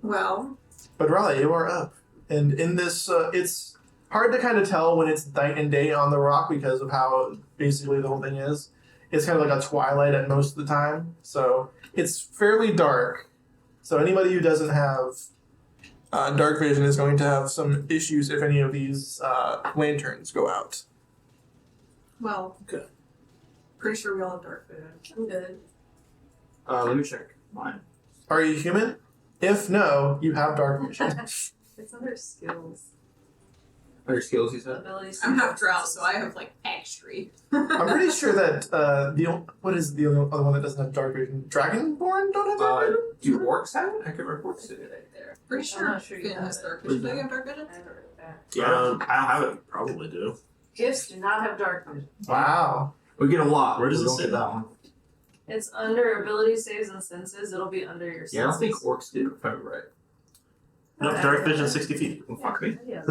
Well. But RoY, you are up. And in this, it's hard to kind of tell when it's night and day on the rock because of how basically the whole thing is. It's kind of like a twilight at most of the time. So it's fairly dark. So anybody who doesn't have dark vision is going to have some issues if any of these lanterns go out. Well. Good. Pretty sure we all have dark vision. I'm good. Let me check mine. Are you human? If no, you have dark vision. It's under skills. Are your skills, you said? Abilities. I'm half drow, so I have like extra. I'm pretty sure that what is the other one that doesn't have dark vision? Dragonborn don't have dark vision? Do orcs have it? I can remember orcs do it. Pretty I'm sure not sure you Finn have has it. dark vision. Do you have dark vision? I never read that. Yeah. I don't have it. Probably do. Gifts do not have dark vision. Wow. We get a lot. Where does We it don't say get that one? It's under ability saves and senses. It'll be under your senses. Yeah, I don't think orcs do, if I'm right. No, dark vision 60 feet. Well, fuck me. Yeah.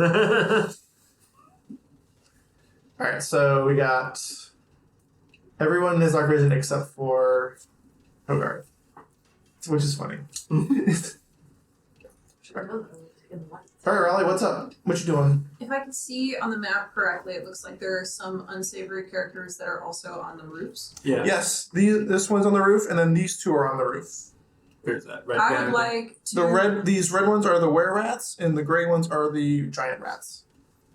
Alright, so we got everyone has dark vision except for Hogarth, which is funny. Alright, RoY, what's up? What you doing? If I can see on the map correctly, it looks like there are some unsavory characters that are also on the roofs. Yeah. Yes, this one's on the roof, and then these two are on the roof. There's that red I guy. would like to. These red ones are the were-rats, and the gray ones are the giant rats.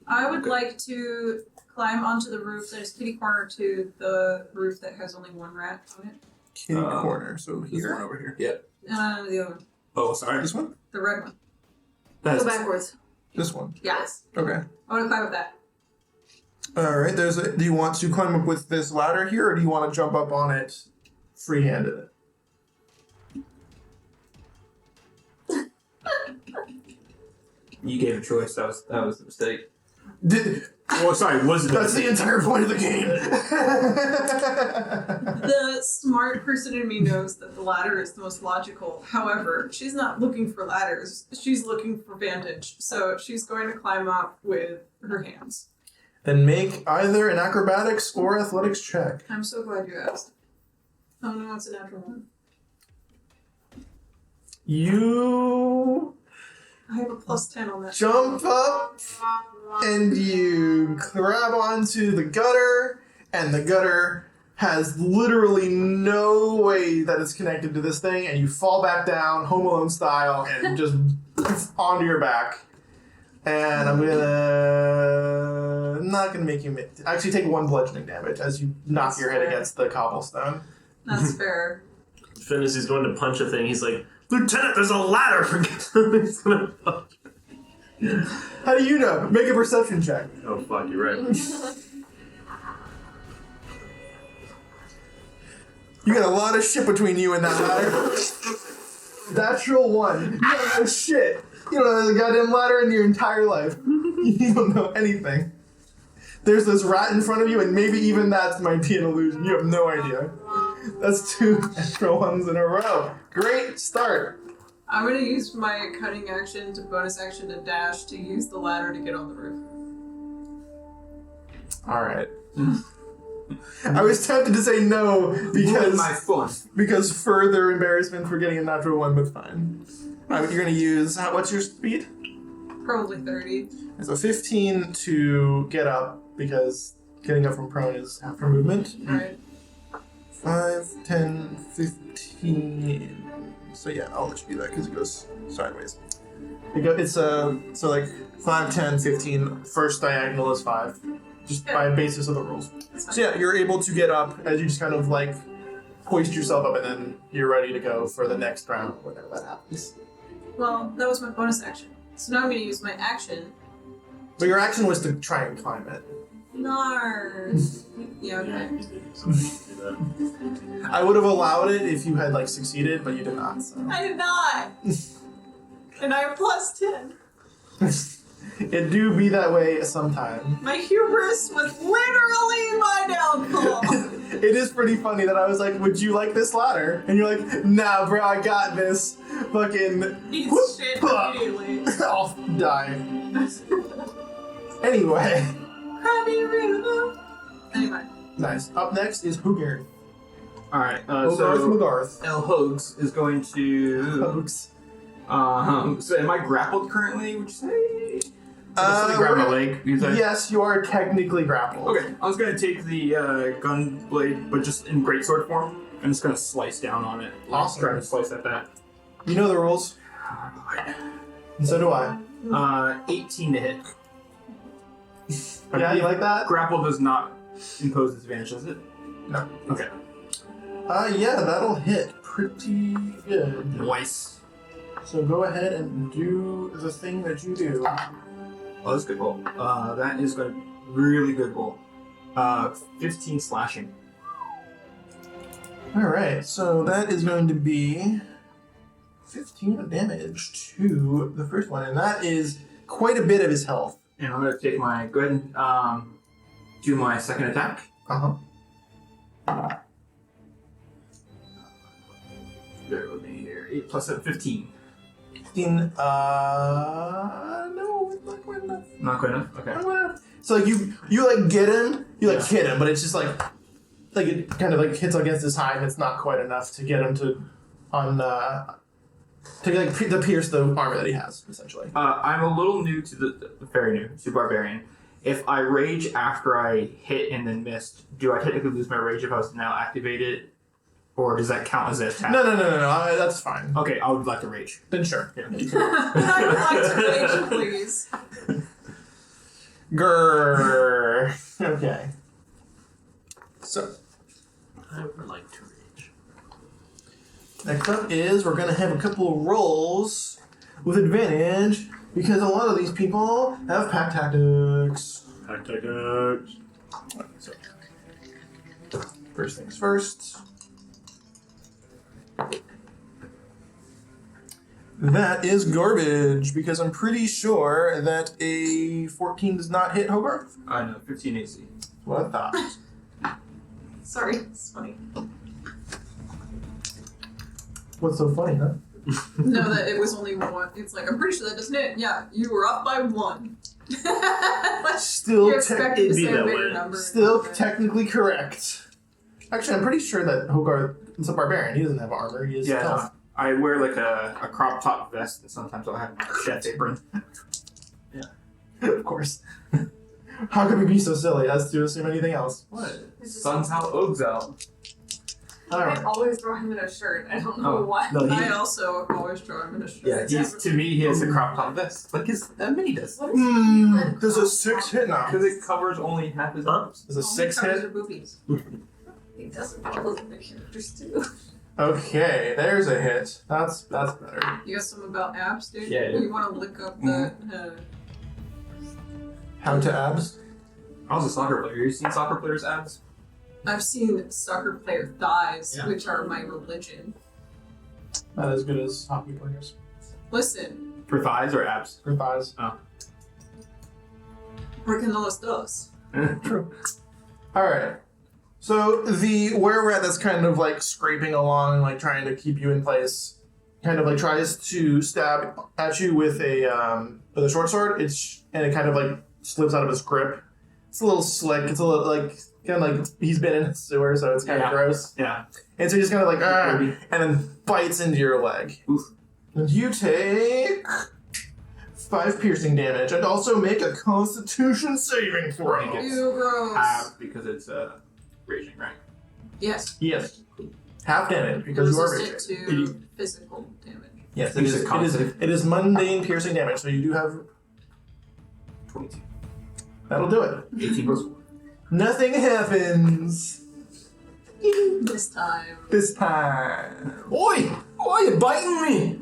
I would like to climb onto the roof that is kitty corner to the roof that has only one rat on it. Kitty corner, so This one here. over here. Yep. The other one. Oh, sorry. This one? The red one. That's Go backwards. This one. Yes. Okay. I want to climb up that. Alright, do you want to climb up with this ladder here, or do you want to jump up on it free-handed? You gave a choice. That was the mistake. Oh, sorry, was it? That's the entire point of the game! The smart person in me knows that the ladder is the most logical. However, she's not looking for ladders. She's looking for vantage. So she's going to climb up with her hands. Then make either an acrobatics or athletics check. I'm so glad you asked. Oh no, it's a natural one. You I have a plus 10 on that. jump up and you grab onto the gutter, and the gutter has literally no way that it's connected to this thing, and you fall back down, Home Alone style, and just onto your back. And I'm not gonna make you actually take 1 bludgeoning damage as you knock That's your head fair. against the cobblestone. That's fair. Finn, as he's going to punch a thing, he's like, Lieutenant, there's a ladder! He's gonna fuck. How do you know? Make a perception check. Oh, fuck, you're right. You got a lot of shit between you and that ladder. Natural 1. You don't know shit. You don't know the goddamn ladder in your entire life. You don't know anything. There's this rat in front of you, and maybe even that might be an illusion. You have no idea. That's 2 natural 1s in a row. Great start. I'm going to use my cutting action to bonus action to dash to use the ladder to get on the roof. Alright. I was tempted to say no my fun. because further embarrassment for getting a natural 1, but fine. Alright, you're going to use... what's your speed? Probably 30. So 15 to get up, because getting up from prone is after movement. Right. 5, 10, 15. So yeah, I'll let you do that because it goes sideways. It's so like 5, 10, 15. First diagonal is 5, just by basis of the rules. So yeah, you're able to get up as you just kind of like hoist yourself up, and then you're ready to go for the next round, whenever that happens. Well, that was my bonus action. So now I'm going to use my action. But your action was to try and climb it. Nar. Yeah, okay. I would have allowed it if you had like succeeded, but you did not. So. I did not! And I have plus 10. It do be that way sometime. My hubris was literally my downfall. It is pretty funny that I was like, would you like this ladder? And you're like, nah, bro, I got this. Fucking... Eat shit immediately. I'll die. Anyway. Crabby River. Anyway. Nice. Up next is Hogarth. Alright, Hogarth so Magarth. El Hogs is going to... Hogs. So am I grappled currently, would you say? Grab my leg. You say? Yes, you are technically grappled. Okay, I was going to take the gun blade, but just in greatsword form. I'm just going to slice down on it. Awesome. Try to slice at that. You know the rules. And so do I. 18 to hit. Yeah, you like that? Grapple does not impose disadvantage, does it? No. Okay. Yeah, that'll hit pretty good. Nice. So go ahead and do the thing that you do. Oh, that's a good roll. That is a really good roll. 15 slashing. Alright, so that is going to be 15 damage to the first one, and that is quite a bit of his health. And I'm going to take my... Go ahead and do my second attack. Uh-huh. Bear with me here. 8 plus 7, 15. 15, no, it's not quite enough. Not quite enough? Okay. Not quite enough. So like you like get him, you like hit him, but it's just like it kind of like hits against his hide, and it's not quite enough to get him to pierce the armor that he has, essentially. I'm a little new to very new to Barbarian. If I rage after I hit and then missed, do I technically lose my rage if I was to now activate it? Or does that count as an attack? No. That's fine. Okay, I would like to rage. Then sure. I would like to rage, please. Grrr. Okay. So, I would like to rage. next up is we're going to have a couple of rolls with advantage because a lot of these people have pack tactics. Pack tactics. So, first things first. That is garbage because I'm pretty sure that a 14 does not hit Hogarth. I know, 15 AC. What I thought. Sorry, it's funny. What's so funny, huh? No, that it was only one. It's like, I'm pretty sure that doesn't hit. Yeah, you were up by 1. Still, You're expected to it'd be say a that bigger way. number. still technically correct. Actually, I'm pretty sure that Hogarth is a barbarian. He doesn't have armor. He is Yeah, tough. I wear like a crop top vest, and sometimes I'll have a chef's apron. Of course. How could we be so silly as to assume anything else? What? It's just- Sun's out, Og's out. Alright. I always throw him in a shirt. I don't know Oh. why. No, I also always draw him in a shirt. yeah, to me, he has a crop top vest, like his mini does. What does he mean by There's a 6 hit now. Because it covers only half his arms. There's a Only 6 covers hit. your boobies. He doesn't follow the characters too. Okay, there's a hit. That's better. You got something about abs, dude? Yeah, yeah. You want to look up the. How to abs? I was a soccer player. You seen soccer players' abs? I've seen soccer player thighs, Yeah. which are my religion. Not as good as hockey players. Listen, For thighs or abs? For thighs. working los dos. True. Alright. So the were-rat that's kind of like scraping along, like trying to keep you in place, kind of like tries to stab at you with a short sword. And it kind of like slips out of his grip. It's a little slick. It's a little like kind of like he's been in a sewer, so it's kind of Yeah. gross. Yeah. And so he just kind of like and then bites into your leg. Oof. And you take 5 piercing damage, and also make a Constitution saving throw. Right. Ew, gross. Half because it's raging, right? Yes. Yes. Half damage because you are Resistant raging. to physical damage. Yes, You said con save. it is mundane piercing damage, so you do have 22. that'll do it. 18 plus 4. Nothing happens This time. this time. Oi! Oi, you're biting me!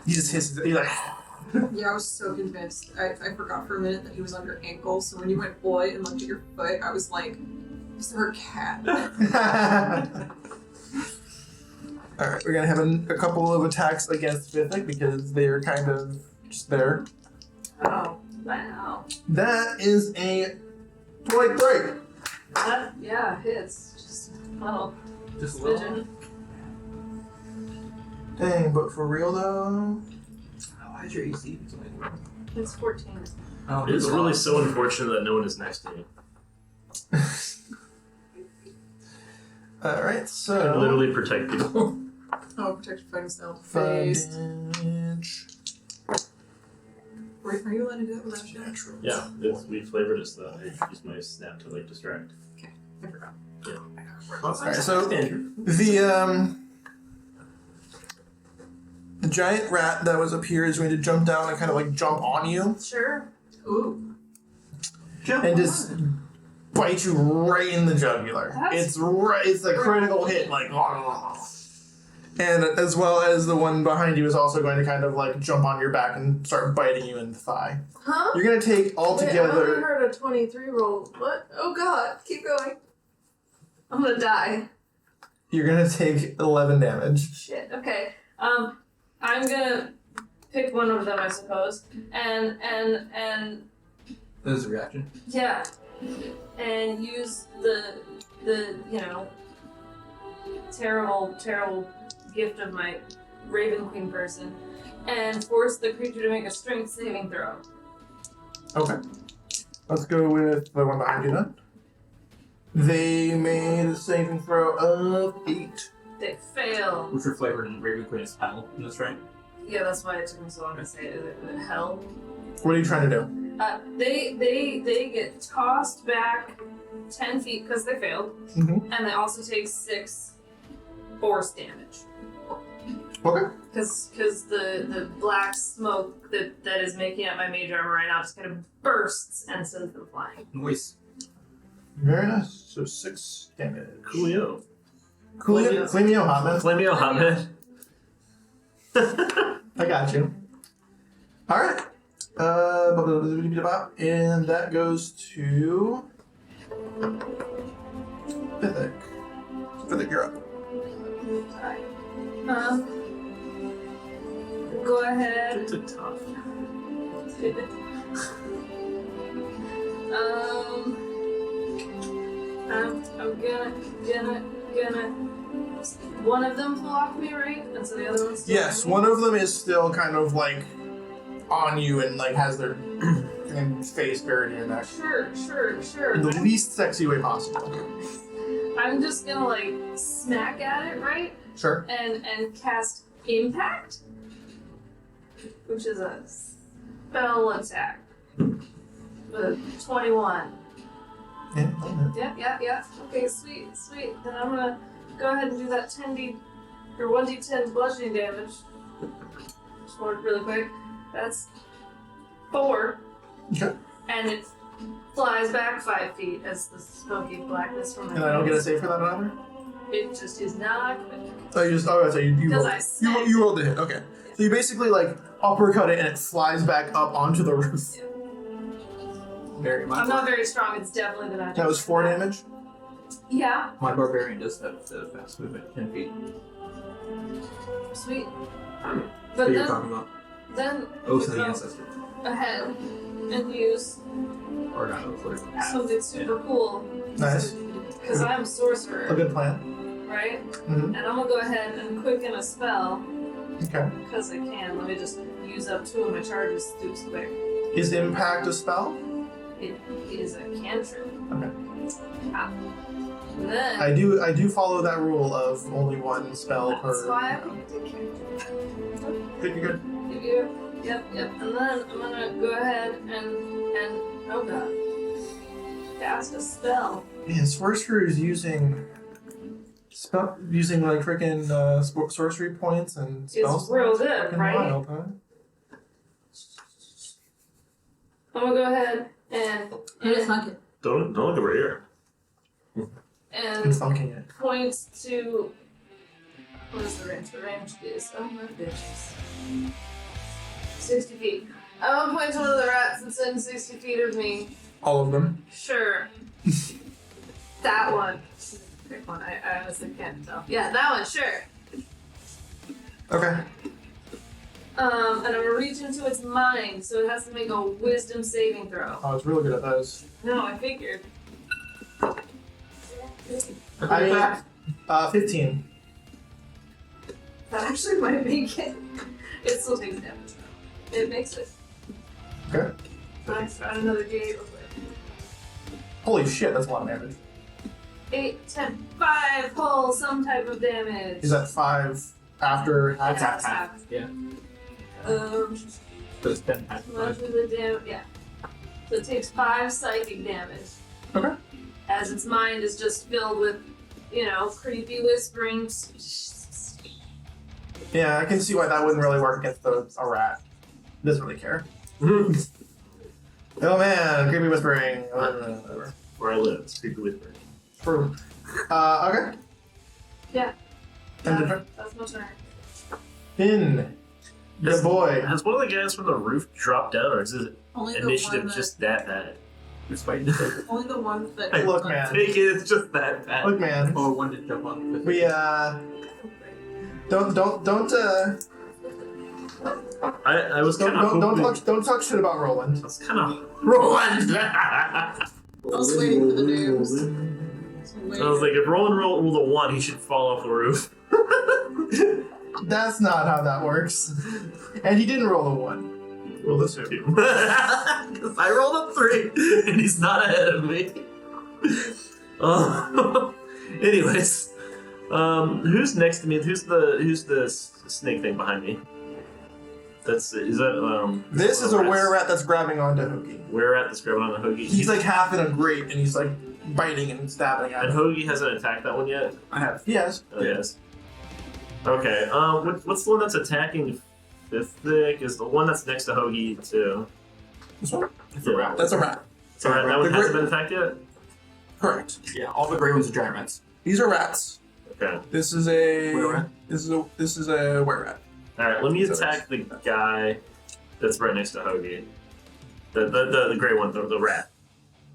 He just hisses. He's like, Yeah, I was so convinced. I forgot for a minute that he was on your ankle, so when you went boy and looked at your foot, I was like, is there a cat? all right, we're gonna have a couple of attacks against Vithic because they're kind of just there. Oh, wow. That is a 23. That, yeah, hits. Just a little Just a little. smidgen. Dang, but for real though. Why is your AC? It's 14. Oh, It's really so unfortunate that no one is next to you. All right, I so literally protect people. Oh, protect your fighting style. 5 Phased. damage. Wait, are you allowed to do that without shit? Natural. Yeah, we flavored it so that I used my snap to like distract. I forgot. Alright, so the giant rat that was up here is going to jump down and kind of like jump on you Sure. Ooh. and just bite you right in the jugular. That's It's a critical hit, like, and as well as the one behind you is also going to kind of like jump on your back and start biting you in the thigh. Huh? You're going to take Wait, I only altogether. heard a 23 roll. What? Oh god. Keep going. I'm gonna die. You're going to take 11 damage. Shit. Okay. I'm gonna pick one of them, I suppose. And This is a reaction. yeah. And use the terrible gift of my Raven Queen person and force the creature to make a strength saving throw. Okay. Let's go with the one behind you then. They made a saving throw of 8. They fail. Which are flavored in Raven Queen is hell. That's right. Yeah, that's why it took me so long to say it. Is it hell? What are you trying to do? They get tossed back 10 feet because they failed, Mm-hmm. and they also take 6 force damage. Okay. Because the black smoke that is making up my mage armor right now just kind of bursts and sends them flying. Nice. Very nice. So 6 damage. Coolio. Coolio Hotman. Flameo Hotman. I got you. Alright. And that goes to Pythic. Pythic, you're up. Go ahead. It's a tough. I'm gonna. One of them block me, right? And so the other one's still Yes, on me? one of them is still kind of like on you and like has their face buried in your neck. Sure. In the least sexy way possible. I'm just gonna like smack at it, right? Sure. And cast Impact, which is a spell attack. With 21. Yeah. Okay, sweet. Then I'm gonna go ahead and do that 1d10 bludgeoning damage. Just work really quick. That's 4. Okay. And it flies back 5 feet as the smoky blackness from my And I don't get a face. save for that either? It just is not quick. So you just, so you Because rolled, I snapped. you rolled the hit, okay. So you basically like uppercut it and it flies back up onto the roof. Yeah. Very I'm much. not very strong, it's definitely the magic. That was 4 damage? Yeah, My barbarian does have the fast movement, 10 feet. sweet. What But are you then, talking about? then Oh, we so the go ancestor. ahead and use Or not, clear. something super cool. Nice. Because I'm a A sorcerer, good plan. right? Mm-hmm. And I'm gonna go ahead and quicken a spell, Okay. because I can. Let me just use up 2 of my charges super quick. Is impact a spell? It is a cantrip. Okay. Ah. And then, I do follow that rule of only 1 spell that's per. why I picked a cantrip. Good, you're good. Yep. And then I'm gonna go ahead and oh god, cast a spell. Man, sorcerers using like freaking sorcery points and spells. It's real good, Freaking right? wild, huh? I'm gonna go ahead and Don't look over here. I'm and funking it. point to what is the range? The range is my bitches. 60 feet. I'm gonna point to one of the rats that's in 60 feet of me. All of them. Sure. That one. Pick one. I honestly can't tell. Yeah, that one. Sure. Okay. And I'm gonna reach into its mind, so it has to make a wisdom saving throw. Oh, it's really good at those. No, I figured. I 15. That actually might make it. It still takes damage. It makes it. Okay. Nice. Add another D8 real quick. Holy shit, that's a lot of damage. 8, 10, 5 pull some type of damage. Is that 5 after half? Yeah, it's half. Yeah. Um, So it's 10 half. much of the damage. Yeah. So it takes 5 psychic damage. Okay. As its mind is just filled with, creepy whisperings. Yeah, I can see why that wouldn't really work against a rat. Doesn't really care. Oh man, creepy whispering. Whatever. Where I live, it's creepy whispering. True. Okay. Yeah. And different. That's my turn. Finn. Good boy. Has one of the guys from the roof dropped down, or is his Only the initiative one that, just that bad? It's fighting. only the one that. Hey, look, I man. think it's just that bad. Look, man. Oh, one did jump on the We don't I was kind of don't talk shit about Roland. I was kind of Roland. I was waiting for the names. I was like, if Roland rolled a 1, he should fall off the roof. That's not how that works. And he didn't roll a 1. Roll a 2. Because I rolled a 3, and he's not ahead of me. Anyways, who's next to me? Who's the snake thing behind me? Is that This is a were rat that's grabbing onto Hoogie. Were rat that's grabbing on the hoagie? He's like half in a grate and he's like biting and stabbing at And it. Hoagie hasn't attacked that one yet? I have. Yes. Oh, yes. Okay, what's the one that's attacking Fifth Thick? Is the one that's next to Hoagie too? This one? It's a rat. That's a rat. So that one The hasn't gray- been attacked yet? Correct. Yeah, all the gray ones are giant rats. These are rats. Okay. This is a Were rat? this is a were rat. Alright, let me So attack the guy that's right next to Hoagie. The gray one, the rat.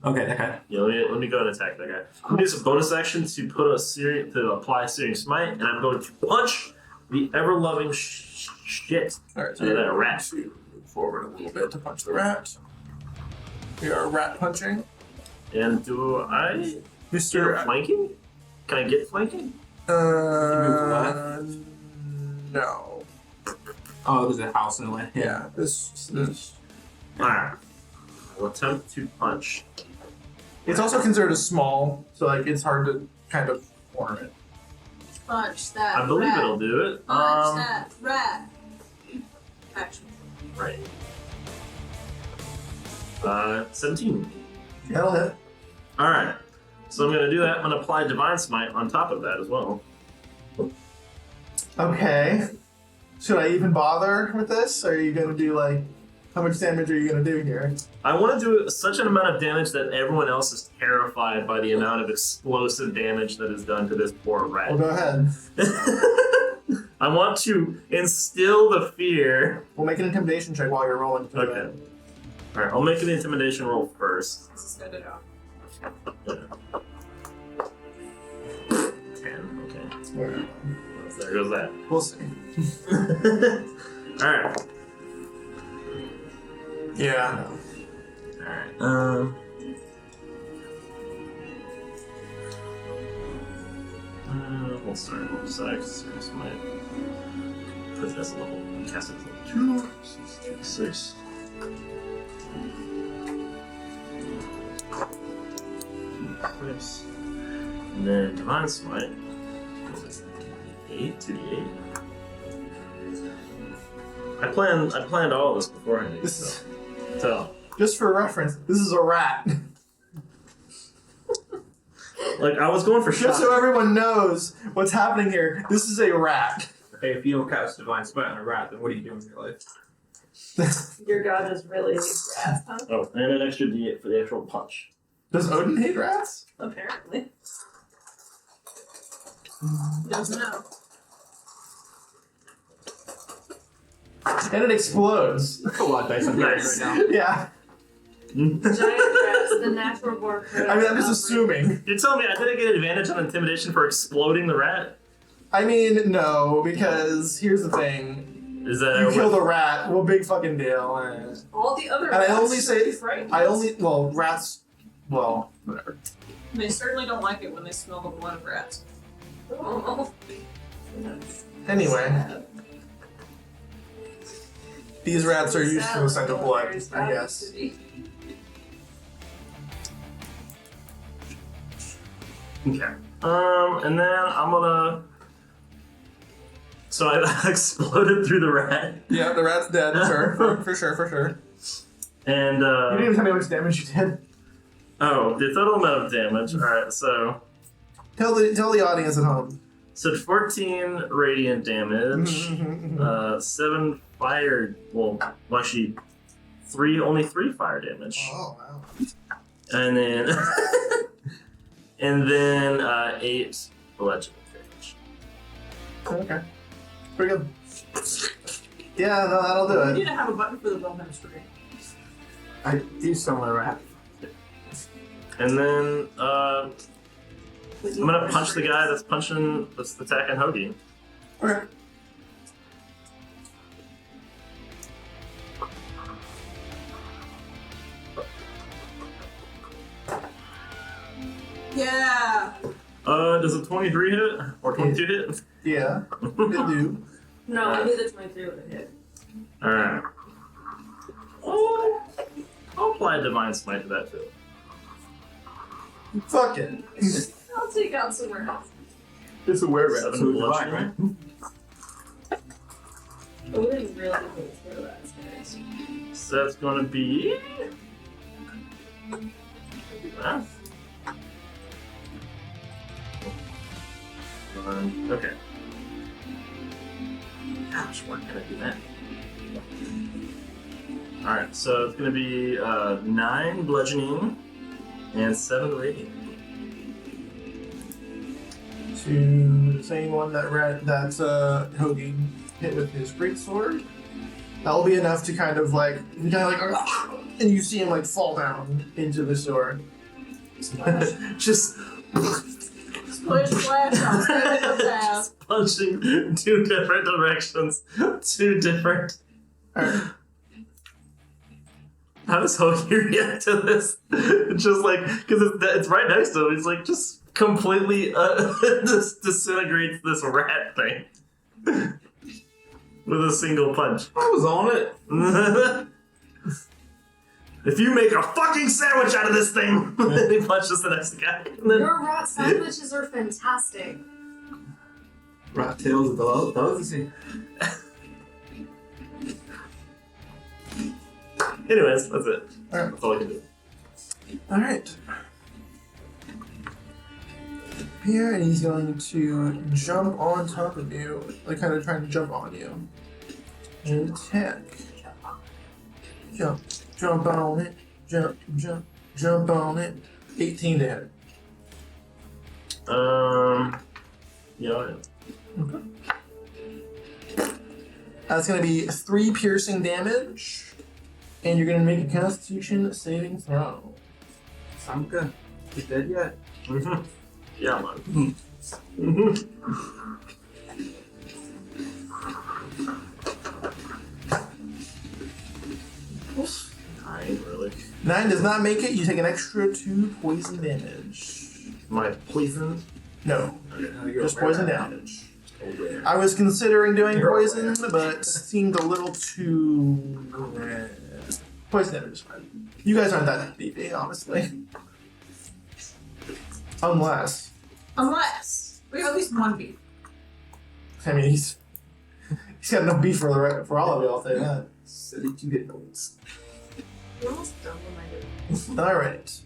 Okay, okay. Yeah, let me go and attack that guy. I'm gonna use a bonus action to apply Searing Smite, and I'm going to punch the ever-loving shit Alright, so out of you're that going rat. to move forward a little bit to punch the rat. We are rat punching. And do I get Mr. flanking? Can I get flanking? No. Oh, there's a house in the way. Yeah, this. Alright. I'll attempt to punch. It's also considered a small, so like it's hard to kind of form it. Punch that I believe rat. it'll do it. Punch that rat. Action. Right. 17. Yeah, that'll hit. Alright. So I'm gonna do that. I'm gonna apply Divine Smite on top of that as well. Okay. Should I even bother with this? Or are you gonna do like how much damage are you gonna do here? I want to do such an amount of damage that everyone else is terrified by the amount of explosive damage that is done to this poor rat. Well, go ahead. I want to instill the fear. We'll make an intimidation check while you're rolling. through Okay. Alright, I'll make an intimidation roll first. This is good enough. 10, okay. that. There goes that. We'll see. Alright. Yeah. Alright. We'll start with 6. This might put it as a level. Cast it as level 2. 6. And then Divine Smite. 8, 2d8. I planned all this beforehand. This is, So, just for reference, this is a rat. like, I was going for Just shots. so everyone knows what's happening here, this is a rat. Hey, if you don't cast Divine Smite on a rat, then what are you doing in your life? Your god is really rats, huh? Oh, and an extra d8 for the actual punch. Does Odin hate rats? Apparently. Doesn't know. And it explodes. That's a lot of dice I'm Nice. right now. Yeah. Giant rats, the natural born predator. I mean, I'm just of assuming. You're telling me I didn't get advantage on intimidation for exploding the rat? I mean, no, because here's the thing. Is that You killed a rat, well, big fucking deal. Eh. all the other And I rats. only say- frightened. Rats, well, whatever. They certainly don't like it when they smell the blood of rats. Oh. Anyway, these rats are used to the scent of blood, There's I bound guess. to be. Okay. And then I'm gonna. So I exploded through the rat, Yeah, the rat's dead, sure, for sure. and You didn't even tell me how much damage you did. oh, the total amount of damage. All right, so Tell the audience at home. 14 radiant damage, 7 fire. Well, actually, only 3 fire damage, Oh wow. and then 8 bludgeoning damage. Okay. Pretty good. Yeah, no, that'll do We it. need to have a button for the Wilhelm screen. I used some of the rat. And then I'm gonna punch the guy that's attacking Hoagie. Okay. Yeah. Does a 23 hit or 22 hit? Yeah, it do. No, I knew the 23 would have hit. All right. I'll apply a Divine Smite to that too. Fuck it. I'll take out some rats. It's a were rat. 7 So bludgeoning. divine, Odin really hates the rats, guys. So that's gonna be. Okay. Gosh, why can't I do that? Alright, so it's gonna be 9 bludgeoning and 7 radiant. To the same one that Hoagie hit with his greatsword. That'll be enough to kind of like, and you see him like fall down into the sword. Just Splish splash, I'll stay in the path. punching 2 different directions. 2 different. Alright. How does Hoagie react to this? Just like, because it's right next to him. He's like, just completely disintegrates this rat thing with a single punch. I was on it. If you make a fucking sandwich out of this thing, then he punches the next guy. And then, Your rat sandwiches are fantastic. Rat tails of the delicacy. anyways, that's it. Alright. That's all I can do. Alright. Here, and he's going to jump on top of you, like kind of trying to jump on you. And attack. Jump on it. Jump on it. 18 to hit. Yeah. Okay. That's going to be 3 piercing damage, and you're going to make a Constitution saving throw. Samka, you dead yet? Mm-hmm. Yeah, man. Mm-hmm. 9, really. 9 does not make it. You take an extra 2 poison damage. My poison? No, Okay. just poison damage. Oh, yeah. I was considering doing poison, but seemed a little too. Poison damage is fine. You guys aren't that deep, honestly. Unless, We have at least one beef. I mean, he's got enough beef for all of you. I'll say that. 72 hit points. You're almost done with my All right,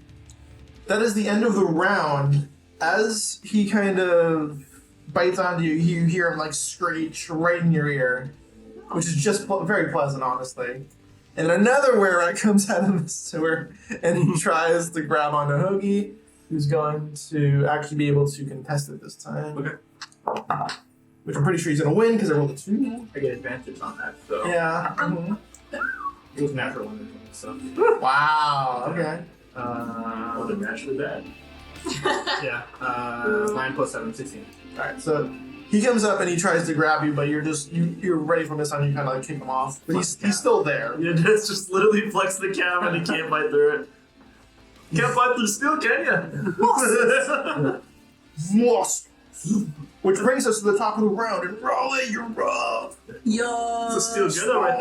that is the end of the round. As he kind of bites onto you, you hear him like screech right in your ear, which is just very pleasant, honestly. And another were-rat comes out of the sewer, and he tries to grab onto Hoagie, who's going to actually be able to contest it this time. Okay. Which I'm pretty sure he's going to win because I rolled a 2. I get advantage on that, so. Yeah. Mhm. It was natural under so. Wow. Okay. Oh, they're naturally bad. Yeah. 9 plus 7, 16. Alright, so he comes up and he tries to grab you, but you're just you're ready for this time. You kind of like kick him off, but he's still there. Yeah, it's just literally flex the cam and he can't bite through it. Can't bite through steel, can ya? Lost. Which brings us to the top of the round, and RoY, you're up. Yo. It's a steel gunner right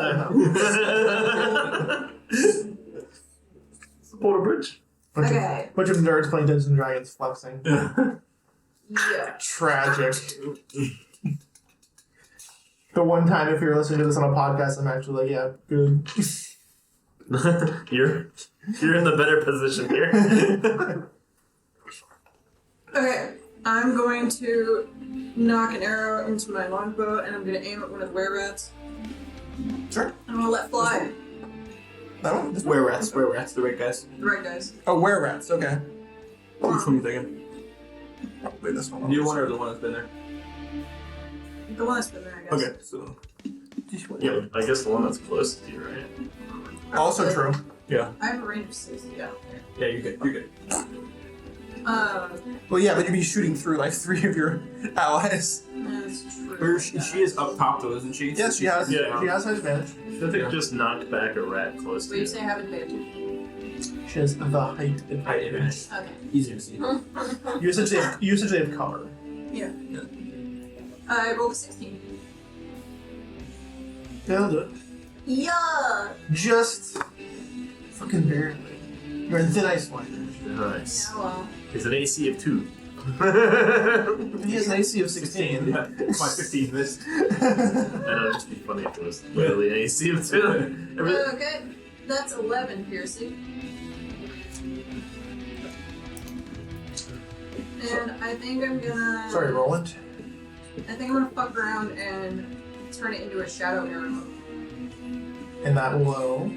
there. Support a bridge. Okay. Bunch of nerds playing Dungeons and Dragons flexing. Yeah. Tragic. The one time if you're listening to this on a podcast, I'm actually like, yeah, good. You're in the better position here. Okay. I'm going to knock an arrow into my longbow, and I'm going to aim at one of the were-rats. Sure. I'm going to let fly. That one? Were-rats, the right guys. The right guys. Oh, were-rats, okay. Which one are you thinking? Probably this one. New one or the one that's been there? The one that's been there, I guess. Okay, so. Yeah, I guess the one that's closest to you, right? Also true. Yeah. I have a range of 60, yeah. Yeah, you're good. You're good. Well, yeah, but you'd be shooting through like 3 of your allies. That's true. Or she is up top though, isn't she? Yes, she has. Yeah. She has advantage. I think just knocked back a rat close to But you. you say I have advantage. She has the height advantage. Height advantage. Okay. Easier to see. You essentially have cover. Yeah. I rolled a 16. Yeah, I'll do it. Yeah! Just fucking barely. You're in thin ice line. Nice. Yeah, well. It's an AC of 2. He has an AC of 16. Yeah, my 15 missed. And it'd just be funny if it was literally an AC of 2. Okay. That's 11 piercing. And I think I'm gonna... Sorry, Roland. I think I'm gonna fuck around and turn it into a shadow arrow. And that will.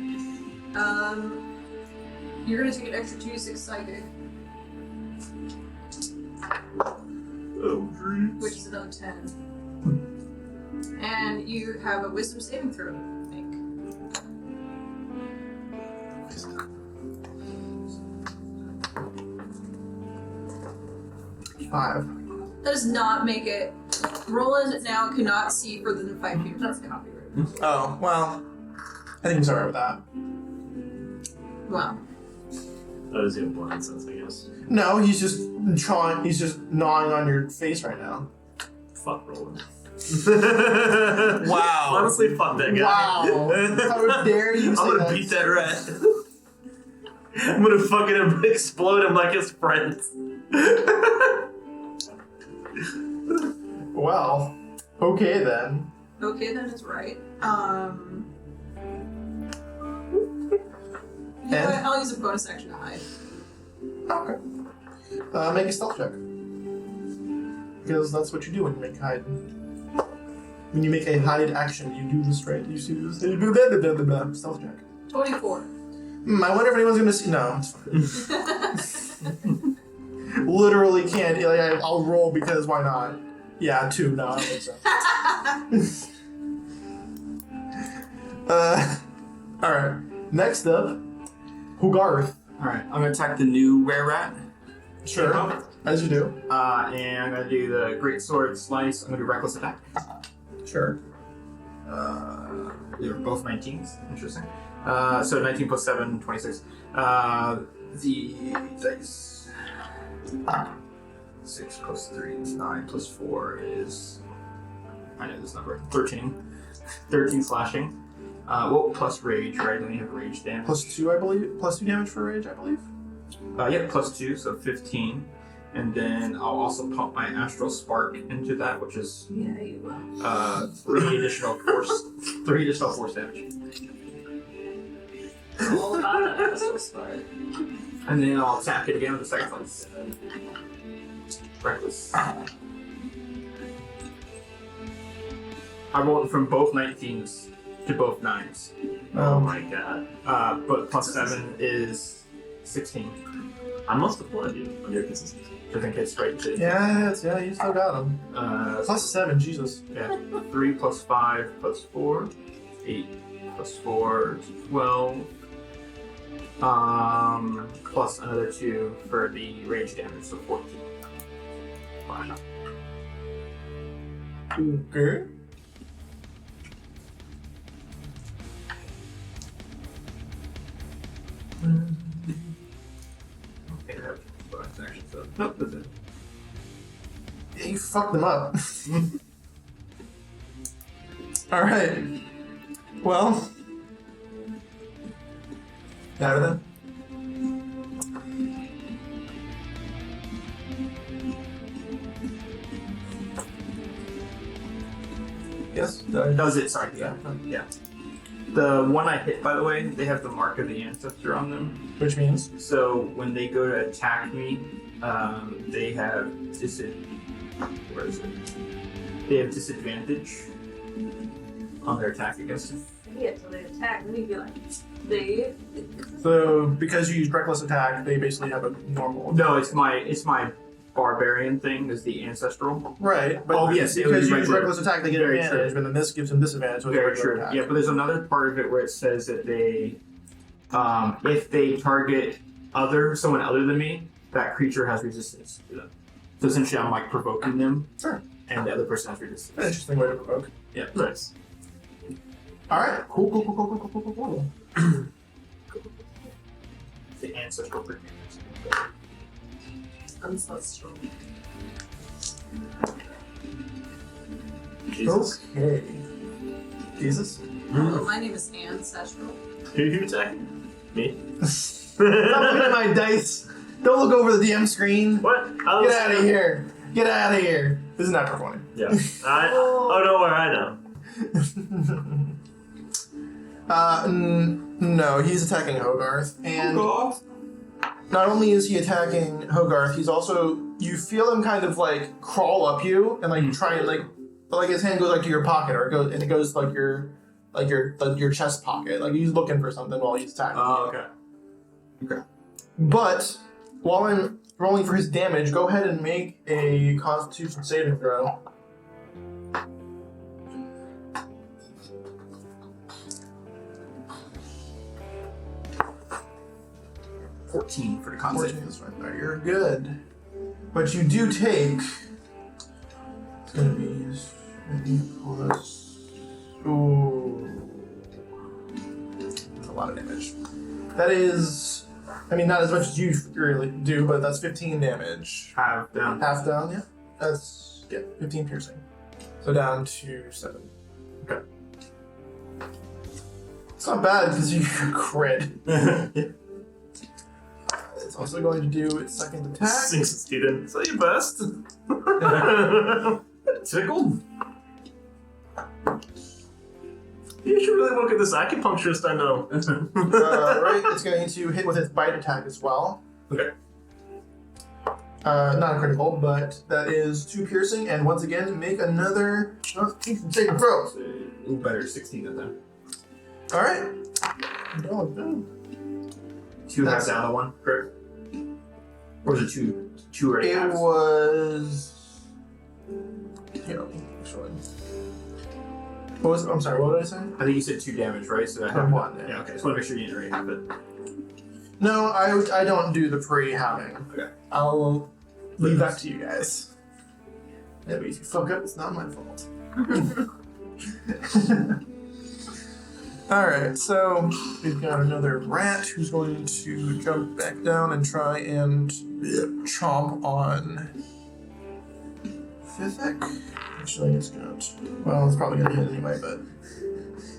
You're gonna take an extra 2d6 psychic, Oh, dreams. which is another 10. And you have a wisdom saving throw to make. Five. That does not make it. Roland now cannot see further than 5 feet. That's copyright. Oh, well. I think he's alright with that. Wow. That is your blind sense, I guess. No, he's just gnawing on your face right now. Fuck Roland. Wow. Honestly, fuck that guy. Wow. How dare you say I'm gonna that? beat that rat. I'm gonna fucking explode him like his friends. Well, okay then. Okay, that is right. You know what? I'll use a bonus action to hide. Okay. Make a stealth check. Because that's what you do when you make hide. When you make a hide action, you do this right. You do this. Stealth check. 24. I wonder if anyone's gonna see. No, it's fine. Literally can't. Like, I'll roll because why not? Yeah, 2. No, I don't think so. Alright. Next up, Hogarth. Alright, I'm gonna attack the new rare rat. Sure. As you do. And I'm gonna do the great sword slice. I'm gonna do reckless attack. Sure. They were both 19s. Interesting. So 19 plus 7, 26. The dice. 6 plus 3 is 9 plus 4 is. I know this number. 13. 13 slashing. Well, plus rage, right? Then you have rage damage. +2, I believe. +2 damage for rage, I believe. Yep, plus 2, so 15. And then I'll also pump my astral spark into that, which is Yeah, you will. 3 additional force. 3 additional force damage. All about that crystal spark. And then I'll attack it again with the second slice. Reckless. I rolled from both 19s to both 9s. Oh my god. But plus 7 is 16. I must applaud you on your consistency. I think it's right to. Yeah, you still got him. +7, Jesus. Yeah. 3 plus 5 plus 4. 8 plus 4 is 12. Plus another 2 for the rage damage, so 14. Wow. Okay. Okay, that bonus action, so. Nope, that's it. Yeah, you fucked them up. Alright. Well. Out of them. Yes. Does it? Sorry. Yeah. Yeah. The one I hit, by the way, they have the mark of the ancestor on them. Which means? So when they go to attack me, they have Where is it? They have disadvantage on their attack against him. Yeah, so they attack, and you'd be like, they. So because you use reckless attack, they basically have a normal. No, it's my barbarian thing. Is the ancestral. Right. But Oh, yes, it would because be you use regular. reckless attack, they get Very advantage, true. but then this gives them disadvantage. So it's Very regular true. attack. Yeah, but there's another part of it where it says that they, if they target someone other than me, that creature has resistance to them. So essentially, I'm like provoking them. Sure. And the other person has resistance. An interesting way to provoke. Yeah. Nice. All right. Cool. The ancestral creature. Ancestral. Jesus. Okay. Jesus. Oh, my name is Ancestral. Who are you attacking? Me? Stop looking at my dice. Don't look over the DM screen. What? Get out of here. Get out of here. This is not for funny. Yeah. Oh, don't worry, I know. No, he's attacking Hogarth, and not only is he attacking Hogarth, he's also you feel him kind of like crawl up you and like try and like his hand goes like to your pocket or it goes like your chest pocket. Like he's looking for something while he's attacking. Oh, you. okay. But while I'm rolling for his damage, go ahead and make a Constitution saving throw. $14 for the 14 Constitution. is right there. You're good. But you do take. It's gonna be plus. Ooh. That's a lot of damage. That is. I mean, not as much as you really do, but that's 15 damage. Half down. Half down, yeah. That's 15 piercing. So down to 7. Okay. It's not bad because you crit. It's also going to do its second attack. Sings Steven. Is that your best? Tickled? You should really look at this acupuncturist I know. Right, it's going to hit with its bite attack as well. Okay. Not a critical, but that is 2 piercing, and once again, make another Constitution saving throw. Ooh, better. 16 than that. Alright. 2 half That's- down to 1. Correct. Or was it 2 already It halves? was. Here, actually. I'm sorry, what did I say? I think you said 2 damage, right? So I Or have 1, yeah. Yeah, okay. Just want to make sure you didn't already have it. No, I don't do the pre-having. Okay. I'll leave that to you guys. That means if you fuck up, it's not my fault. Alright, so we've got another rat who's going to jump back down and try and chomp on Fifek. Actually, it's got. Well, it's probably gonna hit anyway, but.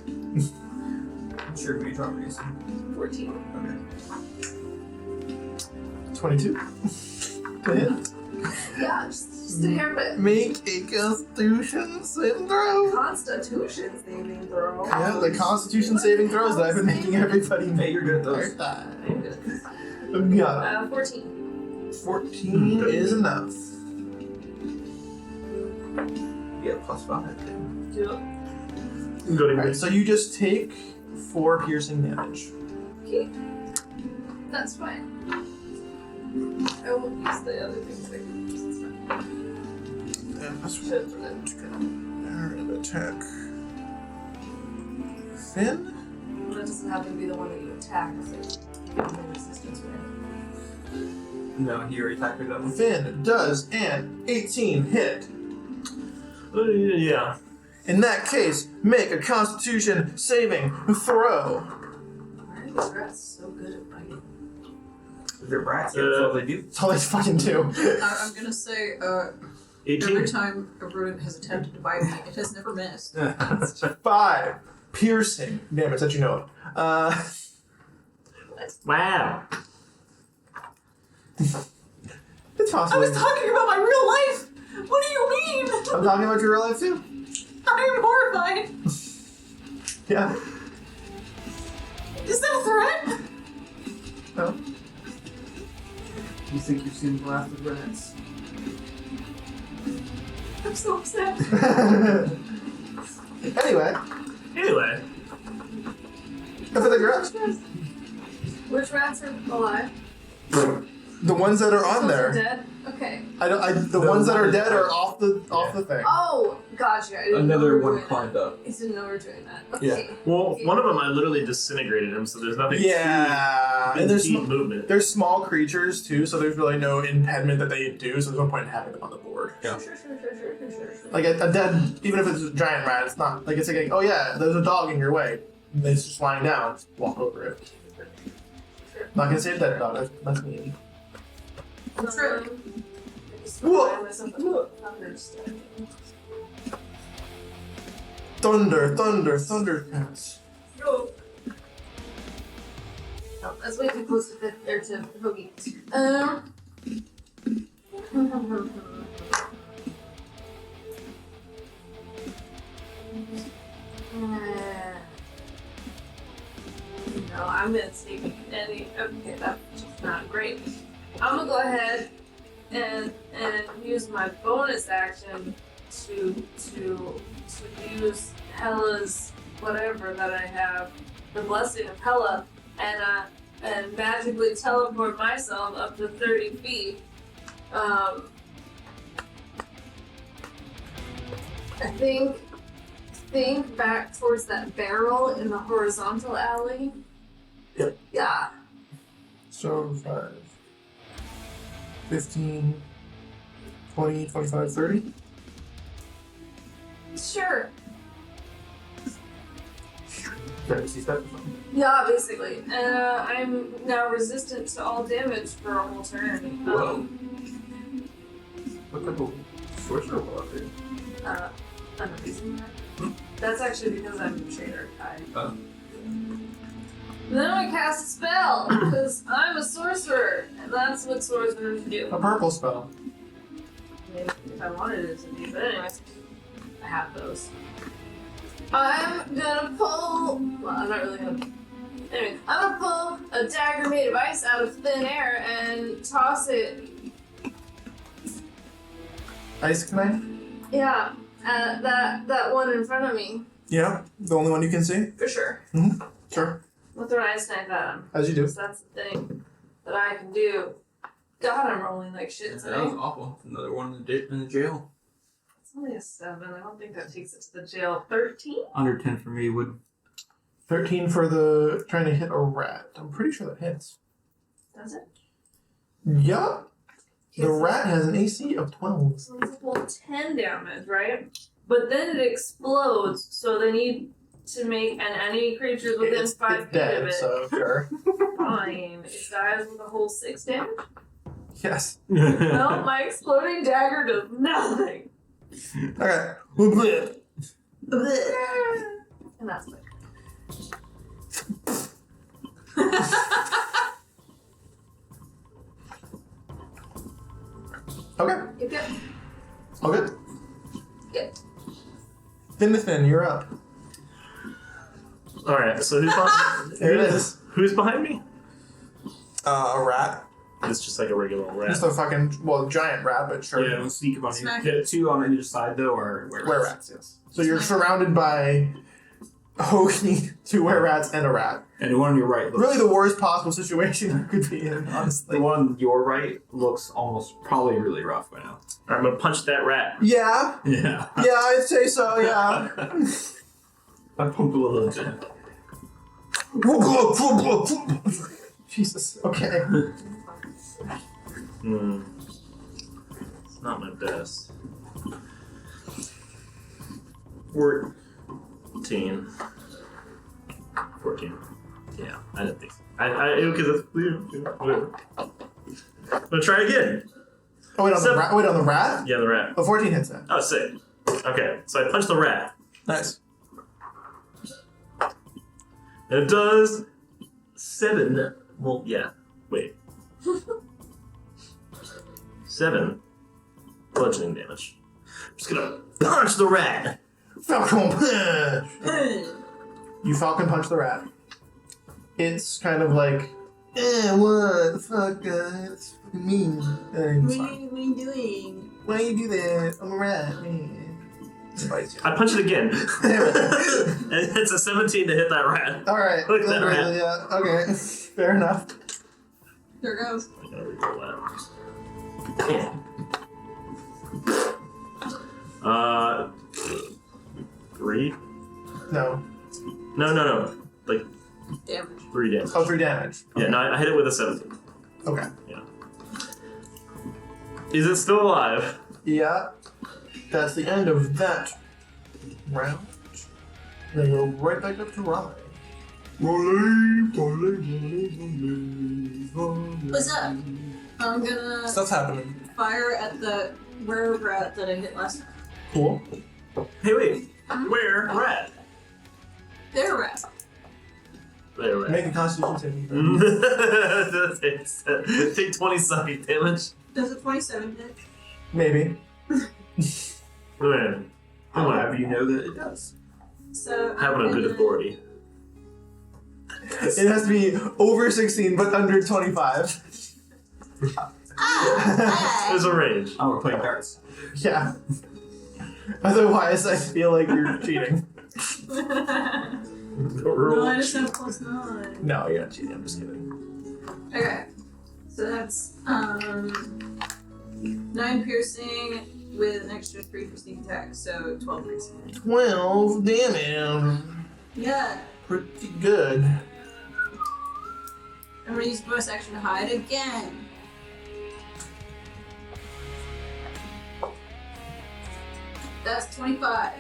I'm sure we drop these. 14. Okay. 22. To hit. Yeah, just a hair bit. Make a Constitution saving throw. Constitution saving throw. Yeah, the Constitution saving throws that I've been making everybody make. Hey, you're good at those. I'm good. Got 14. it. 14 is enough. Yeah, +5. Yep. Alright, so you just take 4 piercing damage. Okay. That's fine. I won't use the other things I can use. It's fine. And this Shit for them. and attack. Finn? Well, that doesn't happen to be the one that you attack. So you have no resistance, right? No, he already attacked me that one. Finn does an 18 hit. Yeah. In that case, make a Constitution saving throw. Why are these rats so good at biting? They're brats, yeah, that's all they do. That's all they fucking do. I'm gonna say, 18. every time a rodent has attempted to bite me, it has never missed. 5 piercing damage that you know of. Wow. It's I possible. was talking about my real life! What do you mean? I'm talking about your real life too. I'm horrified! Yeah. Is that a threat? No. You think you've seen the last of rats? I'm so upset. Anyway, Anyway. that's what you're at. Which rats are alive? The ones that are on Those are there. dead? Okay. The ones that are dead are off the thing. Oh, gotcha. I didn't know Another we were one doing climbed that. up. I didn't know we were doing that. Okay. Well, one of them I literally disintegrated him, so there's nothing. Yeah, to and there's impede movement. There's small creatures too, so there's really no impediment that they do. So there's no point in having them on the board. Yeah. Sure. Like a dead, even if it's a giant rat, it's not like it's like, oh yeah, there's a dog in your way. And it's just lying down. Just walk over it. Not gonna say a dead dog. That's mean. True. Thunder pants. Oh, that's way too close to Hoagie. No, I'm gonna take Eddie. Okay, that's just not great. I'm gonna go ahead and use my bonus action to use Hella's whatever that I have, the blessing of Hella, and magically teleport myself up to 30 feet. I think back towards that barrel in the horizontal alley. Yep. Yeah. So 5, 15, 20, 25, 30. Sure. 30 steps or something. Yeah, basically. And I'm now resistant to all damage for a whole turn. Whoa. What type of sorcerer will I do? I'm using that. That's actually because I'm Shader Kai. Oh. Then I cast a spell, because I'm a sorcerer, and that's what sorcerers do. A purple spell. Maybe if I wanted it to be, but anyways, I have those. I'm gonna pull. Well, I'm not really gonna. Anyway, I'm gonna pull a dagger made of ice out of thin air and toss it. Ice knife? Yeah, at that one in front of me. Yeah, the only one you can see? For sure. Sure. I'll throw an ice knife at him. As you do. So that's the thing that I can do. God, I'm rolling like shit That today. was awful. Another one in the jail. It's only a 7. I don't think that takes it to the jail. 13? Under 10 for me would. 13 for the trying to hit a rat. I'm pretty sure that hits. Does it? Yeah. The rat has an AC of 12. So it's full 10 damage, right? But then it explodes, so they need to make an enemy creature within 5 feet dead, of it. so sure. Fine. It dies with a whole 6 damage? Yes. No, my exploding dagger does nothing. Okay. And that's it. Okay. Yep. All good. Yep. Thin, you're up. All right. So who's behind? There it is. Who's behind me? A rat. It's just like a regular old rat. Just a fucking, giant rat, but sure. Yeah, we'll sneak up on you. Smack. Hit 2 on either side though, or Were rats, yes. So you're surrounded by Hoagie, 2 were rats, and a rat. And the one on your right looks. Really the worst possible situation you could be in, honestly. The one on your right looks almost probably really rough by now. All right, I'm gonna punch that rat. Yeah. Yeah. Yeah, I'd say so, yeah. I pumped a little into it. Jesus, okay. It's not my best. 14. 14. Yeah, I didn't think so. Because it's whatever. I'm gonna try again. Oh, wait, on the rat? Yeah, the rat. Oh, 14 hits that. Oh, sick. Okay, so I punch the rat. Nice. And it does 7. Well, yeah. Wait. 7 bludgeoning damage. I'm just gonna punch the rat. Falcon punch! You falcon punch the rat. It's kind of like, what the fuck, that's fucking mean. And it's fine. What are you doing? Why do you do that? I'm a rat, man. I punch it again. And it's a 17 to hit that rat. Alright. Look at that rat. Yeah, okay. Fair enough. There it goes. I gotta reroll that. Damn. 3? No. No. Like Damage. 3 damage. Oh, 3 damage. Yeah, no, I hit it with a 17. Okay. Yeah. Is it still alive? Yeah. That's the end of that round. Then go right back up to RoY. What's up? I'm gonna Stuff's happening. fire at the rare rat that I hit last time. Cool. Hey, wait. Where? Rat. There, rat. There, rat. Make a constitution saving throw. Take 20 psychic damage. Does a 27 hit? Maybe. Man. However, you know that it does. So Having a good authority. It has to be over 16 but under 25. Ah! There's a range. Oh, we're playing darts. Yeah. Otherwise, I feel like you're cheating. No, I just have +9. No, you're not cheating. I'm just kidding. Okay. So that's 9 piercing with an extra 3 for sneak attack, so 12 piercing. 12 damage. Yeah. Pretty good. I'm gonna use bonus action to hide again. That's 25.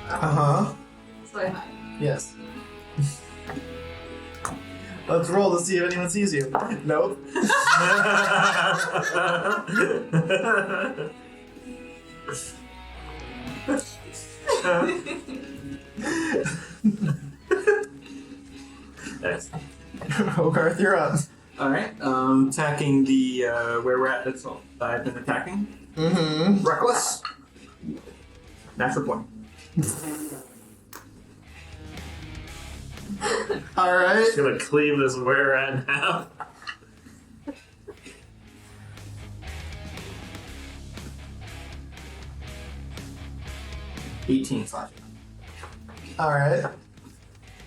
Uh-huh. So I hide. Yes. Let's roll to see if anyone sees you. Nope. Nice. Hogarth, you're up. Alright, attacking the where we're at, that's all. I've been attacking. Mm-hmm. Reckless. Natural 20. Alright. Just gonna cleave this where at in half. $18 slashing. Alright.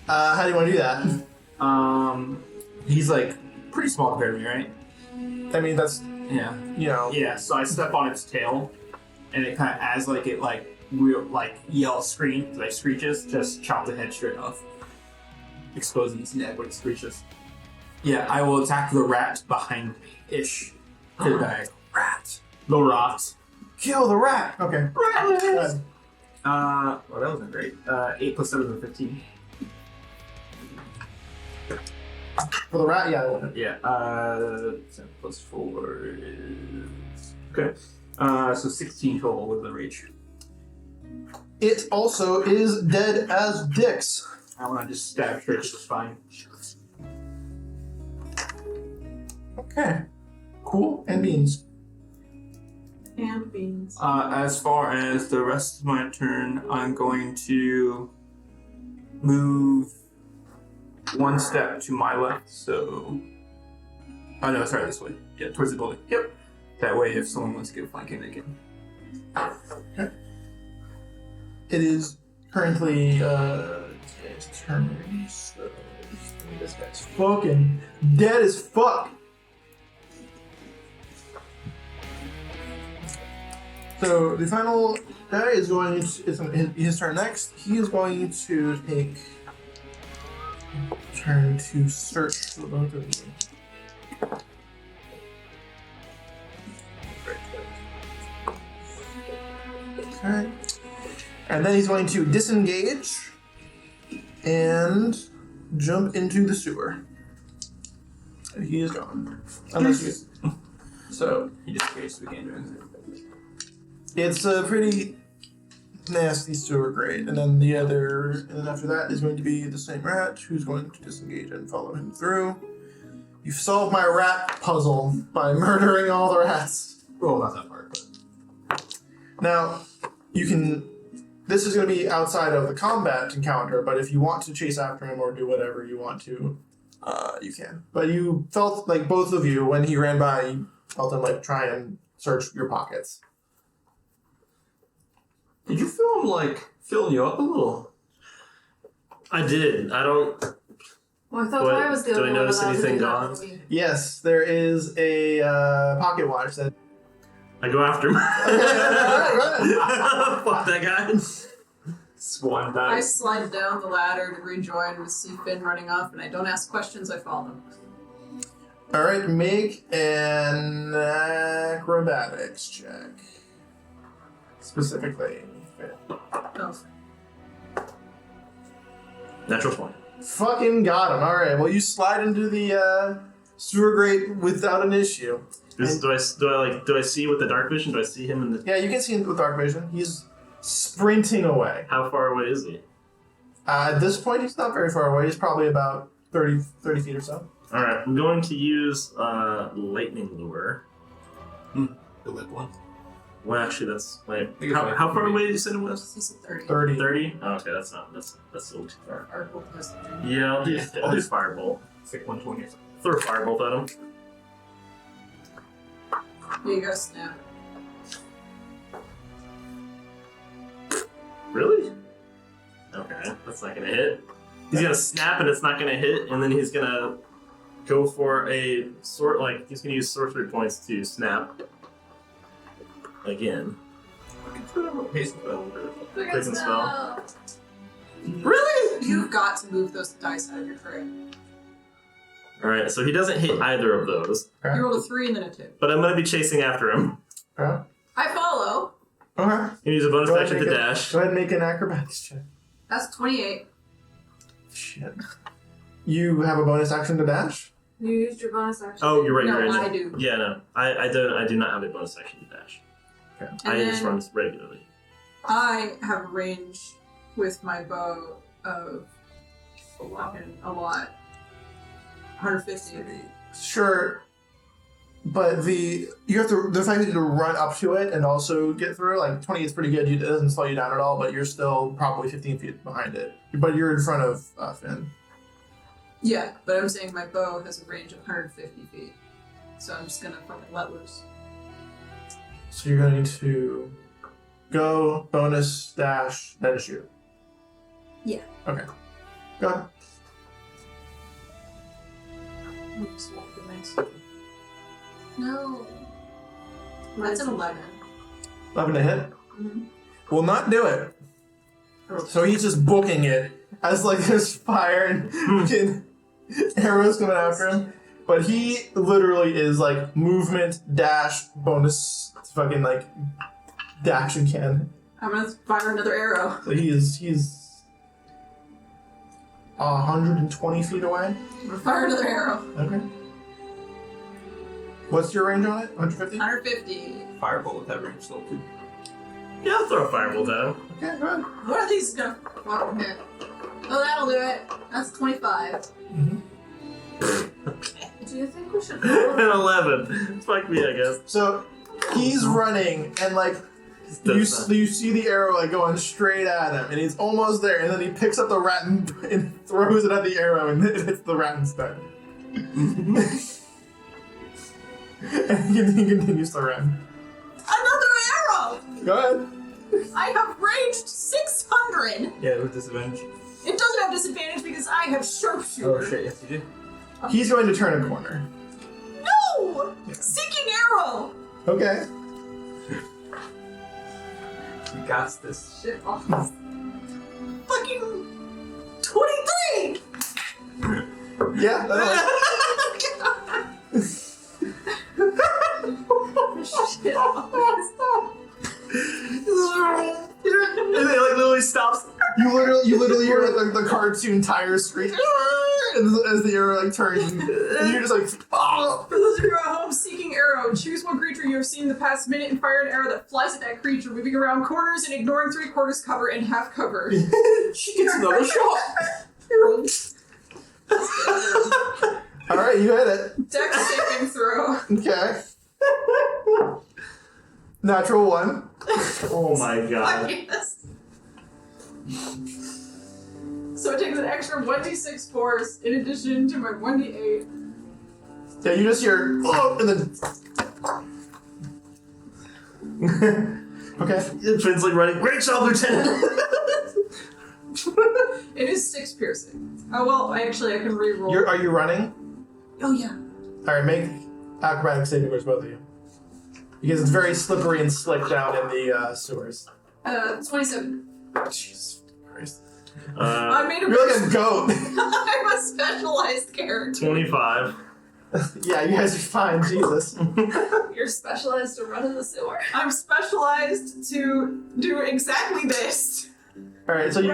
How do you want to do that? He's like pretty small compared to me, right? I mean, that's, Yeah. you know. Yeah, so I step on its tail, and it kind of, as like it like real like yells, screams, like screeches, just chop the head straight off, exposing its neck when it screeches. Yeah, I will attack the rat behind me, ish. To die. Rat. The rat. Kill the rat! Okay. Rat. Good. Well, that wasn't great. 8 plus 7 is 15. For the rat, yeah, I will. Yeah. 7 plus 4 is okay. So 16 total with the rage. It also is dead as dicks. I want to just stab straight to the spine. Okay. Cool. And beans. And beans. As far as the rest of my turn, I'm going to move 1 step to my left, so... Oh no, sorry, this way. Yeah, towards the building. Yep. That way, if someone wants to get flanking, they can. Okay. It is currently, his turn, so... This guy's fucking dead as fuck! So, the final guy is going to... It's his turn next. He is going to take... turn to search for both of you. Okay. And then he's going to disengage and jump into the sewer. And he is gone. Unless you... So, He just creates the game. it's a pretty nasty sewer grate, and then the other, and then after that is going to be the same rat who's going to disengage and follow him through. You've solved my rat puzzle by murdering all the rats. Well, that's not hard, but... Now, you can. This is going to be outside of the combat encounter, but if you want to chase after him or do whatever you want to, you can. But you felt like both of you, when he ran by, you felt him like try and search your pockets. Did you feel him, like, filling you up a little? I did. I don't. Well, I thought What- I was the do I only one notice allowed to anything do that gone? for me. Yes, there is a pocket watch that. I go after him. Alright, Fuck that guy. Swan I dice. slide down the ladder to rejoin with see Finn running off, and I don't ask questions, I follow him. Alright, make an acrobatics check. Specifically. Oh. Natural 20. Fucking got him. Alright, well, you slide into the sewer grate without an issue. Do I see with the dark vision? Do I see him in the? Yeah, you can see him with dark vision. He's sprinting away. How far away is he? At this point, he's not very far away. He's probably about 30 feet or so. All right, I'm going to use lightning lure. The whip one. Well, actually, that's like think it's like how far 30. away did you say it was? He said 30. 30. 30. Oh, okay, that's a little too far. Our goal was 30. Yeah, I'll Yeah. do I'll do firebolt. It's like 120 or something. throw a firebolt at him. Yeah, you gotta snap. Really? Okay, that's not gonna hit. He's gonna snap and it's not gonna hit, and then he's gonna go for a he's gonna use sorcery points to snap again. Haste spell. Quicken spell. Really? You've got to move those dice out of your tray. Alright, so he doesn't hit either of those, Okay. You rolled a 3 and then a 2. but I'm gonna be chasing after him. Okay. I follow. Okay. You use a bonus Go ahead action and to make dash. Go ahead and make an acrobatics check. That's 28. Shit. You have a bonus action to dash? You used your bonus action. Oh, you're right. No, you're right. I do. Yeah, no, I do not have a bonus action to dash. Okay. I And just then run regularly. I have a range with my bow of fucking a lot. 150. Sure. But the fact that you have to run up to it and also get through, like 20 is pretty good. It doesn't slow you down at all, but you're still probably 15 feet behind it. But you're in front of Finn. Yeah, but I'm saying my bow has a range of 150 feet. So I'm just gonna fucking let loose. So you're going to go, bonus, dash, then shoot. Yeah. Okay. Go ahead. Oops, nice. No. That's an 11. 11 to hit. Mm-hmm. Will not do it. So he's just booking it as like there's fire and fucking arrows coming after him. But he literally is like movement, dash, bonus, fucking like dash and can. I'm gonna fire another arrow. So he's 120 feet away. I'm gonna fire another arrow. Okay. What's your range on it? 150? 150. Firebolt with that range still too. Yeah, I'll throw a firebolt at him. Okay, go ahead. What are these gonna fucking hit? Oh, that'll do it. That's 25. Do you think we should An roll? 11. Fuck me, I guess. So he's running and like you see the arrow like going straight at him and he's almost there and then he picks up the rat and throws it at the arrow and it hits the rat instead. And he continues to run. Another arrow! Go ahead. I have ranged 600! Yeah, with disadvantage. It doesn't have disadvantage because I have sharpshooter. Oh shit, yes you do. He's going to turn a corner. No! Yeah. Seeking arrow! Okay. You got this. Shit off. Fucking 23! Yeah, that'll Shit off. And it like literally stops. You literally hear like the cartoon tire screech as the arrow like turns, and you're just like, oh. For those of you at home, seeking arrow. Choose one creature you have seen in the past minute and fire an arrow that flies at that creature, moving around corners and ignoring 3/4 cover and half cover. She gets another shot. All right, you hit it. Dex saving throw. Okay. Natural 1. Oh my god. Yes. So it takes an extra 1d6 force in addition to my 1d8. Yeah, you just hear, oh, and then. Okay. Finn's like running. Great job, Lieutenant! It is 6 piercing. Oh well, I can re-roll. Are you running? Oh yeah. All right, make acrobatic saving throws, both of you. Because it's very slippery and slick down in the sewers. 27. Jesus Christ. I made a You're like a goat. I'm a specialized character. 25. Yeah, you guys are fine, Jesus. You're specialized to run in the sewer. I'm specialized to do exactly this. Alright, so you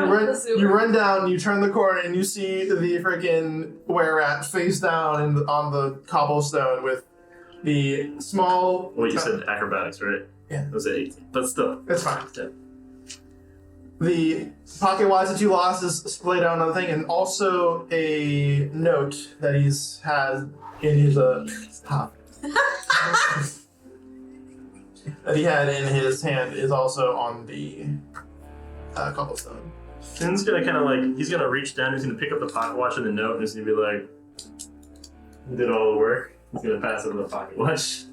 run down, you turn the corner, and you see the freaking were-rat face down on the cobblestone with the small... Well, you said acrobatics, right? Yeah. It was 18. But still. It's fine. Yeah. The pocket watch that you lost is splayed out on the thing, and also a note that he's had in his top. That he had in his hand is also on the cobblestone. Finn's gonna kind of like, he's gonna reach down, he's gonna pick up the pocket watch and the note, and he's gonna be like, Did all the work. He's gonna pass it in the pocket watch.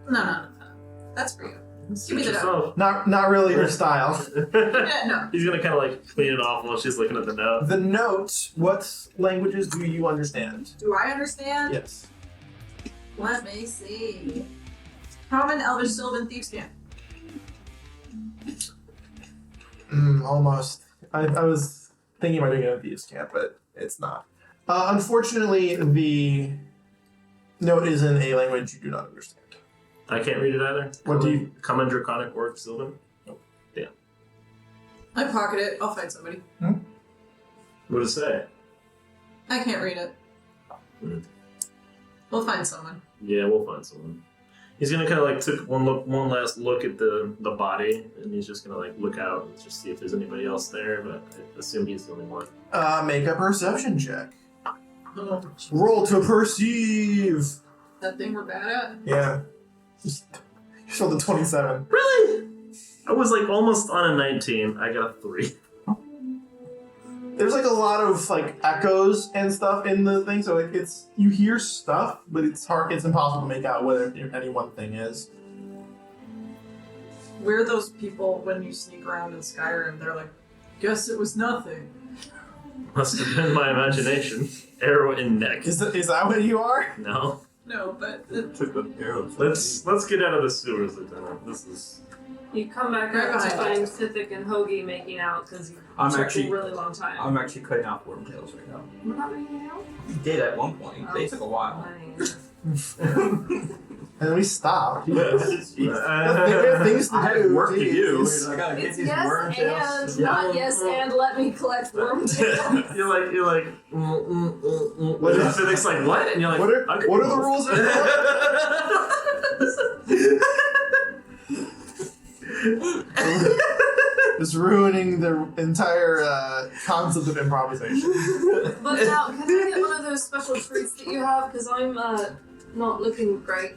No. That's for you. Give me the note. Not really her style. Yeah, no. He's gonna kind of like clean it off while she's looking at the note. The note, what languages do you understand? Do I understand? Yes. Let me see. Common, Elvish, Sylvan, Thieves' Cant. Almost. I was thinking about doing it at Thieves' Camp, but it's not. Unfortunately, the note is in a language you do not understand. I can't read it either. What do you... Common, Draconic, Orc, Sylvan? I pocket it. I'll find somebody. What does it say? I can't read it. We'll find someone. Yeah, we'll find someone. He's gonna kind of like take one last look at the body, and he's just gonna like look out and just see if there's anybody else there. But I assume he's the only one. Make a perception check. Roll to perceive. That thing we're bad at? Yeah. Just rolled a 27. Really? I was like almost on a 19. I got a 3. There's like a lot of like echoes and stuff in the thing, so like it's you hear stuff, but it's hard. It's impossible to make out whether any one thing is. We're those people when you sneak around in Skyrim, they're like, guess it was nothing. Must have been my imagination. Arrow in neck. Is that what you are? No. No, but Took the arrows. Let's get out of the sewers, Lieutenant. This is. You come back Right up to behind find Sithik and Hoagie making out because you I'm took actually- a really long time. I'm actually cutting off wormtails right now. We're not making out? We did at one point. They took a while. And then we stopped. We have things to I have do. work to do. Jeez. I gotta get It's these yes wormtails. and not yes and let me collect wormtails. You're like. What And is- Phoenix like what? And you're like. What are the rules of Just ruining the entire concept of improvisation. But now, can I get one of those special treats that you have? Because I'm not looking great.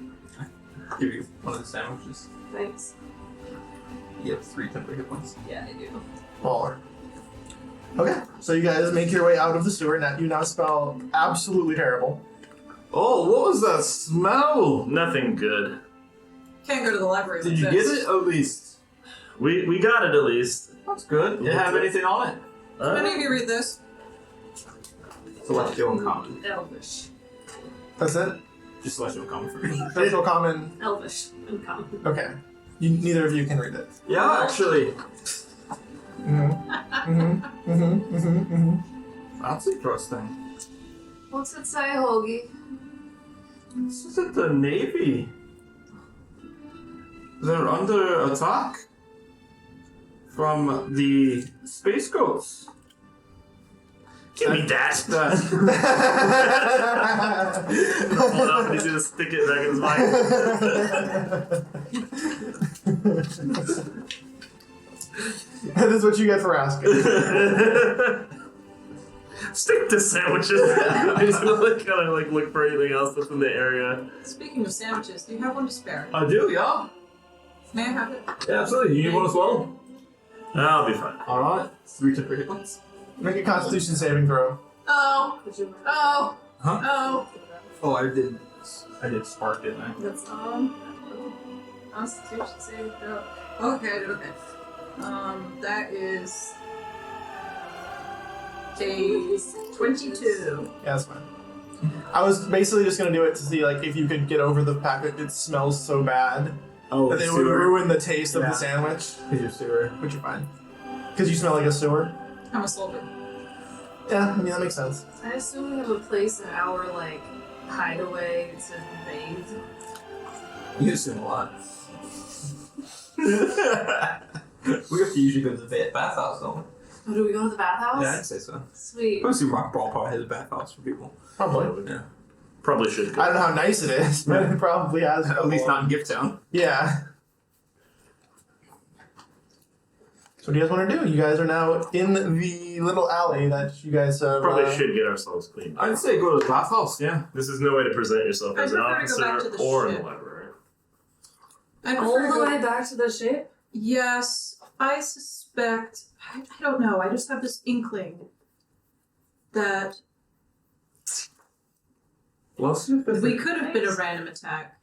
Give you one of the sandwiches. Thanks. You have 3 temporary hit points. Yeah, I do. Baller. Okay, so you guys make your way out of the sewer. Now you now spell absolutely terrible. Oh, what was that smell? Nothing good. can't go to the library. Did like you this. get it at least? We got it at least. That's good. Did it have anything on it? Can any of you read this? Celestial and common. Elvish. That's it? Just celestial and common for me. Special common. Elvish and common. Okay. Neither of you can read it. Yeah, actually. That's interesting. What's it say, Hoagie? This is at the Navy. They're under attack from the space goats. Give me that. Pull it up and he's gonna stick it back in his mind. That is what you get for asking. Stick to sandwiches. He's gonna kind of look for anything else that's in the area. Speaking of sandwiches, do you have one to spare? I do, yeah. May I have it? Yeah, absolutely. You need one as well? I'll be fine. Alright. 3 temporary hit points. Make a Constitution saving throw. Oh, Would you mind? oh, Huh? oh. Oh, I did spark, didn't I? That's Constitution saving throw. Okay. That is a 22. Yeah, that's fine. I was basically just gonna do it to see if you could get over the fact that it smells so bad Oh, that it would ruin the taste of Yeah. the sandwich, Because you're sewer. which you're fine. Because you smell like a sewer. I'm a soldier. Yeah, I mean that makes sense. I assume we have a place in our hideaway to bathe. You assume a lot. We have to usually go to the bathhouse, don't we? Oh, do we go to the bathhouse? Yeah, I'd say so. Sweet. Obviously, Rock Brawl probably has a bathhouse for people. Probably. Yeah. Probably should go. I don't know how nice it is, but it probably has. At least not in Gift Town. Yeah. So what do you guys want to do? You guys are now in the little alley that you guys have. Probably should get ourselves cleaned. I'd say go to the bathhouse, yeah. This is no way to present yourself I'd as an prefer to go back officer to the or in the ship. library. I All prefer to the go- way back to the ship? Yes, I suspect. I don't know. I just have this inkling that Well, see if We could have been a random attack.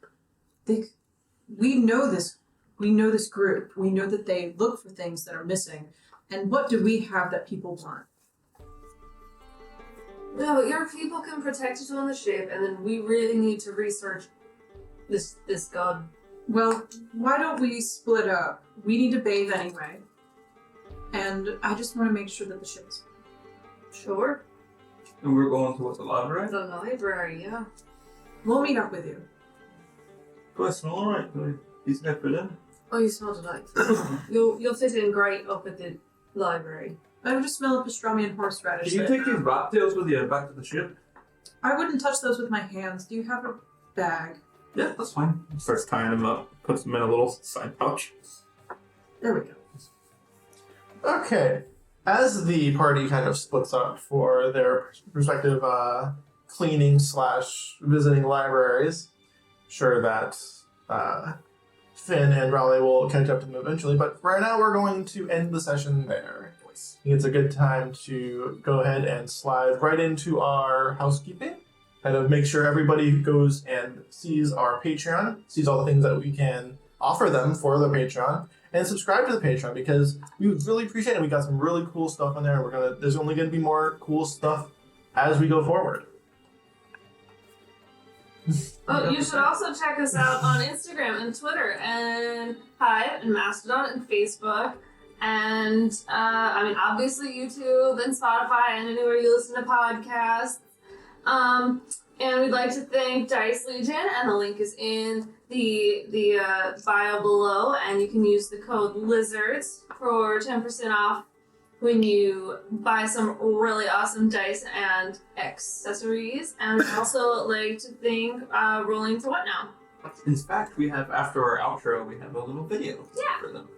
We know this. We know this group. We know that they look for things that are missing. And what do we have that people want? No, but your people can protect you on the ship, and then we really need to research this god. Well, why don't we split up? We need to bathe anyway. And I just want to make sure that the ship is fine. Sure. And we're going towards the library? The library, yeah. We'll meet up with you. Do I smell alright? Do I easily fit in? Oh, you smell delightful. You'll fit in great up at the library. I would just smell of pastrami and horseradish. Can you take these rat tails with you back to the ship? I wouldn't touch those with my hands. Do you have a bag? Yeah, that's fine. starts tying them up, puts them in a little side pouch. There we go. Okay. As the party kind of splits up for their respective cleaning / visiting libraries, sure that Finn and Raleigh will catch up to them eventually, but right now we're going to end the session there. I think it's a good time to go ahead and slide right into our housekeeping. Kind of make sure everybody goes and sees our Patreon, sees all the things that we can offer them for the Patreon, and subscribe to the Patreon because we would really appreciate it. We got some really cool stuff on there. There's only gonna be more cool stuff as we go forward. Oh, you should also check us out on Instagram and Twitter and Hive and Mastodon and Facebook. And, obviously YouTube and Spotify and anywhere you listen to podcasts. And we'd like to thank Dice Legion, and the link is in the bio below, and you can use the code LIZARDS for 10% off when you buy some really awesome dice and accessories. And we'd also like to thank Rolling for What Now? In fact, we have, after our outro, we have a little video for them.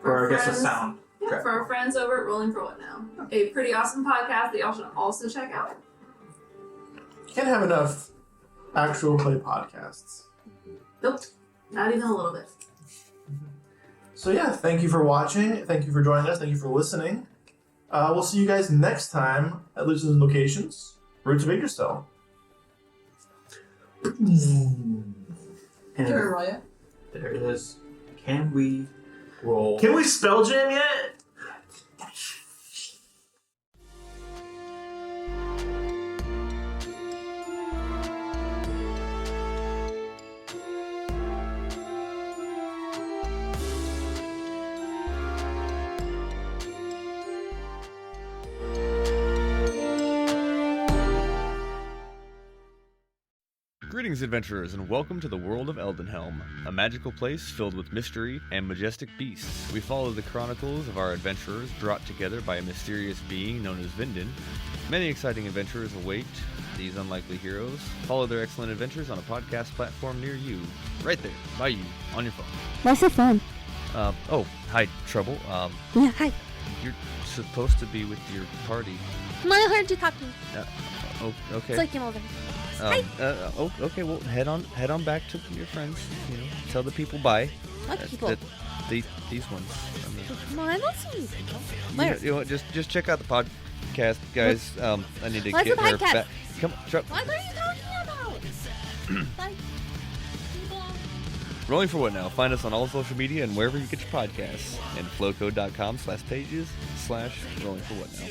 Or I guess a sound. Yeah, for our friends over at Rolling for What Now. A pretty awesome podcast that y'all should also check out. Can't have enough actual play podcasts. Nope, not even a little bit. So yeah, thank you for watching. Thank you for joining us. Thank you for listening. We'll see you guys next time at Lizards and Locations, Roots of Yggdrasil. And Here, Roya. there it is. Can we roll? Can we spell jam yet? Greetings, adventurers, and welcome to the world of Eldenhelm, a magical place filled with mystery and majestic beasts. We follow the chronicles of our adventurers brought together by a mysterious being known as Vindon. Many exciting adventures await these unlikely heroes. Follow their excellent adventures on a podcast platform near you, right there, by you, on your phone. What's the phone? Hi, Trouble. Yeah, hi. You're supposed to be with your party. I heard you talking. Okay. So I came over. Okay, well, head on back to your friends. You know, tell the people bye. What people? These ones. No, I don't see you people. Where? You know what, just check out the podcast, guys. I need to What's get the her podcast? back. Come on, What are you talking about? Like, people. Rolling for What Now? Find us on all social media and wherever you get your podcasts. And flowcode.com/pages/rolling for what now.